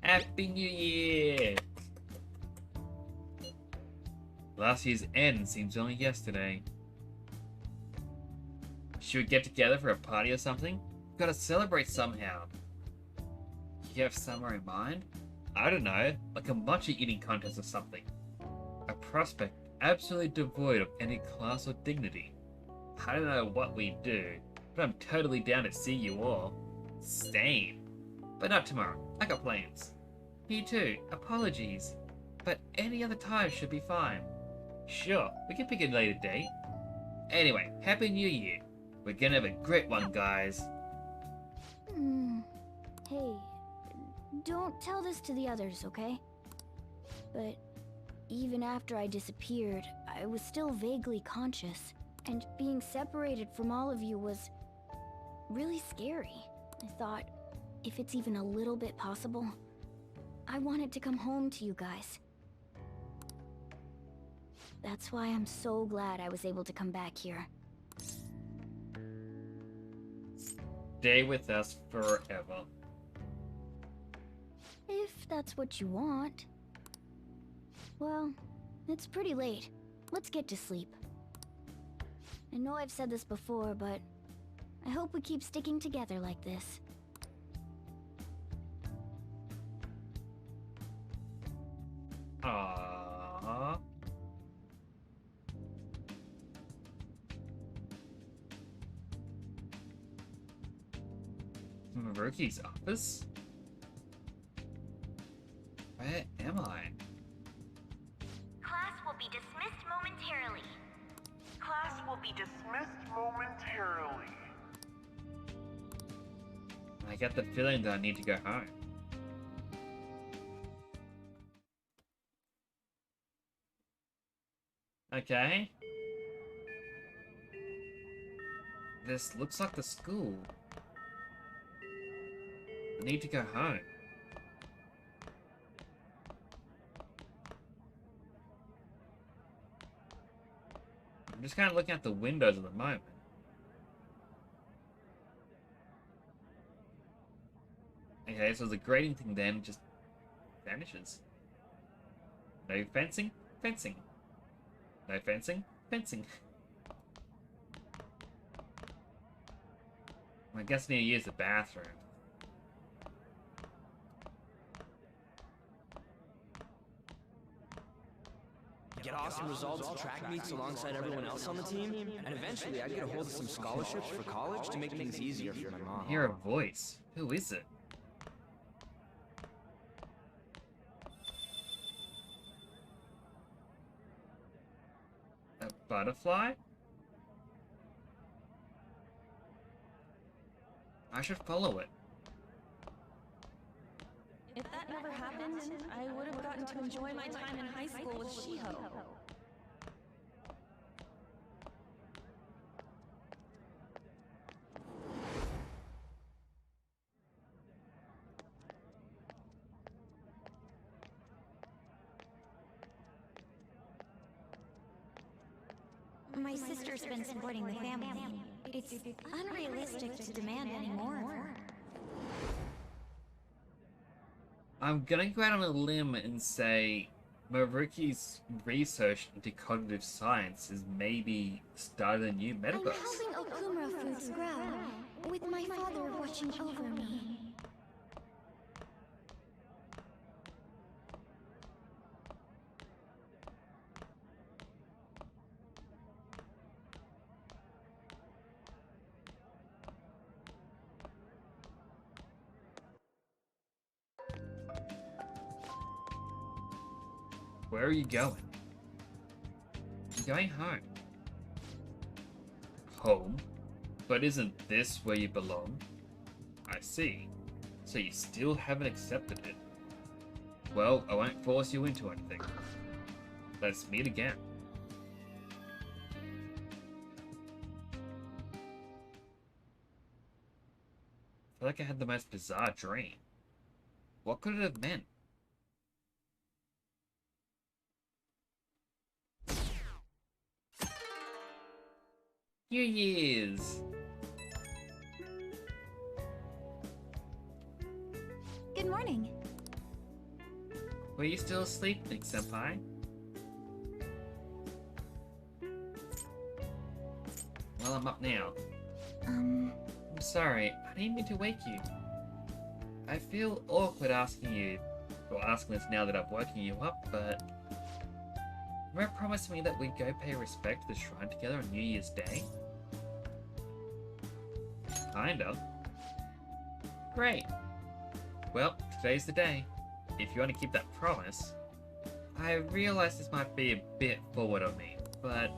A: Happy New Year! Last year's end seems only yesterday. Should we get together for a party or something? Gotta celebrate somehow. You have somewhere in mind? I don't know, like a matcha eating contest or something. A prospect absolutely devoid of any class or dignity. I don't know what we do, but I'm totally down to see you all. Same. But not tomorrow. I got plans. Me too. Apologies. But any other time should be fine. Sure, we can pick a later date. Anyway, Happy New Year. We're gonna have a great one, guys.
C: Hey, don't tell this to the others, okay? But even after I disappeared, I was still vaguely conscious. And being separated from all of you was really scary. I thought, if it's even a little bit possible, I wanted to come home to you guys. That's why I'm so glad I was able to come back here.
A: Stay with us forever.
C: If that's what you want. Well, it's pretty late. Let's get to sleep. I know I've said this before, but I hope we keep sticking together like this.
A: Aww. Maruki's office? Where am I?
L: Class will be dismissed momentarily. Class will be dismissed momentarily.
A: I get the feeling that I need to go home. Okay. This looks like the school. I need to go home. I'm just kind of looking at the windows at the moment. Okay, so the grading thing then just vanishes. No fencing? Fencing. No fencing? Fencing. I guess I need to use the bathroom.
P: get awesome results at track meets alongside everyone else on the team, and eventually I'd get a hold of some scholarships for college to make things easier for my mom.
A: Hear a voice. Who is it? A butterfly? I should follow it.
F: If that never happened, I would have gotten to enjoy my time in high school with Shiho.
U: My sister's been supporting the family. It's unrealistic to demand any more of her.
A: I'm gonna go out on a limb and say Maruki's research into cognitive science has maybe started a new metaverse.
C: I'm helping Okumura fruits grow, with my father watching over me.
A: Where are you going? I'm going home. Home? But isn't this where you belong? I see. So you still haven't accepted it. Well, I won't force you into anything. Let's meet again. I feel like I had the most bizarre dream. What could it have meant? New Year's!
G: Good morning.
A: Were you still asleep, Nick Senpai? Well, I'm up now. I'm sorry, I didn't mean to wake you. I feel awkward asking you, or asking this now that I've woken you up, but... Remember promising me that we'd go pay respect to the shrine together on New Year's Day? Kinda. Great. Well, today's the day. If you want to keep that promise. I realize this might be a bit forward of me, but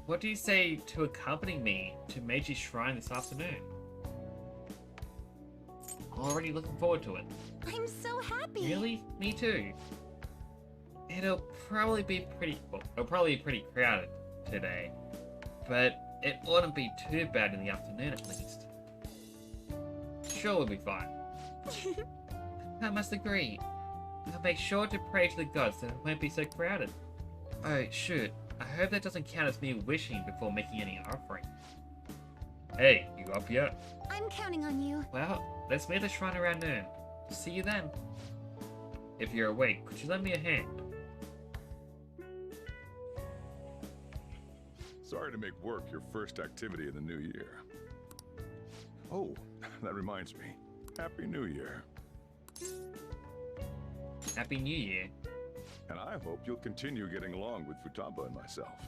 A: what do you say to accompanying me to Meiji Shrine this afternoon? Already looking forward to it.
G: I'm so happy.
A: Really? Me too. It'll probably be pretty crowded today, but it oughtn't be too bad in the afternoon at least. Sure, we'll be fine. I must agree. I'll make sure to pray to the gods that it won't be so crowded. Oh, shoot. I hope that doesn't count as me wishing before making any offering. Hey, you up yet?
G: I'm counting on you.
A: Well, let's meet at the shrine around noon. See you then. If you're awake, could you lend me a hand?
O: Sorry to make work your first activity of the new year. Oh, that reminds me. Happy New Year.
A: Happy New Year.
O: And I hope you'll continue getting along with Futaba and myself.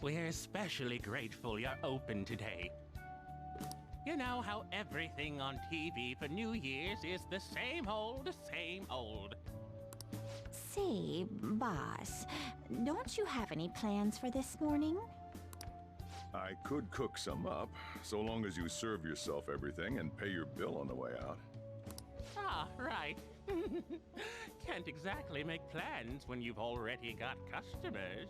M: We're especially grateful you're open today. You know how everything on TV for New Year's is the same old, same old.
G: Say, boss, don't you have any plans for this morning?
O: I could cook some up, so long as you serve yourself everything and pay your bill on the way out.
M: Ah, right. Can't exactly make plans when you've already got customers.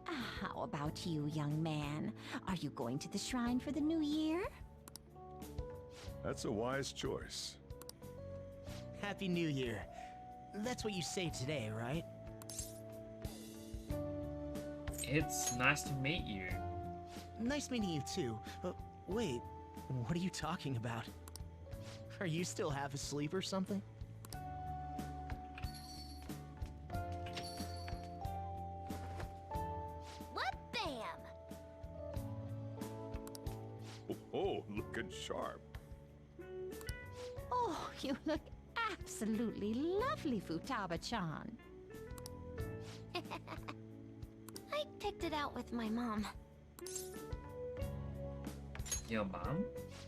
G: How about you, young man? Are you going to the shrine for the new year?
O: That's a wise choice.
N: Happy New Year. That's what you say today, right?
A: It's nice to meet you.
N: Nice meeting you too. Wait, what are you talking about? Are you still half asleep or something?
C: What bam!
O: Oh, looking sharp.
G: Oh, you look absolutely lovely, Futaba-chan.
U: I picked it out with my mom.
A: Your mom?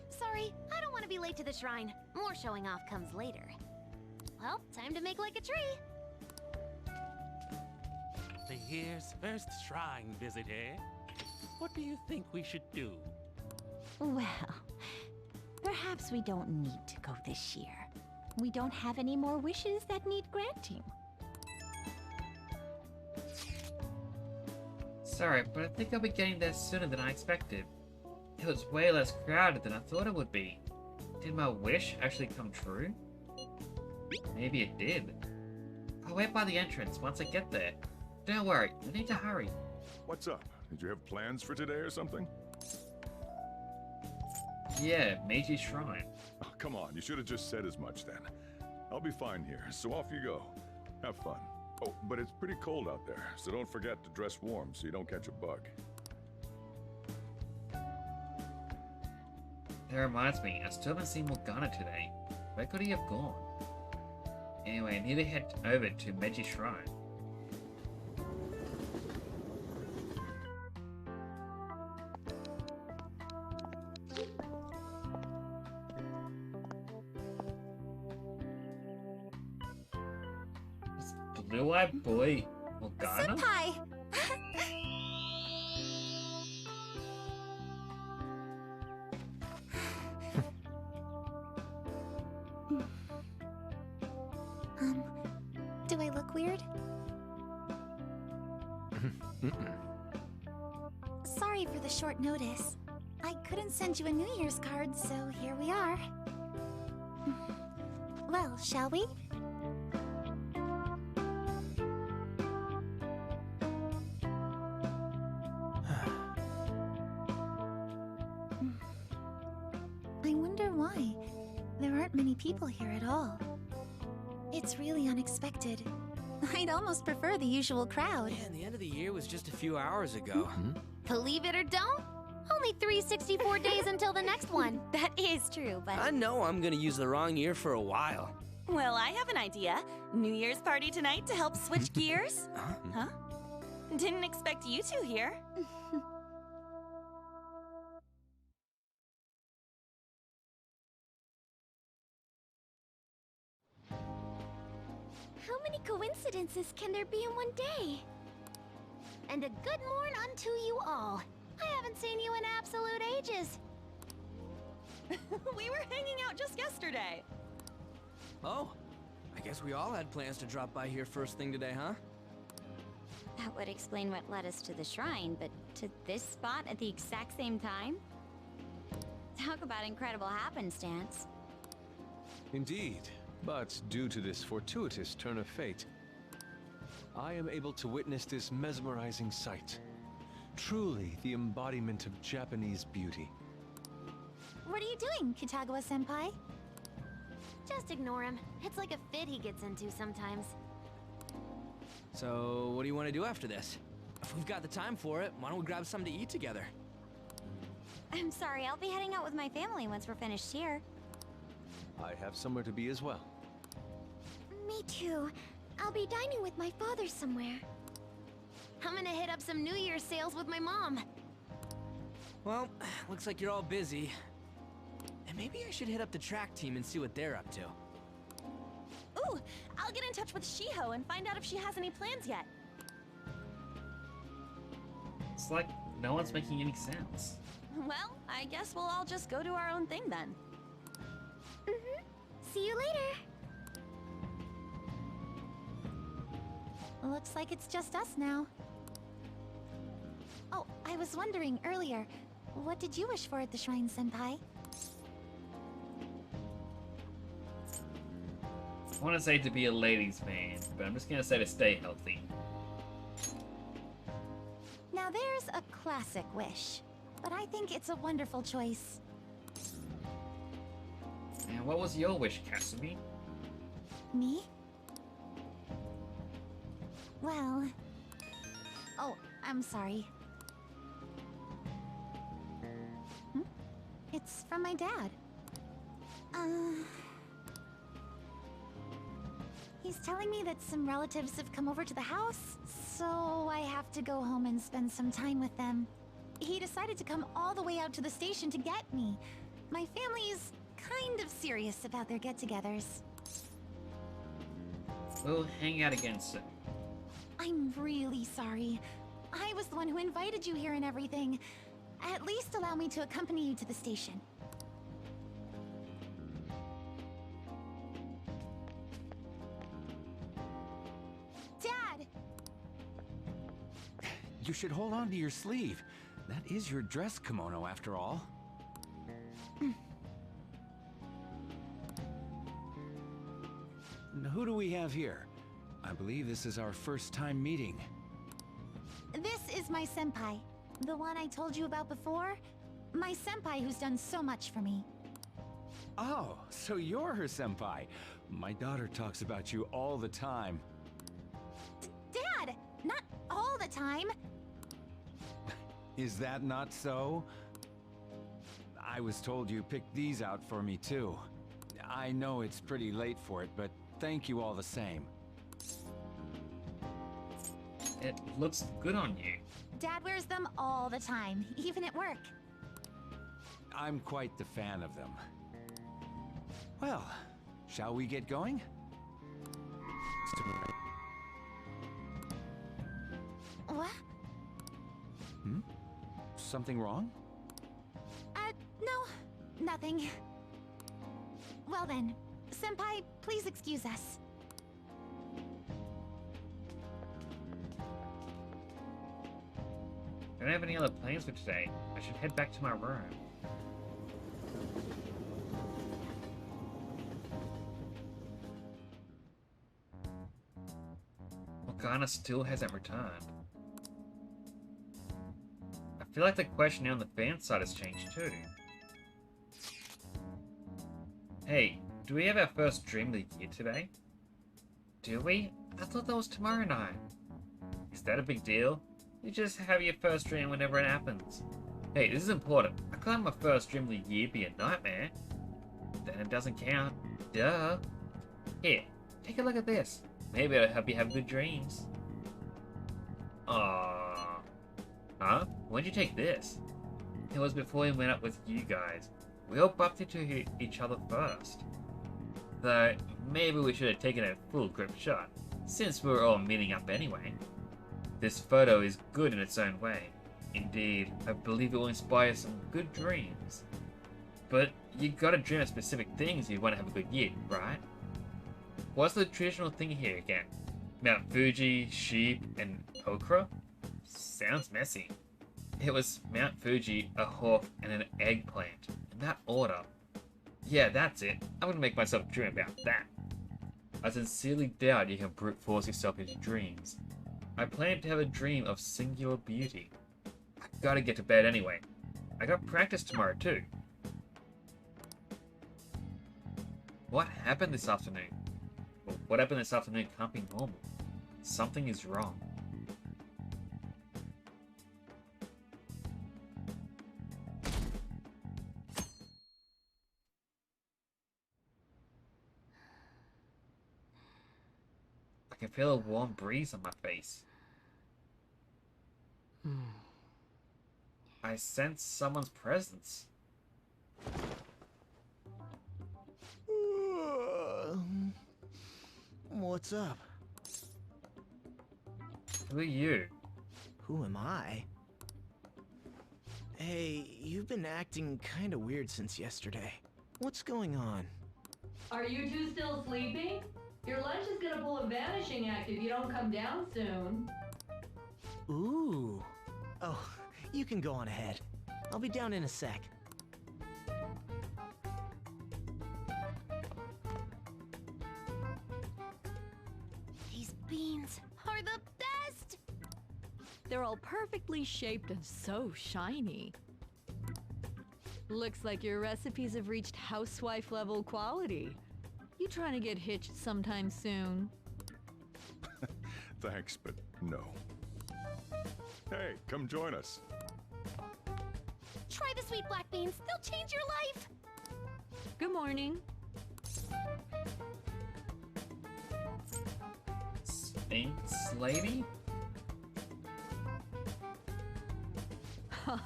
U: Sorry, I don't want to be late to the shrine. More showing off comes later. Well, time to make like a tree.
M: The year's first shrine visit, eh? What do you think we should do?
G: Well, perhaps we don't need to go this year. We don't have any more wishes that need granting.
A: Sorry, but I think I'll be getting there sooner than I expected. It was way less crowded than I thought it would be. Did my wish actually come true? Maybe it did. I'll wait by the entrance once I get there. Don't worry, I need to hurry.
O: What's up? Did you have plans for today or something?
A: Yeah, Meiji Shrine.
O: Oh, come on, you should have just said as much then. I'll be fine here, so off you go. Have fun. Oh, but it's pretty cold out there, so don't forget to dress warm so you don't catch a bug.
A: That reminds me, I still haven't seen Morgana today. Where could he have gone? Anyway, I need to head over to Meiji Shrine. Blue-eyed boy Morgana?
G: Senpai! Do I look weird? Sorry for the short notice. I couldn't send you a New Year's card, so here we are. Well, shall we? I wonder why. There aren't many people here at all. It's really unexpected. I'd almost prefer the usual crowd.
P: Man, the end of the year was just a few hours ago.
U: Believe it or don't, only 364 days until the next one. That is true, but...
P: I know I'm gonna use the wrong year for a while.
J: Well, I have an idea. New Year's party tonight to help switch gears? Huh? Didn't expect you two here.
U: How many coincidences can there be in one day? And a good morn unto you all. I haven't seen you in absolute ages.
J: We were hanging out just yesterday.
P: Oh, I guess we all had plans to drop by here first thing today, huh?
U: That would explain what led us to the shrine, but to this spot at the exact same time? Talk about incredible happenstance.
B: Indeed, but due to this fortuitous turn of fate, I am able to witness this mesmerizing sight. Truly the embodiment of Japanese beauty.
G: What are you doing, Kitagawa-senpai?
U: Just ignore him. It's like a fit he gets into sometimes.
P: So, what do you want to do after this? If we've got the time for it, why don't we grab something to eat together?
U: I'm sorry, I'll be heading out with my family once we're finished here.
B: I have somewhere to be as well.
U: Me too. I'll be dining with my father somewhere. I'm gonna hit up some New Year's sales with my mom.
P: Well, looks like you're all busy. And maybe I should hit up the track team and see what they're up to.
J: Ooh, I'll get in touch with Shiho and find out if she has any plans yet.
A: It's like no one's making any sense.
J: Well, I guess we'll all just go do our own thing then.
U: See you later.
G: Looks like it's just us now. Oh, I was wondering earlier, what did you wish for at the shrine, Senpai?
A: I want to say to be a ladies' man, but I'm just gonna say to stay healthy.
G: Now there's a classic wish, but I think it's a wonderful choice.
A: And what was your wish, Kasumi?
G: Me? Well... Oh, I'm sorry. It's from my dad. He's telling me that some relatives have come over to the house, so I have to go home and spend some time with them. He decided to come all the way out to the station to get me. My family's kind of serious about their get-togethers.
A: We'll hang out again soon.
G: I'm really sorry. I was the one who invited you here and everything. At least allow me to accompany you to the station. Dad!
H: You should hold on to your sleeve. That is your dress kimono, after all. Who do we have here? I believe this is our first time meeting.
G: This is my senpai. The one I told you about before. My senpai who's done so much for me.
H: Oh, so you're her senpai. My daughter talks about you all the time.
G: Dad! Not all the time.
H: Is that not so? I was told you picked these out for me too. I know it's pretty late for it, but thank you all the same.
A: It looks good on you.
G: Dad wears them all the time, even at work.
H: I'm quite the fan of them. Well, shall we get going?
G: What?
H: Something wrong?
G: No, nothing. Well then, senpai, please excuse us.
A: I don't have any other plans for today. I should head back to my room. Morgana still hasn't returned. I feel like the questionnaire on the fan side has changed too. Hey, do we have our first dream of the year today? Do we? I thought that was tomorrow night. Is that a big deal? You just have your first dream whenever it happens. Hey, this is important. I can't have my first dream of the year be a nightmare. Then it doesn't count. Duh. Here, take a look at this. Maybe it'll help you have good dreams. Aww. Huh? When'd you take this? It was before we went up with you guys. We all bumped into each other first. Though, maybe we should have taken a full grip shot, since we were all meeting up anyway. This photo is good in its own way. Indeed, I believe it will inspire some good dreams. But you gotta dream of specific things if you want to have a good year, right? What's the traditional thing here again? Mount Fuji, sheep, and okra? Sounds messy. It was Mount Fuji, a hawk, and an eggplant. In that order. Yeah, that's it. I'm gonna make myself dream about that. I sincerely doubt you can brute force yourself into dreams. I plan to have a dream of singular beauty. I gotta get to bed anyway. I got practice tomorrow too. What happened this afternoon? Well, what happened this afternoon can't be normal. Something is wrong. I can feel a warm breeze on my face. I sense someone's presence.
N: What's up?
A: Who are you?
N: Who am I? Hey, you've been acting kinda weird since yesterday. What's going on?
K: Are you two still sleeping? Your lunch is gonna pull a vanishing act if you don't come down soon.
N: Ooh. Oh, you can go on ahead. I'll be down in a sec.
C: These beans are the best!
W: They're all perfectly shaped and so shiny. Looks like your recipes have reached housewife level quality. You trying to get hitched sometime soon?
O: Thanks, but no. Hey, come join us.
C: Try the sweet black beans. They'll change your life.
W: Good morning.
A: Thanks, lady?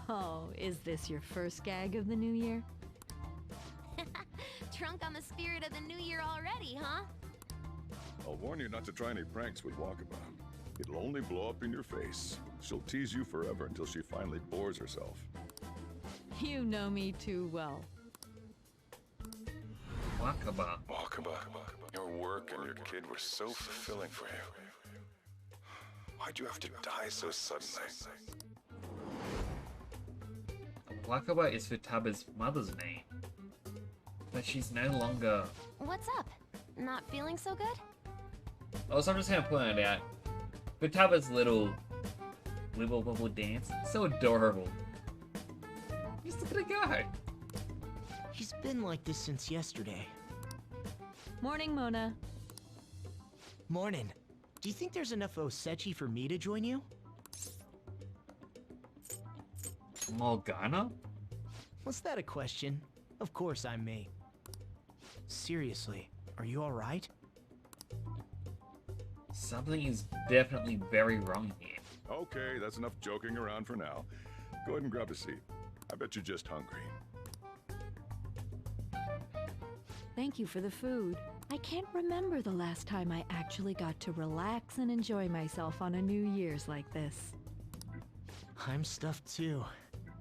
W: Oh, is this your first gag of the new year?
C: Drunk on the spirit of the new year already, huh?
O: I'll warn you not to try any pranks with Wakaba. It'll only blow up in your face. She'll tease you forever until she finally bores herself.
W: You know me too well.
A: Wakaba.
O: Wakaba, your work and your kid were so fulfilling for you. Why'd you have to die so suddenly?
A: Wakaba is Futaba's mother's name. But she's no longer...
C: What's up? Not feeling so good?
A: Also, I'm just gonna point it out. Futaba's little wibble wobble dance, so adorable. Just look at it go.
N: He's been like this since yesterday.
W: Morning, Mona.
N: Morning. Do you think there's enough Osechi for me to join you?
A: Morgana?
N: Was that a question? Of course I'm me. Seriously, are you alright?
A: Something is definitely very wrong here.
O: Okay, that's enough joking around for now. Go ahead and grab a seat. I bet you're just hungry.
W: Thank you for the food. I can't remember the last time I actually got to relax and enjoy myself on a New Year's like this.
N: I'm stuffed too.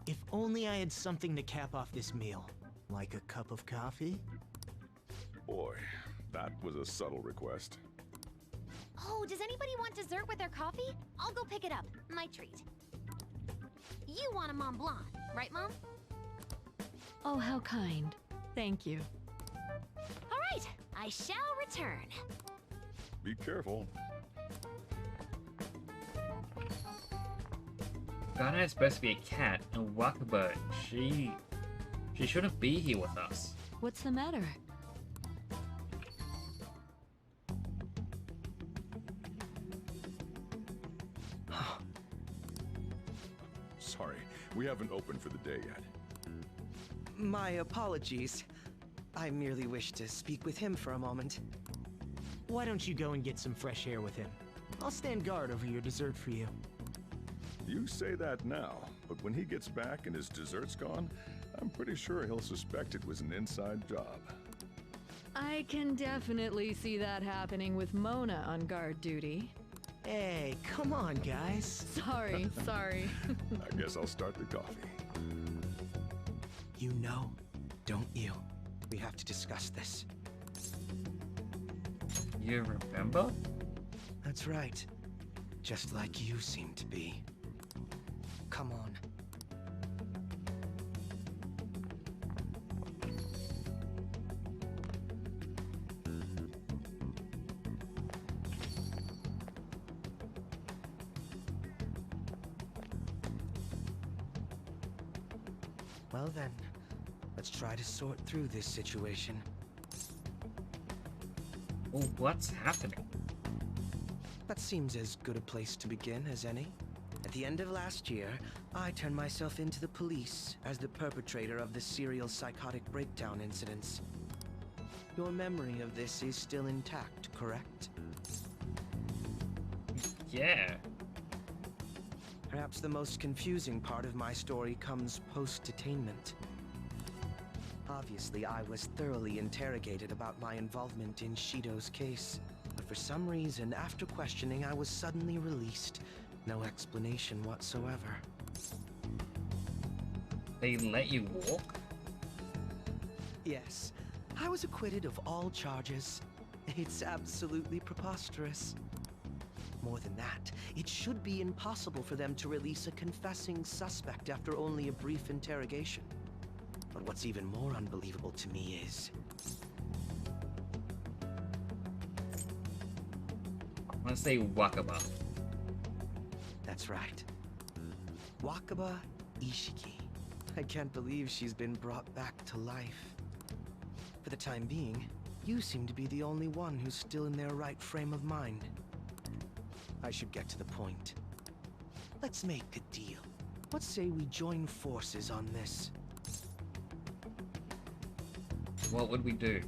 N: If only I had something to cap off this meal. Like a cup of coffee?
O: Boy, that was a subtle request.
C: Oh, does anybody want dessert with their coffee? I'll go pick it up. My treat. You want a Mont Blanc, right, Mom?
W: Oh, how kind. Thank you.
C: All right, I shall return.
O: Be careful.
A: Ghana is supposed to be a cat, and Wakaba, she shouldn't be here with us.
W: What's the matter?
O: Sorry, we haven't opened for the day yet.
D: My apologies. I merely wish to speak with him for a moment.
N: Why don't you go and get some fresh air with him? I'll stand guard over your dessert for you.
O: You say that now, but when he gets back and his dessert's gone, I'm pretty sure he'll suspect it was an inside job.
W: I can definitely see that happening with Mona on guard duty.
N: Hey, come on, guys.
W: Sorry.
O: I guess I'll start the coffee.
D: You know, don't you? We have to discuss this.
A: You remember?
D: That's right. Just like you seem to be. Come on. Well then, let's try to sort through this situation.
A: Oh, what's happening?
D: That seems as good a place to begin as any. At the end of last year, I turned myself into the police as the perpetrator of the serial psychotic breakdown incidents. Your memory of this is still intact, correct?
A: Yeah.
D: Perhaps the most confusing part of my story comes post-detainment. Obviously, I was thoroughly interrogated about my involvement in Shido's case, but for some reason, after questioning, I was suddenly released. No explanation whatsoever.
A: They let you walk?
D: Yes, I was acquitted of all charges. It's absolutely preposterous. More than that, it should be impossible for them to release a confessing suspect after only a brief interrogation. But what's even more unbelievable to me is...
A: I'm gonna say Wakaba.
D: That's right. Wakaba Ishiki. I can't believe she's been brought back to life. For the time being, you seem to be the only one who's still in their right frame of mind. I should get to the point. Let's make a deal. Let's say we join forces on this.
A: What would we do?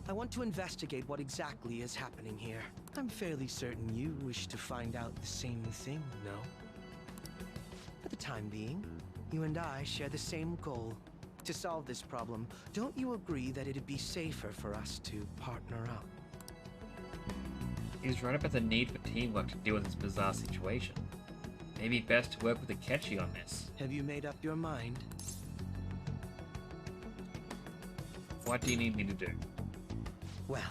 D: I want to investigate what exactly is happening here. I'm fairly certain you wish to find out the same thing, no? For the time being, you and I share the same goal. To solve this problem, don't you agree that it'd be safer for us to partner up?
A: He's right about the need for teamwork to deal with this bizarre situation. Maybe best to work with Akechi on this.
D: Have you made up your mind?
A: What do you need me to do?
D: Well,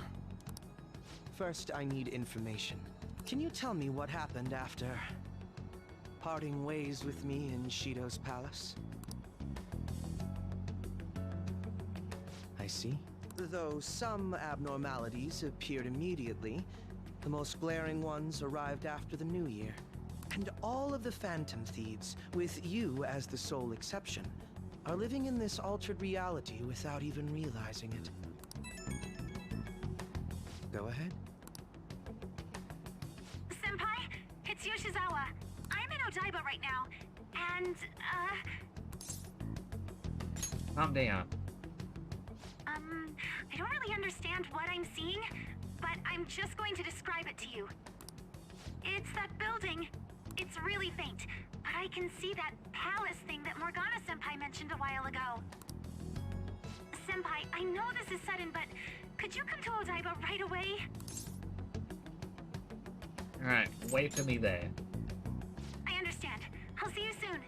D: first I need information. Can you tell me what happened after parting ways with me in Shido's palace? I see. Though some abnormalities appeared immediately, the most glaring ones arrived after the New Year. And all of the Phantom Thieves, with you as the sole exception, are living in this altered reality without even realizing it. Go ahead.
L: Senpai, it's Yoshizawa. I'm in Odaiba right now, and,
A: Calm down.
L: I don't really understand what I'm seeing, but I'm just going to describe it to you. It's that building. It's really faint, but I can see that palace thing that Morgana-senpai mentioned a while ago. Senpai, I know this is sudden, but could you come to Odaiba right away?
A: Alright, wait for me there.
L: I understand. I'll see you soon.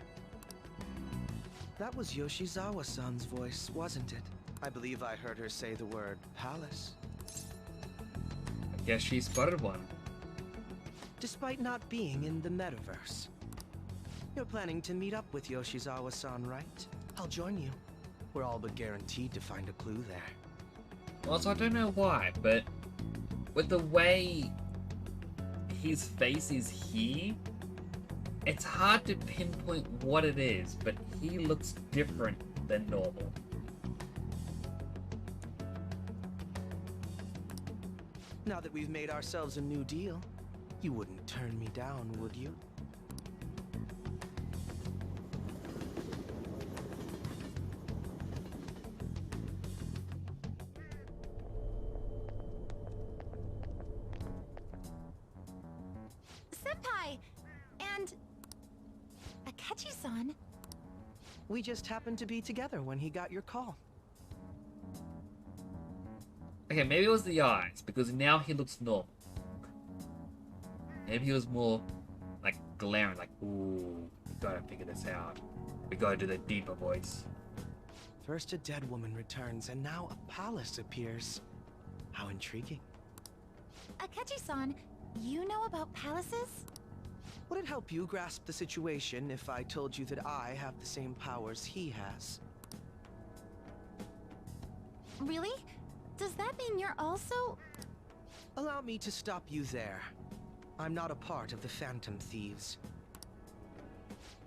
D: That was Yoshizawa-san's voice, wasn't it? I believe I heard her say the word palace.
A: I guess she spotted one.
D: Despite not being in the metaverse. You're planning to meet up with Yoshizawa-san, right? I'll join you. We're all but guaranteed to find a clue there.
A: Also, I don't know why, but with the way his face is here, it's hard to pinpoint what it is, but he looks different than normal.
D: Now that we've made ourselves a new deal, you wouldn't turn me down, would you?
G: Senpai! And... Akechi-san?
D: We just happened to be together when he got your call.
A: Okay, maybe it was the eyes, because now he looks normal. Maybe he was more, like, glaring, like, ooh, we gotta figure this out. We gotta do the deeper voice.
D: First a dead woman returns, and now a palace appears. How intriguing.
G: Akechi-san, you know about palaces?
D: Would it help you grasp the situation if I told you that I have the same powers he has?
G: Really? Does that mean you're also...
D: Allow me to stop you there. I'm not a part of the Phantom Thieves.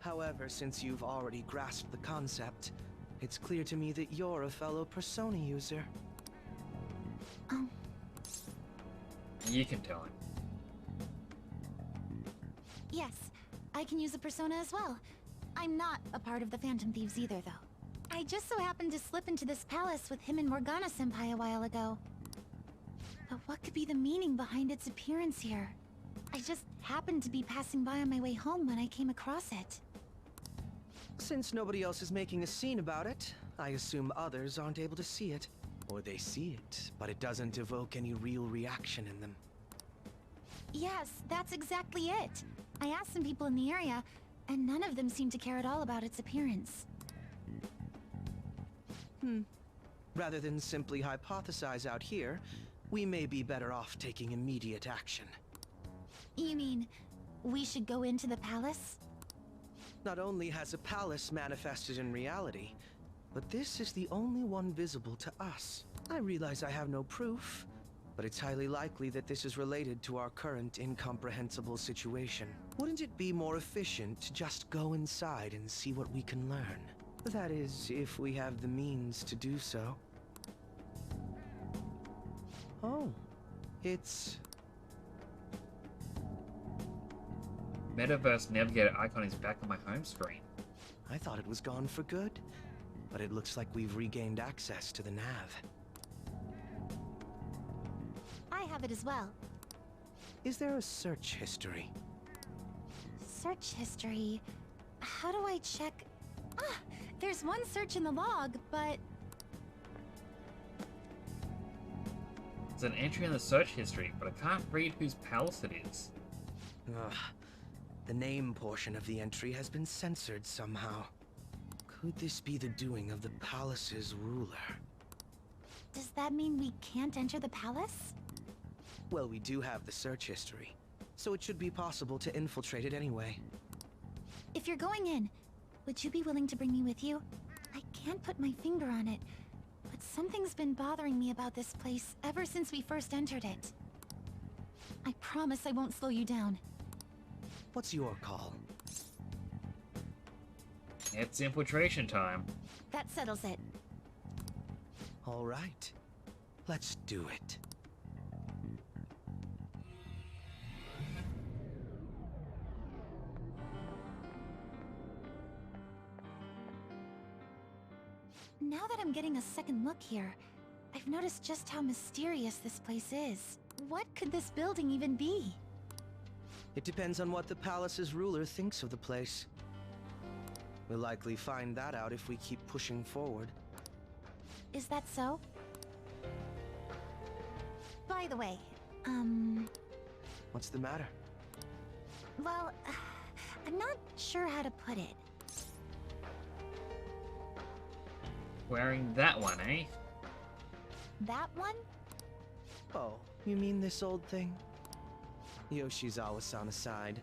D: However, since you've already grasped the concept, it's clear to me that you're a fellow Persona user.
G: Oh.
A: You can tell him.
G: Yes, I can use a persona as well. I'm not a part of the Phantom Thieves either, though. I just so happened to slip into this palace with him and Morgana-senpai a while ago. But what could be the meaning behind its appearance here? I just happened to be passing by on my way home when I came across it.
D: Since nobody else is making a scene about it, I assume others aren't able to see it. Or they see it, but it doesn't evoke any real reaction in them.
G: Yes, that's exactly it. I asked some people in the area, and none of them seemed to care at all about its appearance.
D: Rather than simply hypothesize out here, we may be better off taking immediate action.
G: You mean, we should go into the palace?
D: Not only has a palace manifested in reality, but this is the only one visible to us. I realize I have no proof, but it's highly likely that this is related to our current incomprehensible situation. Wouldn't it be more efficient to just go inside and see what we can learn? That is, if we have the means to do so. Oh, it's...
A: Metaverse Navigator icon is back on my home screen.
D: I thought it was gone for good, but it looks like we've regained access to the nav.
G: have it as well.
D: Is there a search history?
G: Search history. How do I check? Ah, there's one search in the log, but
A: It's an entry in the search history, but I can't read whose palace it is.
D: Ugh. The name portion of the entry has been censored somehow. Could this be the doing of the palace's ruler?
G: does that mean we can't enter the palace?
D: Well, we do have the search history, so it should be possible to infiltrate it anyway.
G: If you're going in, would you be willing to bring me with you? I can't put my finger on it, but something's been bothering me about this place ever since we first entered it. I promise I won't slow you down.
D: What's your call?
A: It's infiltration time.
G: That settles it.
D: All right. Let's do it.
G: Now that I'm getting a second look here, I've noticed just how mysterious this place is. What could this building even be?
D: It depends on what the palace's ruler thinks of the place. We'll likely find that out if we keep pushing forward.
G: Is that so? By the way,
D: What's the matter?
G: well, I'm not sure how to put it.
A: Wearing that one, eh?
G: That one?
D: Oh, you mean this old thing? Yoshizawa-san aside,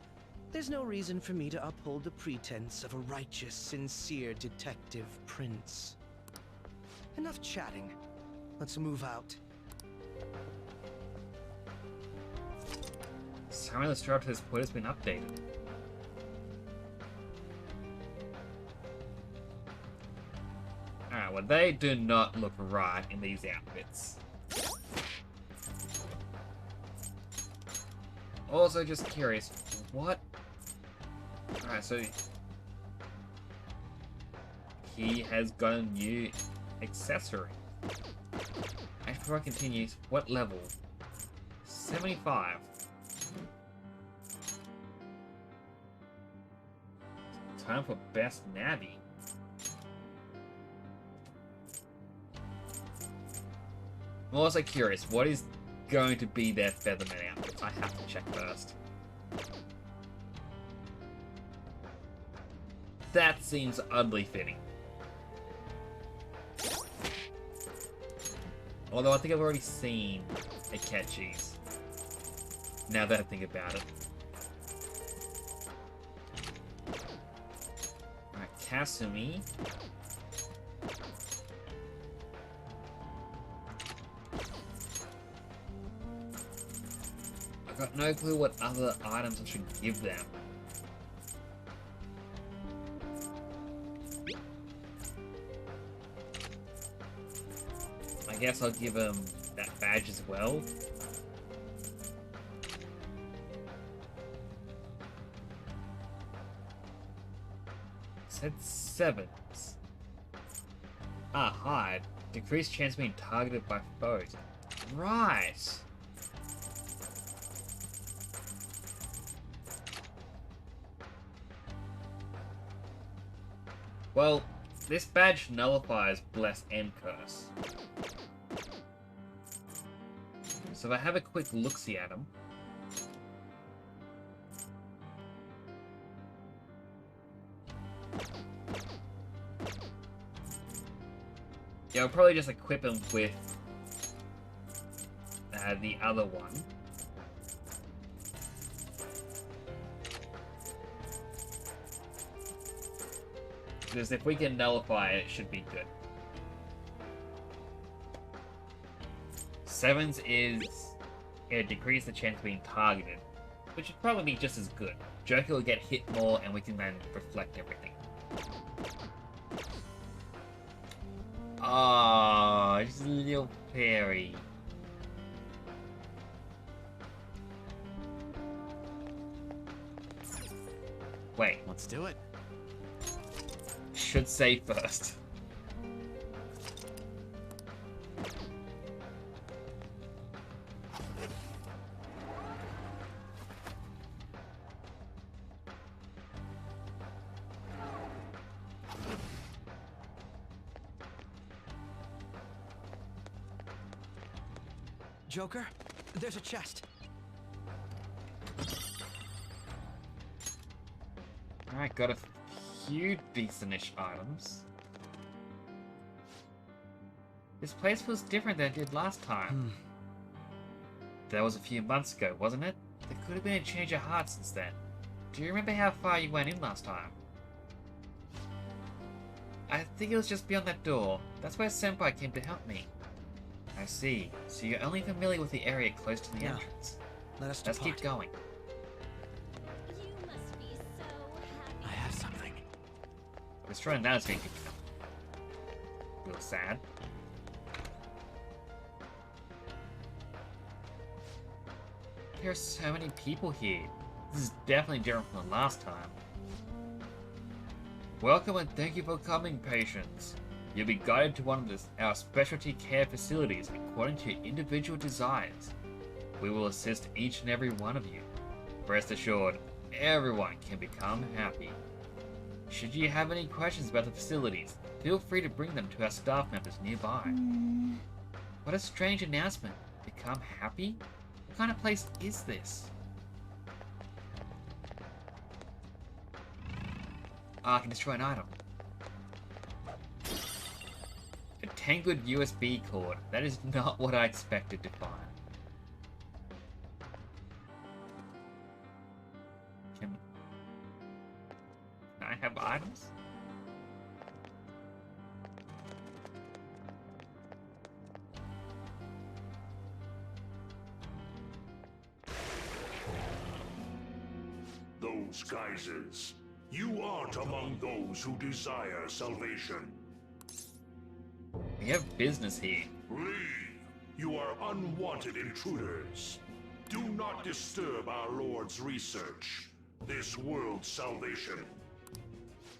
D: there's no reason for me to uphold the pretense of a righteous, sincere detective prince. Enough chatting. Let's move out.
A: Some of the stuff has been updated. Alright, well they do not look right in these outfits. Also just curious, what? Alright, so he has got a new accessory. And before I continue, what level? 75. Time for best nabby. I'm also curious, what is going to be their Featherman outfits? I have to check first. That seems oddly fitting. Although I think I've already seen Akechi's. Now that I think about it. Alright, Kasumi. I've got no clue what other items I should give them. I guess I'll give him that badge as well. Said 7s. Ah, hide. Decreased chance of being targeted by foes. Right. Well, this badge nullifies Bless and Curse. So if I have a quick look-see at him. Yeah, I'll probably just equip him with the other one. Because if we can nullify it, it should be good. 7s is it decrease the chance of being targeted, which would probably be just as good. Joker will get hit more, and we can then reflect everything. Ah, just a little fairy. Wait.
N: Let's do it.
A: Should save first.
D: Joker. There's a chest.
A: Alright, got a few decent-ish items. This place feels different than it did last time. That was a few months ago, wasn't it? There could have been a change of heart since then. Do you remember how far you went in last time? I think it was just beyond that door. That's where Senpai came to help me. I see. So you're only familiar with the area close to the entrance. Let's keep going.
C: You must be so happy.
R: I have something.
A: Destroying that is going to become a little sad. There are so many people here. This is definitely different from the last time. Welcome and thank you for coming, patients. You'll be guided to one of our specialty care facilities according to your individual desires. We will assist each and every one of you. Rest assured, everyone can become happy. Should you have any questions about the facilities, feel free to bring them to our staff members nearby. What a strange announcement. Become happy? What kind of place is this? I can destroy an item. A tangled USB cord. That is not what I expected to find. Can I have items?
E: Those geysers. You aren't among those who desire salvation.
A: We have business here.
E: Leave! You are unwanted intruders. Do not disturb our Lord's research. This world's salvation.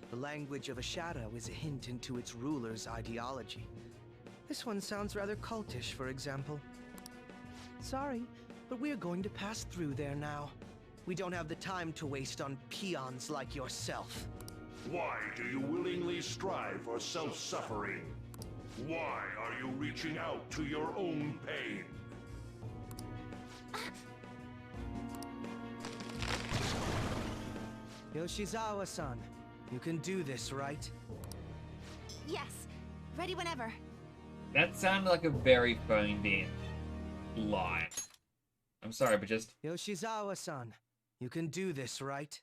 D: The language of a shadow is a hint into its ruler's ideology. This one sounds rather cultish, for example. Sorry, but we're going to pass through there now. We don't have the time to waste on peons like yourself.
E: Why do you willingly strive for self-suffering? Why are you reaching out to your own pain?
D: Yoshizawa-san, you can do this, right?
G: Yes. Ready whenever.
A: That sounded like a very phoned-in line. I'm sorry, but just...
D: Yoshizawa-san, you can do this, right?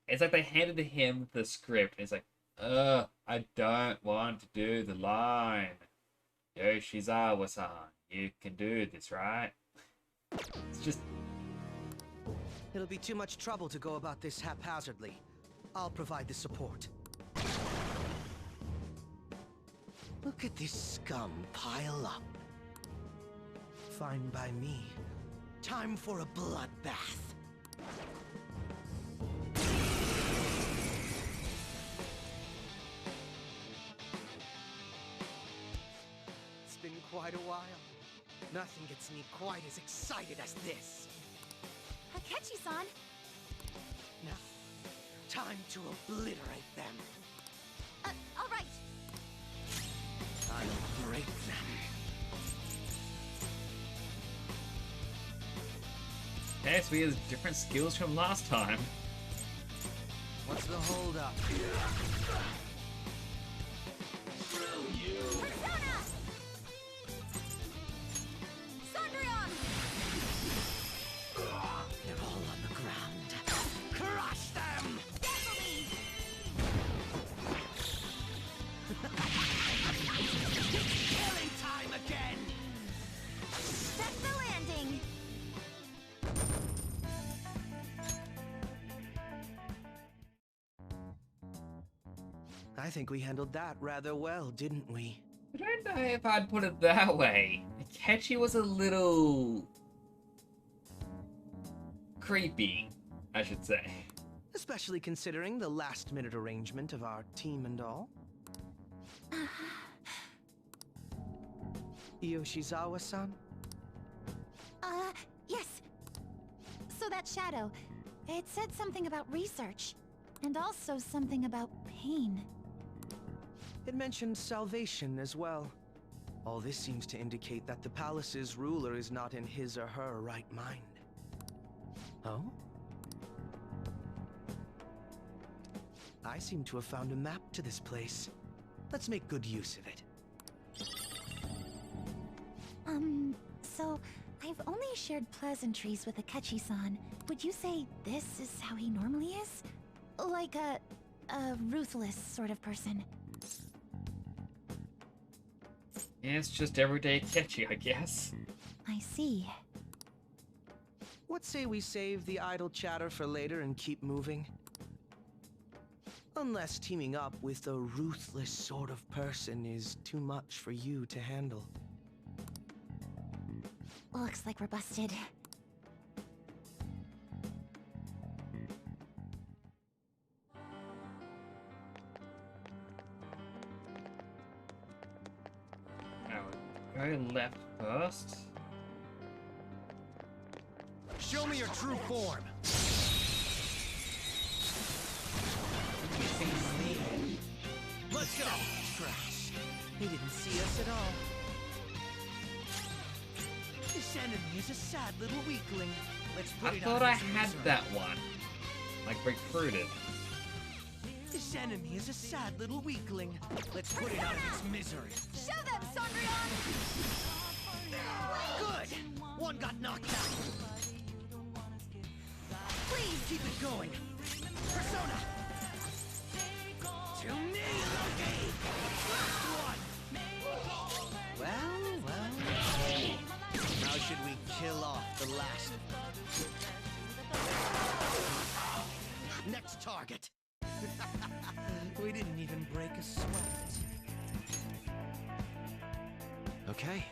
A: It's like they handed to him the script, and he's like, I don't want to do the line. Yoshizawa-san, you can do this, right? It's just...
D: It'll be too much trouble to go about this haphazardly. I'll provide the support. Look at this scum pile up. Fine by me. Time for a bloodbath. It's been quite a while. Nothing gets me quite as excited as this.
G: Akechi-san!
D: Now, time to obliterate them.
G: All right.
D: I'll break them.
A: Okay, so he has different skills from last time.
D: What's the holdup?
C: Persona! Sondrion!
D: They're all on the ground. Crush them! It's killing time again!
C: Set the landing!
D: I think we handled that rather well, didn't we?
A: I don't know if I'd put it that way. Akechi was a little... creepy, I should say.
D: Especially considering the last-minute arrangement of our team and all. Yoshizawa-san?
G: Yes. So that shadow, it said something about research. And also something about pain.
D: It mentioned salvation as well. All this seems to indicate that the palace's ruler is not in his or her right mind. Oh? I seem to have found a map to this place. Let's make good use of it.
G: So I've only shared pleasantries with Akechi-san. Would you say this is how he normally is? Like a ruthless sort of person?
A: Yeah, it's just everyday Akechi, I guess.
G: I see.
D: What say we save the idle chatter for later and keep moving? Unless teaming up with a ruthless sort of person is too much for you to handle.
G: Looks like we're busted.
A: Now, go left first.
D: Show me your true form! Let's go! Trash. He didn't see us at all. This enemy is a sad little weakling. Let's put
A: I
D: it
A: thought
D: out
A: I
D: of its
A: had
D: misery.
A: that one. Like recruited.
D: This enemy is a sad little weakling. Let's put it out of its misery.
C: Show them, Sondrian!
D: Good! One got knocked out. Please keep it going. Persona! To me, Loki! Last one! Well. How should we kill off the last? Next target! We didn't even break a sweat. Okay.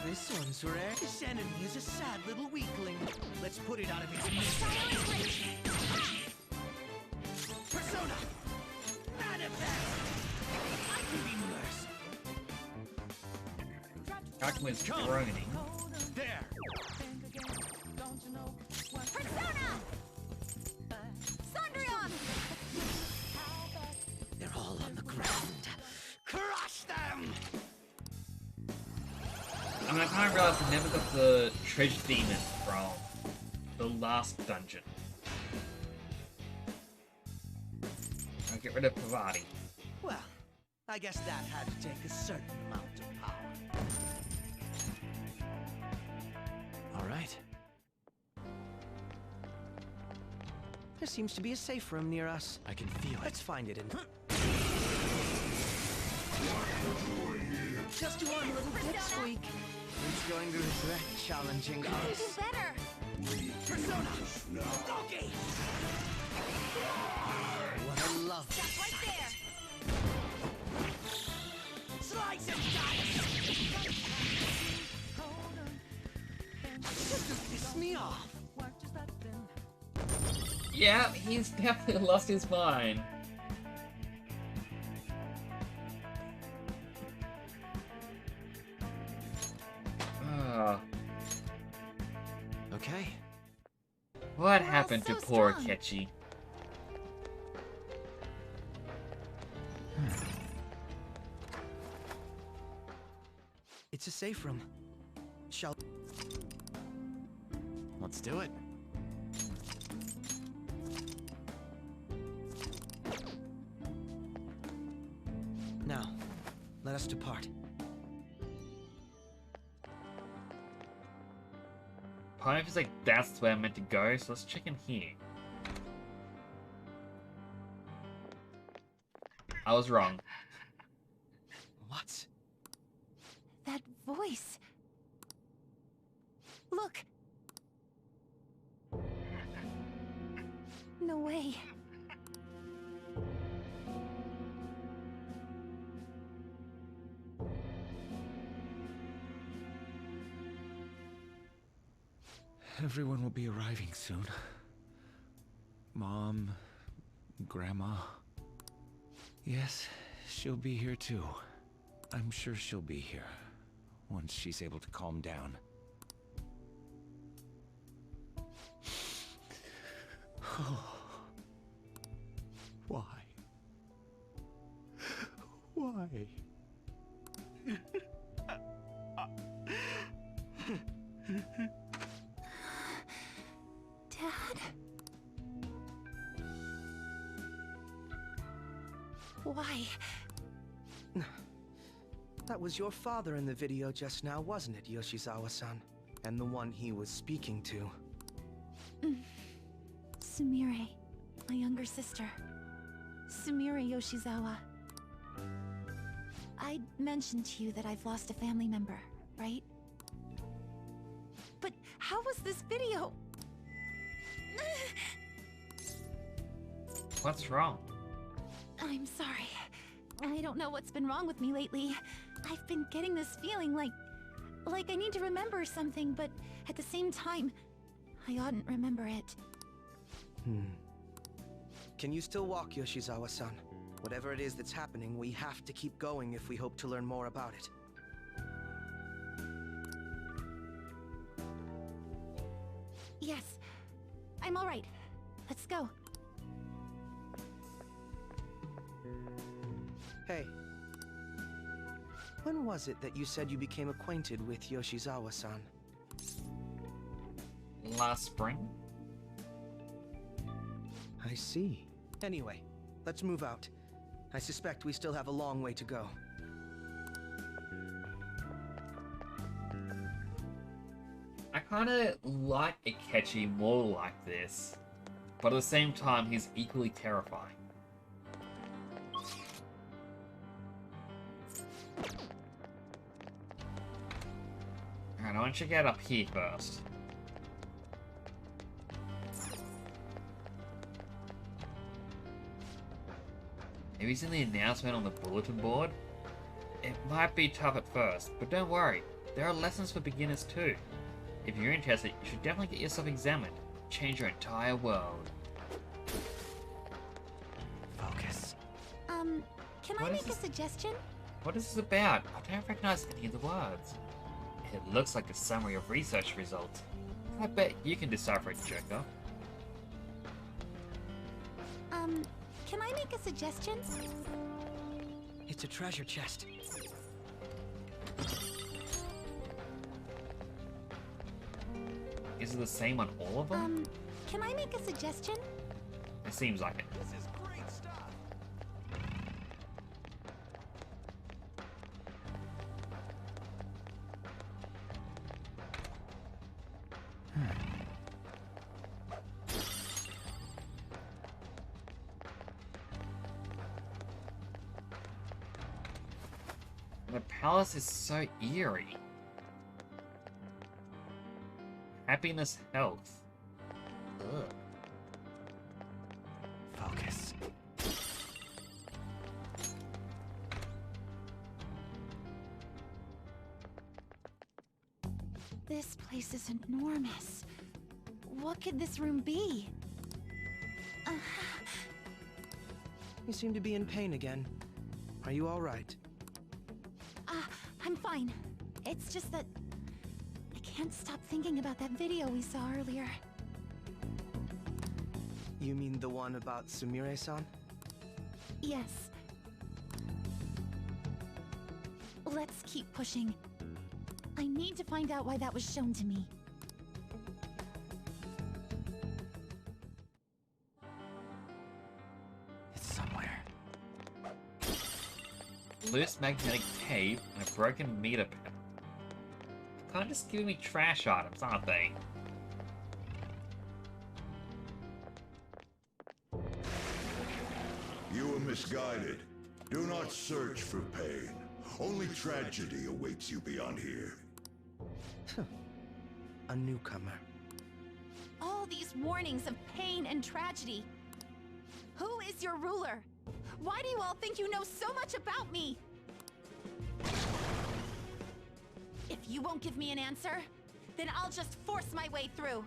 D: This one's rare. This enemy is a sad little weakling. Let's put it out of its misery. Persona! Manifest! I can be merciful.
A: Akuma's droning.
D: There!
C: Persona! Sondrian!
D: They're all on the ground. Crush them!
A: I mean, I kind of realized I never got the treasure demon from the last dungeon. I'll get rid of Pavati.
D: Well, I guess that had to take a certain amount of power. All right. There seems to be a safe room near us. I can feel it. Let's find it in... Just one little pipsqueak. Who's going to regret challenging us?
C: Do better!
D: Persona! Donkey! What a love
C: That's right there!
D: Slice and dice! Just piss me off.
A: Yeah, he's definitely lost his mind.
D: Okay.
A: What happened to
G: so
A: poor
G: strong.
A: Akechi?
D: It's a safe room. Shall... Let's do it. Now, let us depart.
A: Part of me feels like that's where I'm meant to go, so let's check in here. I was wrong.
D: What?
G: That voice. Look. No way.
H: Everyone will be arriving soon. Mom, Grandma. Yes, she'll be here too. I'm sure she'll be here once she's able to calm down.
D: Why? Why?
G: Dad? Why?
D: That was your father in the video just now, wasn't it, Yoshizawa-san? And the one he was speaking to.
G: Sumire, my younger sister. Sumire Yoshizawa. I mentioned to you that I've lost a family member, right? But how was this video?
A: What's wrong?
G: I'm sorry. I don't know what's been wrong with me lately. I've been getting this feeling like I need to remember something, but at the same time, I oughtn't remember it.
D: Can you still walk, Yoshizawa-san? Whatever it is that's happening, we have to keep going if we hope to learn more about it.
G: Yes, I'm all right. Let's go.
D: Hey. When was it that you said you became acquainted with Yoshizawa-san?
A: Last spring?
D: I see. Anyway, let's move out. I suspect we still have a long way to go.
A: I kinda like Akechi more like this, but at the same time, he's equally terrifying. Alright, I want you to get up here first. Maybe it's in the announcement on the bulletin board? It might be tough at first, but don't worry, there are lessons for beginners too. If you're interested, you should definitely get yourself examined. Change your entire world.
D: Focus.
G: Can I make a suggestion?
A: What is this about? I don't recognize any of the words. It looks like a summary of research results. I bet you can decipher it, Joker.
G: Can I make a suggestion?
D: It's a treasure chest.
A: Is it the same on all of them?
G: Can I make a suggestion?
A: It seems like it.
R: This is great stuff.
A: The palace is so eerie. Happiness, health. Ugh.
D: Focus.
G: This place is enormous. What could this room be?
D: You seem to be in pain again. Are you all right?
G: I'm fine. It's just that I can't stop thinking about that video we saw earlier.
D: You mean the one about Sumire-san?
G: Yes. Let's keep pushing. I need to find out why that was shown to me.
D: It's somewhere.
A: Loose magnetic tape and a broken meter pad. They're kinda just giving me trash items, aren't they?
E: You were misguided. Do not search for pain. Only tragedy awaits you beyond here.
D: A newcomer.
G: All these warnings of pain and tragedy. Who is your ruler? Why do you all think you know so much about me? If you won't give me an answer, then I'll just force my way through.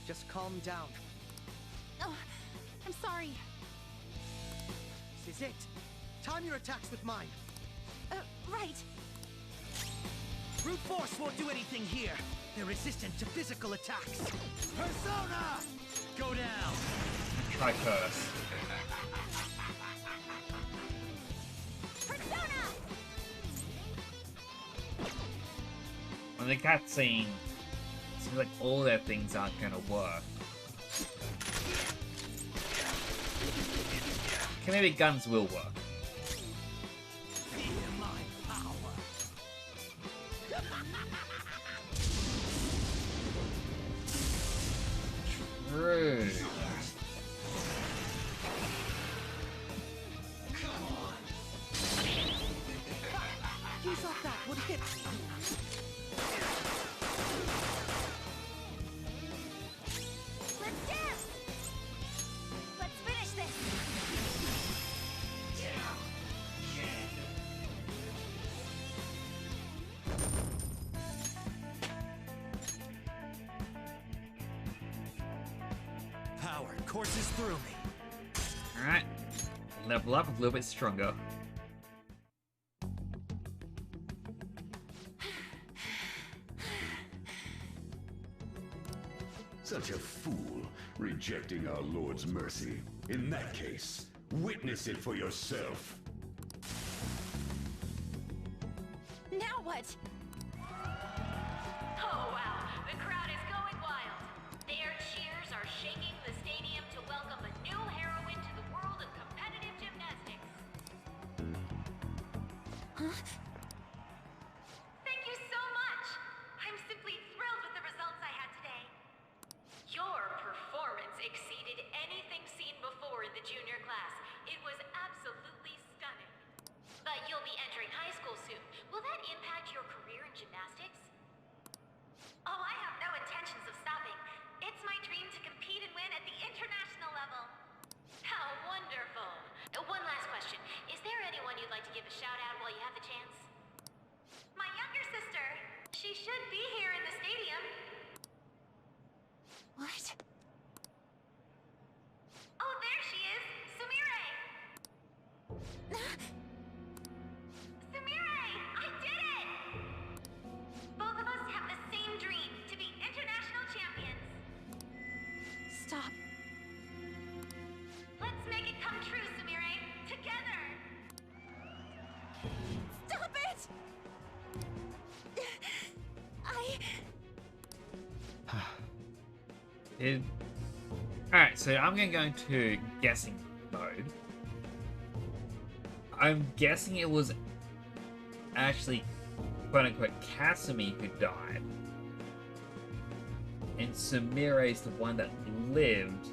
D: Just calm down.
G: Oh, I'm sorry.
D: This is it. Time your attacks with mine.
G: Right.
D: Brute force won't do anything here. They're resistant to physical attacks. Persona! Go down.
A: Try curse.
C: Persona!
A: On the cutscene, it seems like all their things aren't gonna work. Okay, maybe guns will work.
D: Feel my power.
A: True.
D: You thought that would hit me?
C: Let's dance! Let's finish this!
D: Power courses through me.
A: Alright. Level up a little bit stronger.
E: Such a fool, rejecting our Lord's mercy. In that case, witness it for yourself.
G: Now what?
L: Oh wow, the crowd is going wild. Their cheers are shaking the stadium to welcome a new heroine to the world of competitive gymnastics.
G: Huh?
L: Thank you so much! I'm simply thrilled with the results I had today. Your performance exceeded anything seen before in the junior class. It was absolutely stunning. But you'll be entering high school soon. Will that impact your career in gymnastics? Oh, I have no intentions of stopping. It's my dream to compete and win at the international level. How wonderful. One last question. Is there anyone you'd like to give a shout out while you have the chance? My younger sister. She should be here in the stadium.
G: What?
L: Oh, there she is! Sumire! Sumire! I did it! Both of us have the same dream, to be international champions.
G: Stop.
L: Let's make it come true, Sumire! Together!
G: Stop it!
A: Alright, so I'm gonna go into guessing mode. I'm guessing it was actually quote-unquote Kasumi who died. And Sumire is the one that lived,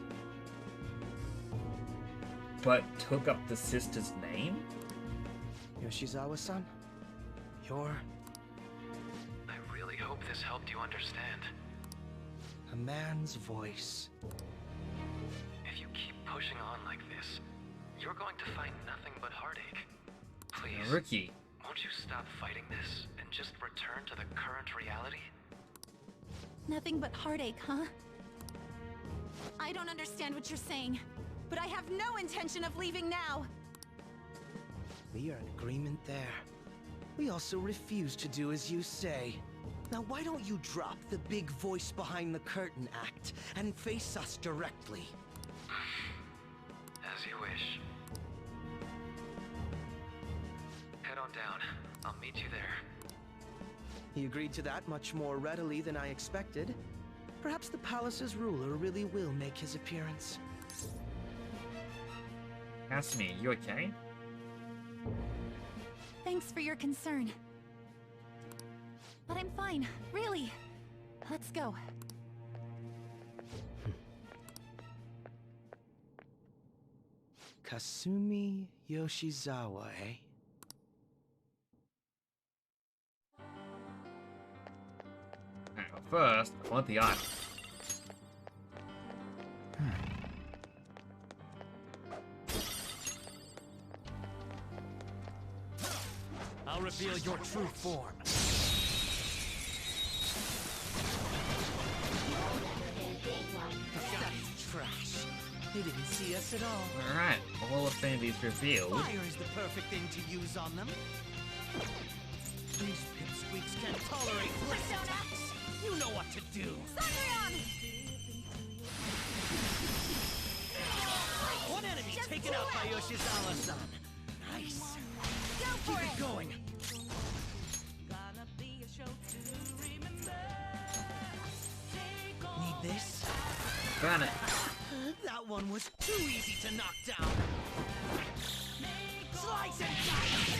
A: but took up the sister's name?
D: Yoshizawa-san, you're
I: I really hope this helped you understand.
D: a man's voice.
I: If you keep pushing on like this, you're going to find nothing but heartache. Please,
A: Rookie.
I: won't you stop fighting this and just return to the current reality?
G: Nothing but heartache, huh? I don't understand what you're saying, but I have no intention of leaving now.
D: We are in agreement there. We also refuse to do as you say. Now why don't you drop the big voice behind the curtain act and face us directly?
I: As you wish. Head on down. I'll meet you there.
D: He agreed to that much more readily than I expected. Perhaps the palace's ruler really will make his appearance.
A: Kasumi, you okay?
G: Thanks for your concern. But I'm fine, really. Let's go.
D: Kasumi Yoshizawa, eh?
A: Alright, well, first, I want the item.
R: I'll reveal your true form.
N: They didn't see us at all.
A: Alright, all affinities revealed.
N: Fire is the perfect thing to use on them. These pipsqueaks can't tolerate blitz attacks. You know what to do. One enemy taken out by Yoshizawa-san. Nice.
C: Go for
N: Keep it going. Need this?
A: Burn it.
N: That one was too easy to knock down. Slice and dice.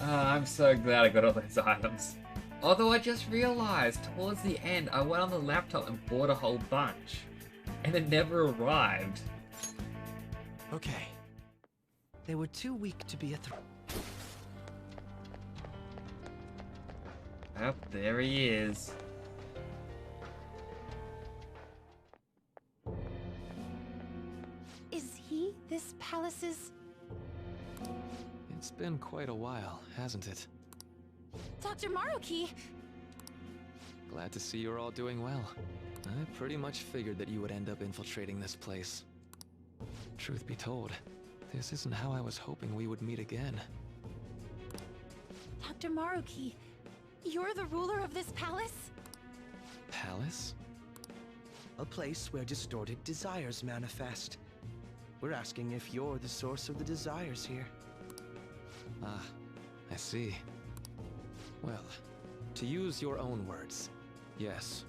A: I'm so glad I got all those items. Although I just realized towards the end I went on the laptop and bought a whole bunch. And it never arrived.
D: Okay. They were too weak to be a threat.
A: Oh, there he is.
G: Is he this palace's...
B: It's been quite a while, hasn't it?
G: Dr. Maruki?
B: Glad to see you're all doing well. I pretty much figured that you would end up infiltrating this place. Truth be told, this isn't how I was hoping we would meet again.
G: Dr. Maruki, you're the ruler of this palace?
B: Palace?
D: A place where distorted desires manifest. We're asking if you're the source of the desires here.
B: Ah, I see. Well, to use your own words, yes,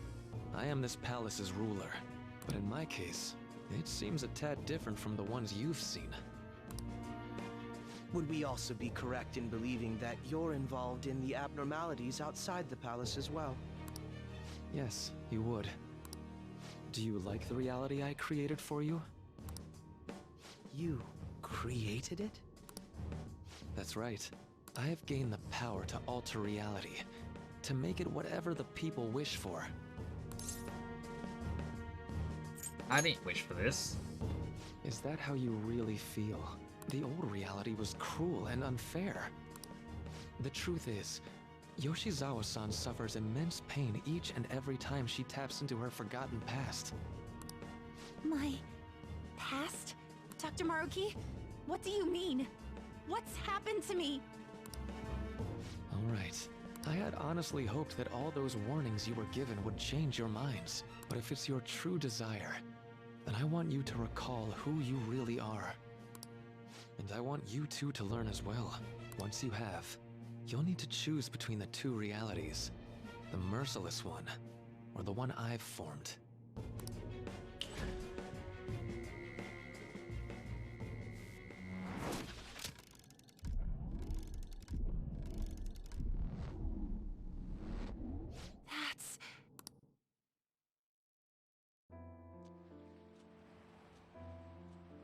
B: I am this palace's ruler. But in my case, it seems a tad different from the ones you've seen.
D: Would we also be correct in believing that you're involved in the abnormalities outside the palace as well?
B: Yes, you would. Do you like the reality I created for you?
D: You created it?
B: That's right. I have gained the power to alter reality, to make it whatever the people wish for.
A: I didn't wish for this.
B: Is that how you really feel? The old reality was cruel and unfair. The truth is, Yoshizawa-san suffers immense pain each and every time she taps into her forgotten past.
G: My... past? Dr. Maruki? What do you mean? What's happened to me?
B: Alright. I had honestly hoped that all those warnings you were given would change your minds. But if it's your true desire, then I want you to recall who you really are. And I want you two to learn as well. Once you have, you'll need to choose between the two realities. The merciless one, or the one I've formed.
G: That's...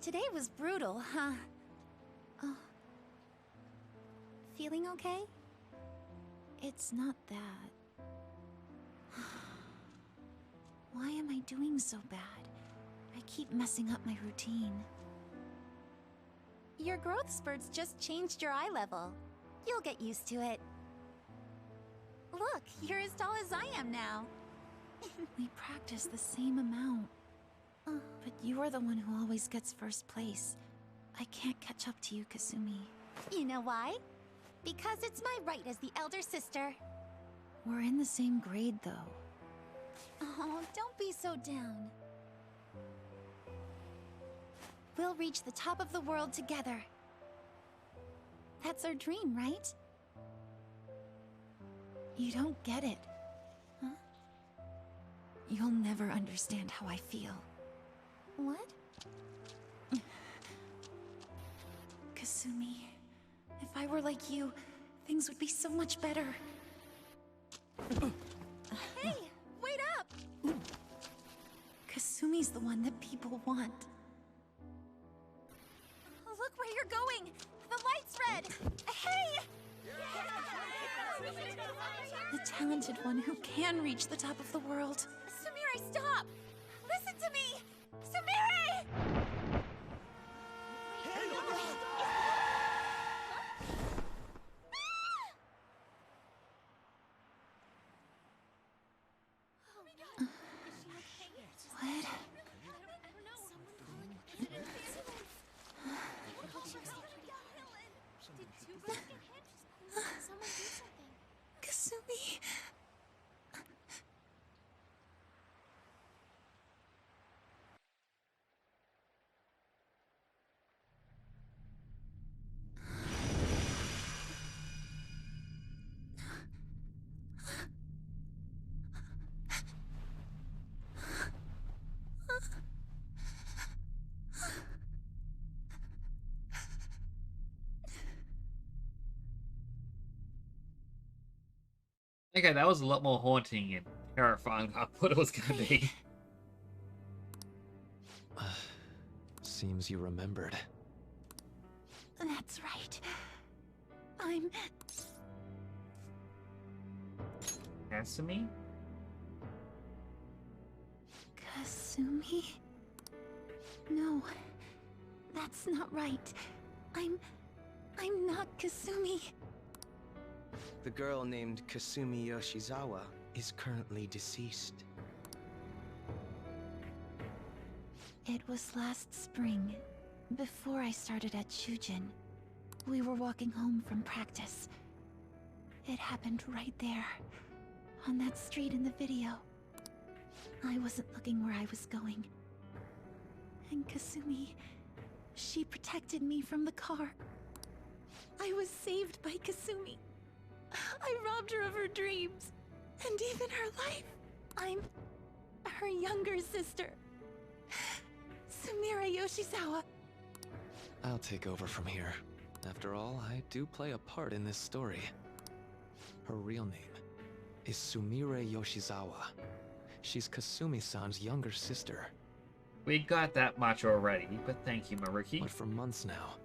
G: Today was brutal, huh? Oh. Feeling okay? It's not that. Why am I doing so bad? I keep messing up my routine. Your growth spurts just changed your eye level. You'll get used to it. Look, you're as tall as I am now. We practice the same amount. But you are the one who always gets first place. I can't catch up to you, Kasumi. You know why? Because it's my right as the elder sister. We're in the same grade, though. Oh, don't be so down. We'll reach the top of the world together. That's our dream, right? You don't get it. Huh? You'll never understand how I feel. What? Kasumi, if I were like you, things would be so much better. Hey, wait up! Kasumi's the one that people want. Look where you're going! The light's red! Hey! The talented one who can reach the top of the world. Sumire, stop! Listen to me! Sumire!
C: Someone do something.
G: Kasumi.
A: Okay, that was a lot more haunting and terrifying than I thought it was gonna be.
D: Seems you remembered.
G: That's right. I'm...
A: Kasumi?
G: Kasumi? No, that's not right. I'm not Kasumi.
D: The girl named Kasumi Yoshizawa is currently deceased.
G: It was last spring, before I started at Shujin. We were walking home from practice. It happened right there, on that street in the video. I wasn't looking where I was going. And Kasumi, she protected me from the car. I was saved by Kasumi. I robbed her of her dreams, and even her life. I'm her younger sister, Sumire Yoshizawa.
D: I'll take over from here. After all, I do play a part in this story. Her real name is Sumire Yoshizawa. She's Kasumi-san's younger sister.
A: We got that much already, but thank you, Maruki.
D: But for months now,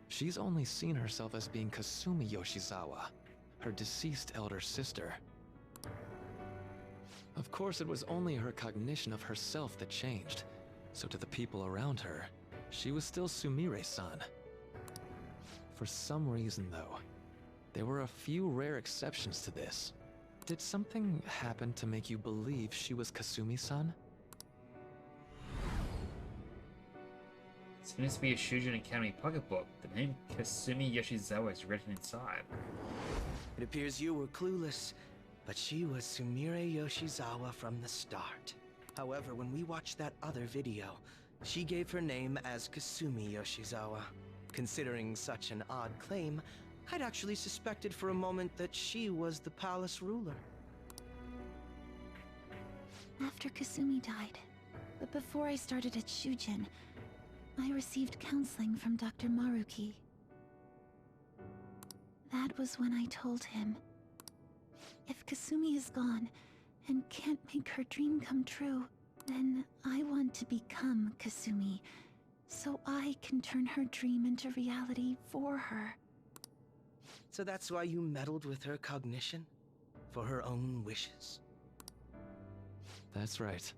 D: she's only seen herself as being Kasumi Yoshizawa, her deceased elder sister. Of course, it was only her cognition of herself that changed, so to the people around her, she was still Sumire-san. For some reason, though, there were a few rare exceptions to this. Did something happen to make you believe she was Kasumi-san?
A: Seems to be a Shujin Academy pocketbook. The name Kasumi Yoshizawa is written inside.
D: It appears you were clueless, but she was Sumire Yoshizawa from the start. However, when we watched that other video, she gave her name as Kasumi Yoshizawa. Considering such an odd claim, I'd actually suspected for a moment that she was the palace ruler.
G: After Kasumi died, but before I started at Shujin, I received counseling from Dr. Maruki. That was when I told him, if Kasumi is gone and can't make her dream come true, then I want to become Kasumi, so I can turn her dream into reality for her.
D: So that's why you meddled with her cognition? For her own wishes? That's right.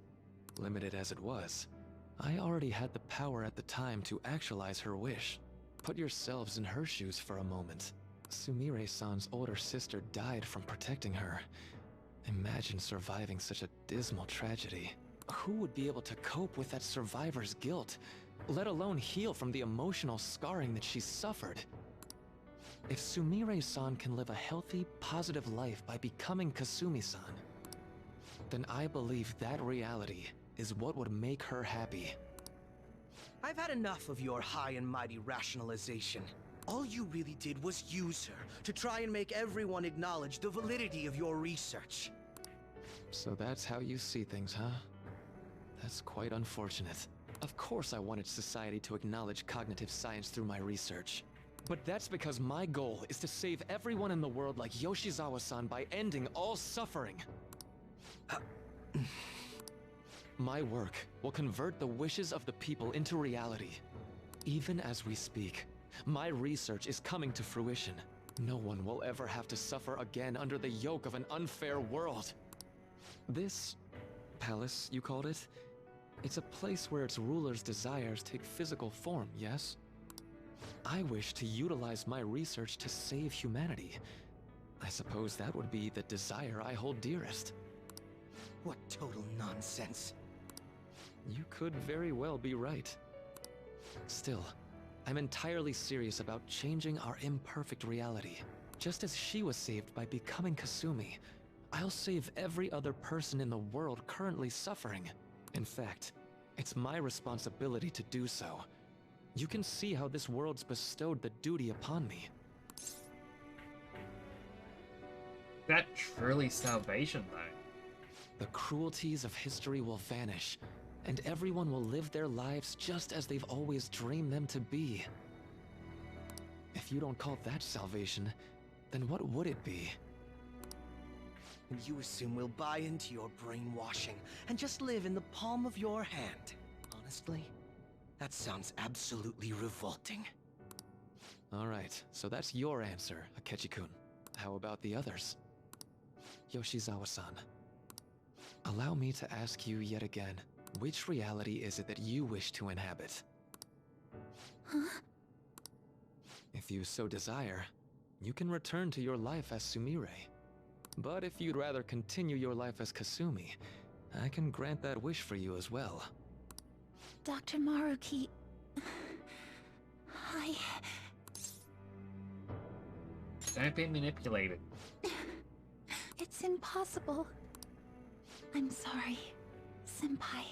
D: Limited as it was, I already had the power at the time to actualize her wish. Put yourselves in her shoes for a moment. Sumire-san's older sister died from protecting her. Imagine surviving such a dismal tragedy. Who would be able to cope with that survivor's guilt, let alone heal from the emotional scarring that she suffered? If Sumire-san can live a healthy, positive life by becoming Kasumi-san, then I believe that reality is what would make her happy. I've had enough of your high and mighty rationalization. All you really did was use her to try and make everyone acknowledge the validity of your research. So that's how you see things, huh? That's quite unfortunate. Of course I wanted society to acknowledge cognitive science through my research. But that's because my goal is to save everyone in the world like Yoshizawa-san by ending all suffering. My work will convert the wishes of the people into reality. Even as we speak, my research is coming to fruition. No one will ever have to suffer again under the yoke of an unfair world. This palace, you called it? It's a place where its ruler's desires take physical form, yes? I wish to utilize my research to save humanity. I suppose that would be the desire I hold dearest. What total nonsense. You could very well be right. Still,
S: I'm entirely serious about changing our imperfect reality. Just as she was saved by becoming Kasumi, I'll save every other person in the world currently suffering. In fact, it's my responsibility to do so. You can see how this world's bestowed the duty upon me.
A: That truly salvation, though.
S: The cruelties of history will vanish, and everyone will live their lives just as they've always dreamed them to be. If you don't call that salvation, then what would it be?
D: And you assume we'll buy into your brainwashing and just live in the palm of your hand. Honestly, that sounds absolutely revolting.
S: Alright, so that's your answer, Akechi-kun. How about the others? Yoshizawa-san, allow me to ask you yet again, which reality is it that you wish to inhabit?
G: Huh?
S: If you so desire, you can return to your life as Sumire. But if you'd rather continue your life as Kasumi, I can grant that wish for you as well.
G: Dr. Maruki...
A: Don't be manipulated.
G: It's impossible. I'm sorry, Senpai.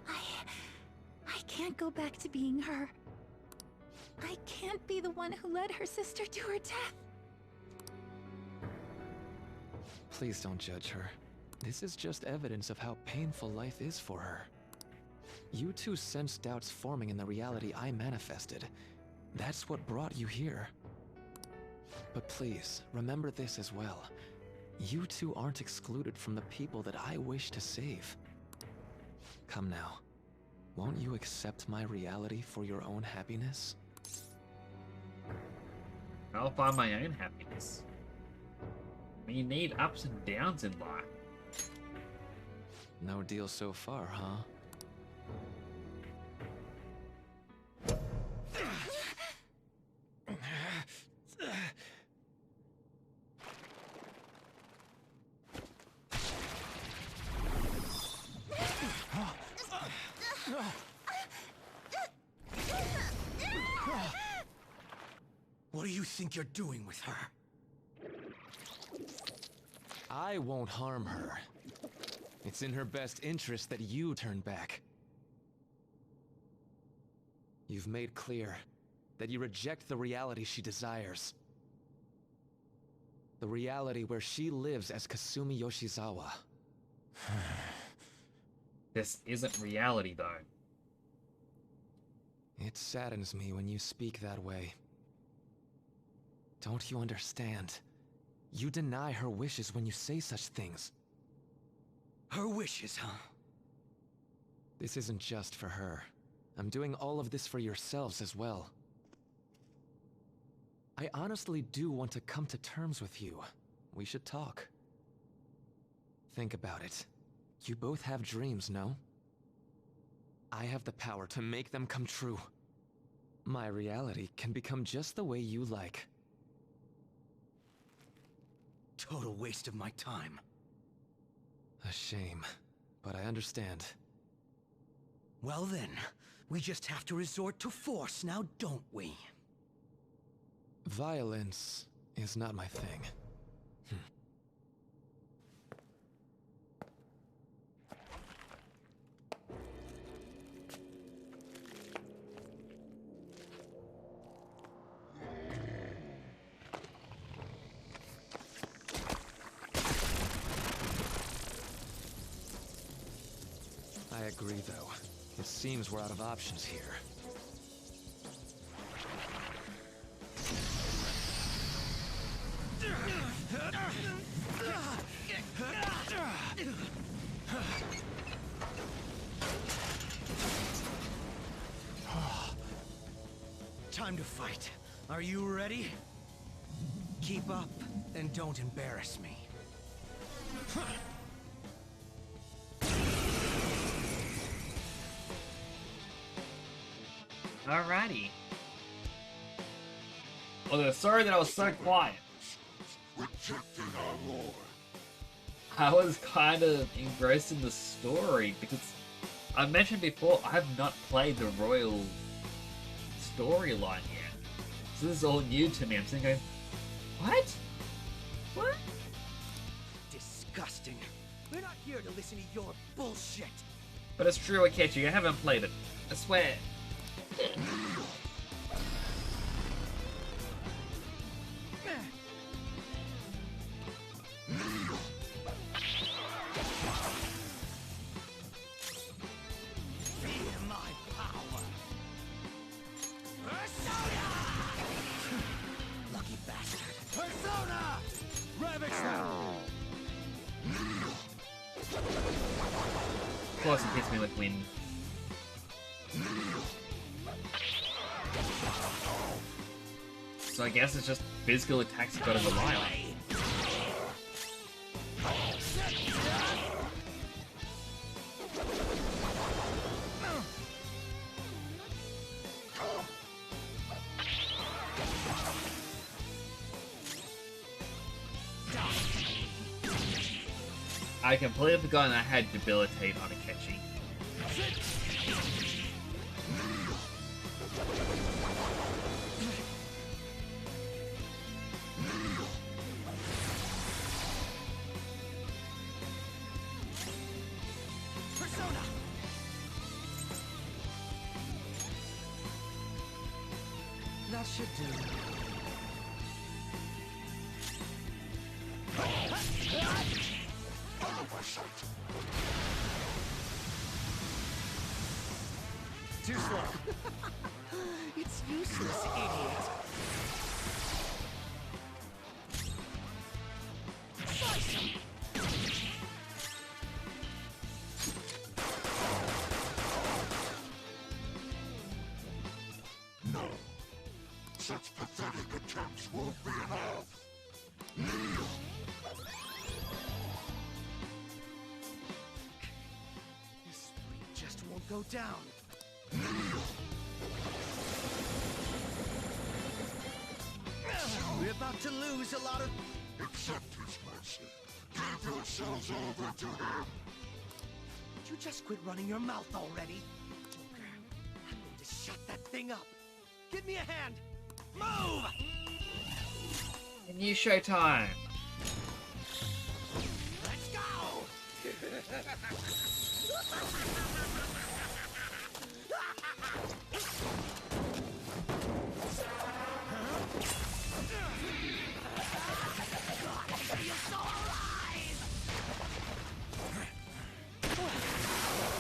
G: I can't go back to being her. I can't be the one who led her sister to her death.
S: Please don't judge her. This is just evidence of how painful life is for her. You two sensed doubts forming in the reality I manifested. That's what brought you here. But please, remember this as well. You two aren't excluded from the people that I wish to save. Come now. Won't you accept my reality for your own happiness?
A: I'll find my own happiness. You need ups and downs in life.
S: No deal so far, huh?
D: What do you think you're doing with her?
S: I won't harm her. It's in her best interest that you turn back. You've made clear that you reject the reality she desires. The reality where she lives as Kasumi Yoshizawa.
A: This isn't reality, though.
S: It saddens me when you speak that way. Don't you understand? You deny her wishes when you say such things.
D: Her wishes, huh?
S: This isn't just for her. I'm doing all of this for yourselves as well. I honestly do want to come to terms with you. We should talk. Think about it. You both have dreams, no? I have the power to make them come true. My reality can become just the way you like.
D: Total waste of my time.
S: A shame, but I understand.
D: Well then, we just have to resort to force now, don't we?
S: Violence is not my thing. I agree, though. It seems we're out of options here.
D: Time to fight. Are you ready? Keep up and don't embarrass me.
A: Alrighty. Although, sorry that I was so quiet.
E: Rejecting our lord.
A: I was kind of engrossed in the story because I mentioned before I have not played the Royal storyline yet. So this is all new to me. I'm sitting going, what? What?
D: Disgusting. We're not here to listen to your bullshit.
A: But it's true, Akechi, I haven't played it. I swear.
D: Feel my power. Persona! Lucky bastard. Persona! Ravage now!
A: Of course, it hits me with wind. So I guess it's just physical attacks you've got to rely on. I completely forgot I had Debilitate on Akechi.
D: Persona! That should do. Too slow. It's useless, idiot. Slice him.
E: No. Such pathetic attempts won't be enough.
D: This fight just won't go down. We're about to lose a lot of...
E: Accept his mercy. Give yourselves over to him.
D: Would you just quit running your mouth already? Joker, I'm going to shut that thing up. Give me a hand. Move!
A: New showtime!
D: Let's go!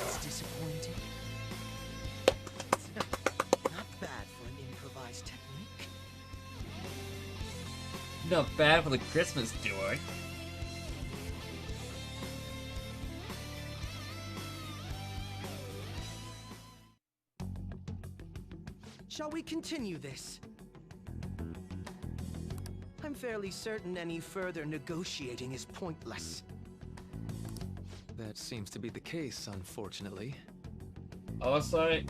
D: It's disappointing. Not bad for an improvised technique.
A: Not bad for the Christmas duo.
D: Shall we continue this? I'm fairly certain any further negotiating is pointless.
S: That seems to be the case, unfortunately.
A: Also,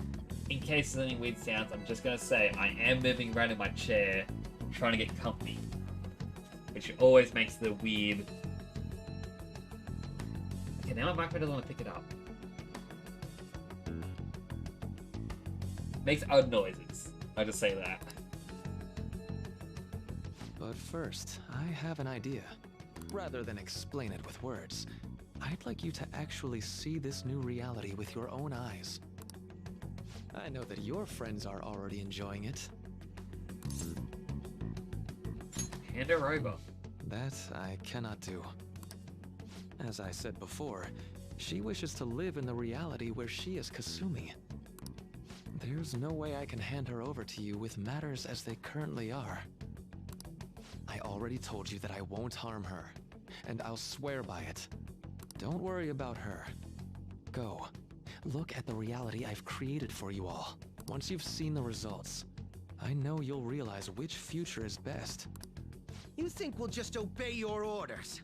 A: in case there's any weird sounds, I'm just gonna say I am moving around in my chair, trying to get comfy. Which always makes the weird... Okay, now my microphone doesn't want to pick it up. Makes odd noises. I'll just say that.
S: But first, I have an idea. Rather than explain it with words, I'd like you to actually see this new reality with your own eyes. I know that your friends are already enjoying it.
A: Hand her over.
S: That I cannot do. As I said before, she wishes to live in the reality where she is Kasumi. There's no way I can hand her over to you with matters as they currently are. I already told you that I won't harm her, and I'll swear by it. Don't worry about her. Go. Look at the reality I've created for you all. Once you've seen the results, I know you'll realize which future is best.
D: You think we'll just obey your orders?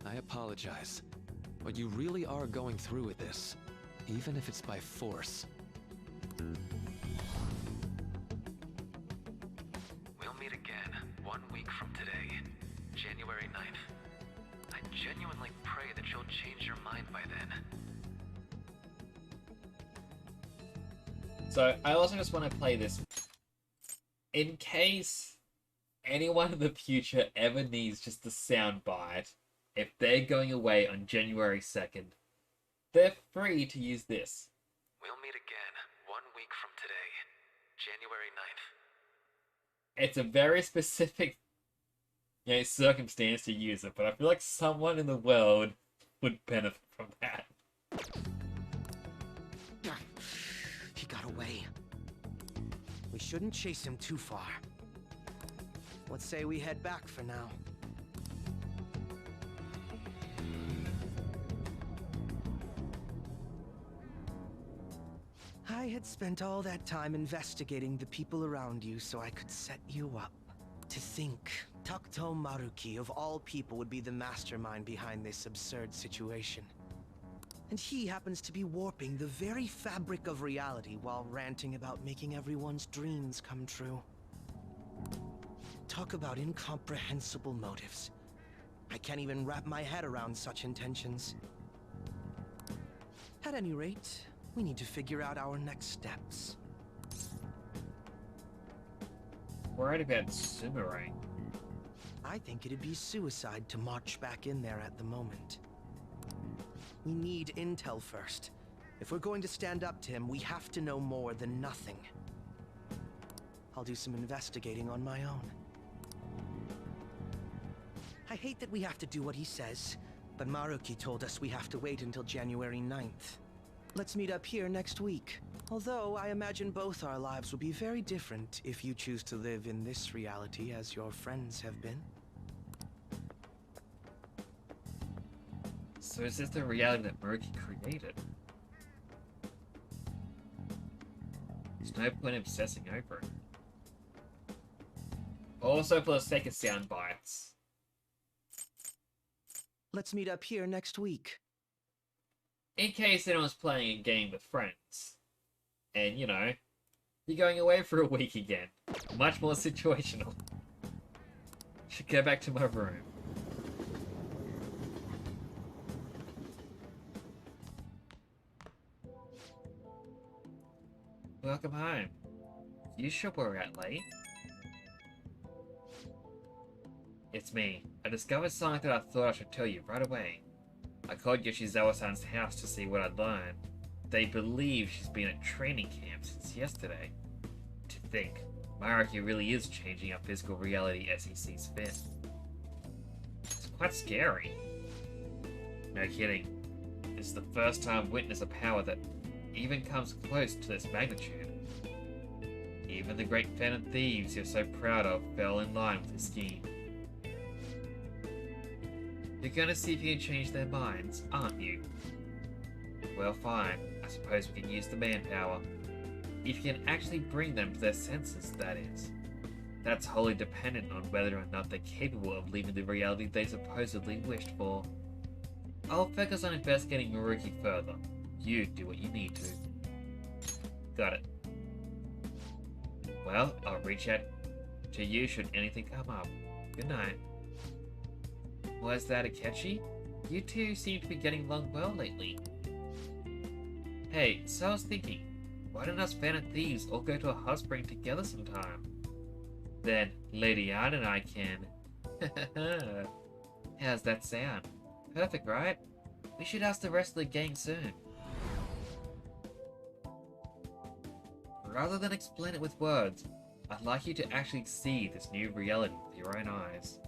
S: I apologize, but you really are going through with this, even if it's by force.
I: We'll meet again 1 week from today, January 9th. I genuinely pray that you'll change your mind by then.
A: So I also just want to play this in case anyone in the future ever needs just a soundbite. If they're going away on January 2nd, they're free to use this.
I: We'll meet again 1 week from today, January 9th.
A: It's a very specific, circumstance to use it, but I feel like someone in the world would benefit from that.
D: He got away. We shouldn't chase him too far. Let's say we head back for now. I had spent all that time investigating the people around you so I could set you up. To think Takuto Maruki, of all people, would be the mastermind behind this absurd situation. And he happens to be warping the very fabric of reality while ranting about making everyone's dreams come true. Talk about incomprehensible motives. I can't even wrap my head around such intentions. At any rate, we need to figure out our next steps.
A: Worried about Sumerang.
D: I think it'd be suicide to march back in there at the moment. We need intel first. If we're going to stand up to him, we have to know more than nothing. I'll do some investigating on my own. I hate that we have to do what he says, but Maruki told us we have to wait until January 9th. Let's meet up here next week. Although I imagine both our lives will be very different if you choose to live in this reality as your friends have been.
A: So is this the reality that Maruki created? There's no point in obsessing over it. Also for the sake of sound bites.
D: Let's meet up here next week.
A: In case anyone's playing a game with friends. And, you're going away for a week again. Much more situational. Should go back to my room. Welcome home. You sure we're out late? It's me. I discovered something that I thought I should tell you right away. I called Yoshizawa-san's house to see what I'd learned. They believe she's been at training camp since yesterday. To think, Maruki really is changing our physical reality as he sees fit. It's quite scary. No kidding. This is the first time I've witnessed a power that even comes close to this magnitude. Even the great Phantom Thieves you're so proud of fell in line with the scheme. You're gonna see if you can change their minds, aren't you? Well, fine. I suppose we can use the manpower. If you can actually bring them to their senses, that is. That's wholly dependent on whether or not they're capable of leaving the reality they supposedly wished for. I'll focus on investigating Maruki further. You do what you need to. Got it. Well, I'll reach out to you should anything come up. Good night. Was that Akechi? You two seem to be getting along well lately. Hey, so I was thinking, why don't us Phantom Thieves all go to a hot spring together sometime? Then Lady Ann and I can. How's that sound? Perfect, right? We should ask the rest of the gang soon. Rather than explain it with words, I'd like you to actually see this new reality with your own eyes.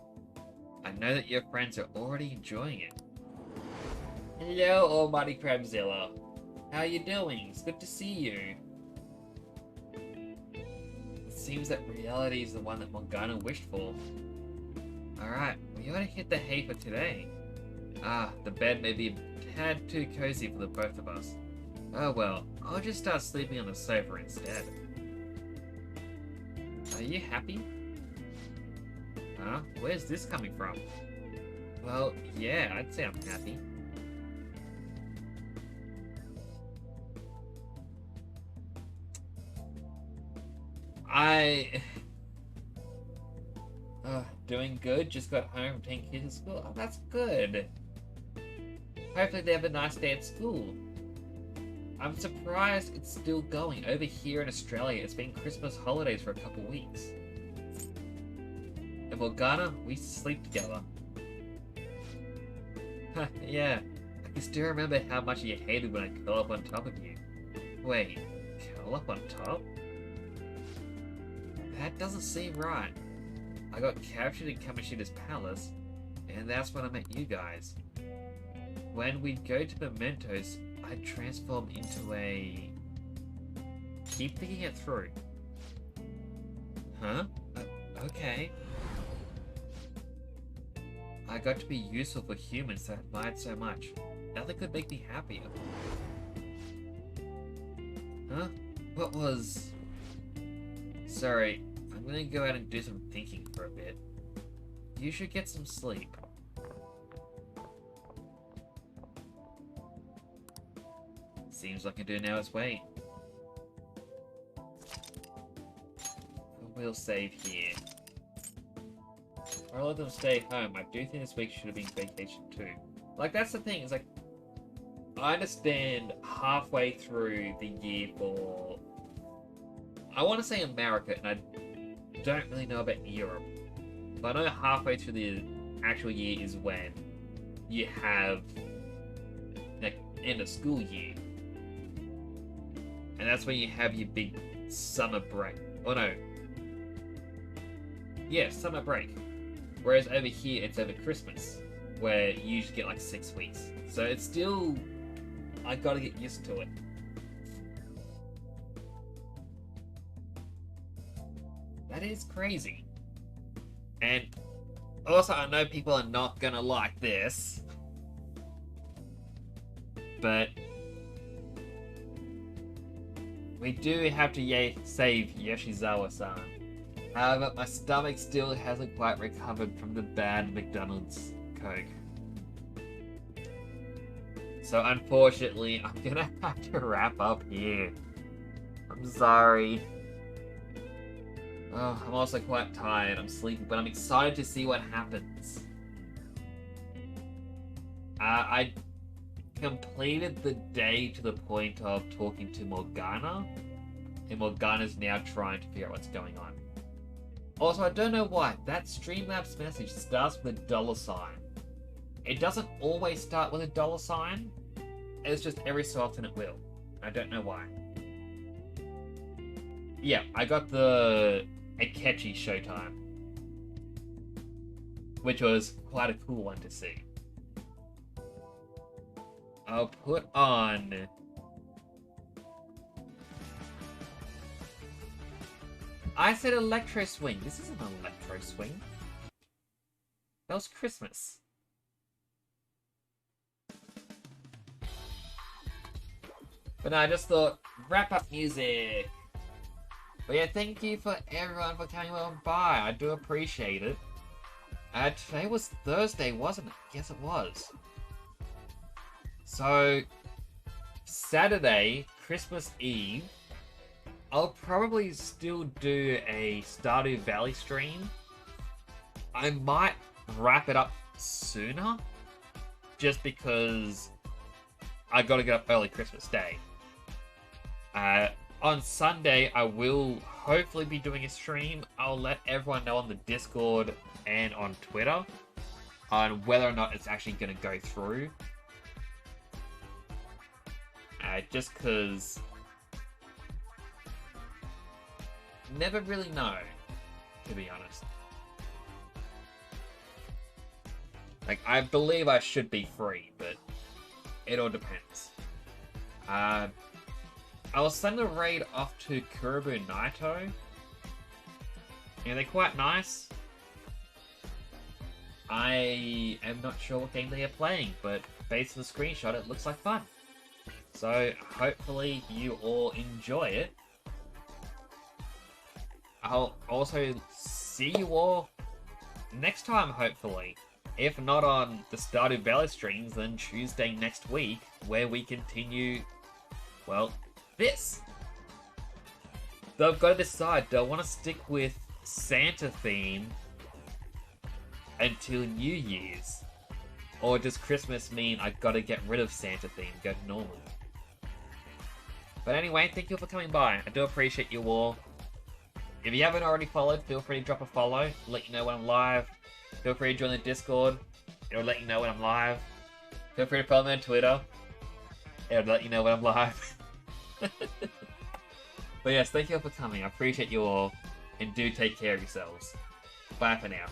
A: I know that your friends are already enjoying it. Hello, Almighty Crabzilla. How you doing? It's good to see you. It seems that reality is the one that Morgana wished for. Alright, we ought to hit the hay for today. The bed may be a tad too cozy for the both of us. Oh well, I'll just start sleeping on the sofa instead. Are you happy? Huh? Where's this coming from? Well, yeah, I'd say I'm happy. Doing good. Just got home from taking kids to school. Oh, that's good. Hopefully they have a nice day at school. I'm surprised it's still going. Over here in Australia, it's been Christmas holidays for a couple weeks. In Morgana, we sleep together. Yeah, I can still remember how much you hated when I curl up on top of you. Wait, curl up on top? That doesn't seem right. I got captured in Kamoshida's palace, and that's when I met you guys. When we'd go to Mementos, I'd transform into a... Keep thinking it through. Huh? Okay. I got to be useful for humans that admired so much. Nothing could make me happier. Huh? What was... Sorry, I'm gonna go out and do some thinking for a bit. You should get some sleep. Seems like I do now is wait. We'll save here. I'll let them stay home. I do think this week should have been vacation too. Like, that's the thing, it's like, I understand halfway through the year for... I want to say America, and I don't really know about Europe. But I know halfway through the actual year is when you have, like, end of school year. And that's when you have your big summer break. Oh no. Yeah, summer break. Whereas over here, it's over Christmas, where you usually get like 6 weeks. So it's still... I gotta get used to it. That is crazy. And also, I know people are not gonna like this, but we do have to save Yoshizawa-san. However, my stomach still hasn't quite recovered from the bad McDonald's Coke. So unfortunately, I'm gonna have to wrap up here. I'm sorry. Oh, I'm also quite tired, I'm sleepy, but I'm excited to see what happens. I completed the day to the point of talking to Morgana, and Morgana's now trying to figure out what's going on. Also, I don't know why, that Streamlabs message starts with a $. It doesn't always start with a $. It's just every so often it will. I don't know why. Yeah, I got the Akechi Showtime, which was quite a cool one to see. I'll put on... I said Electro Swing. This isn't an Electro Swing. That was Christmas. But no, I just thought, wrap up music. But yeah, thank you for everyone for coming on by. I do appreciate it. Today was Thursday, wasn't it? Yes, it was. So, Saturday, Christmas Eve, I'll probably still do a Stardew Valley stream. I might wrap it up sooner, just because I gotta get up early Christmas Day. On Sunday, I will hopefully be doing a stream. I'll let everyone know on the Discord and on Twitter on whether or not it's actually gonna go through. Just because... never really know, to be honest. Like, I believe I should be free, but it all depends. I will send a raid off to Kuribu Naito. Yeah, they're quite nice. I am not sure what game they are playing, but based on the screenshot, it looks like fun. So, hopefully you all enjoy it. I'll also see you all next time, hopefully. If not on the Stardew Valley streams, then Tuesday next week, where we continue, well, this. Though I've got to decide, do I want to stick with Santa theme until New Year's? Or does Christmas mean I've got to get rid of Santa theme and go to normal? But anyway, thank you for coming by. I do appreciate you all. If you haven't already followed, feel free to drop a follow. Let you know when I'm live. Feel free to join the Discord. It'll let you know when I'm live. Feel free to follow me on Twitter. It'll let you know when I'm live. But yes, thank you all for coming. I appreciate you all. And do take care of yourselves. Bye for now.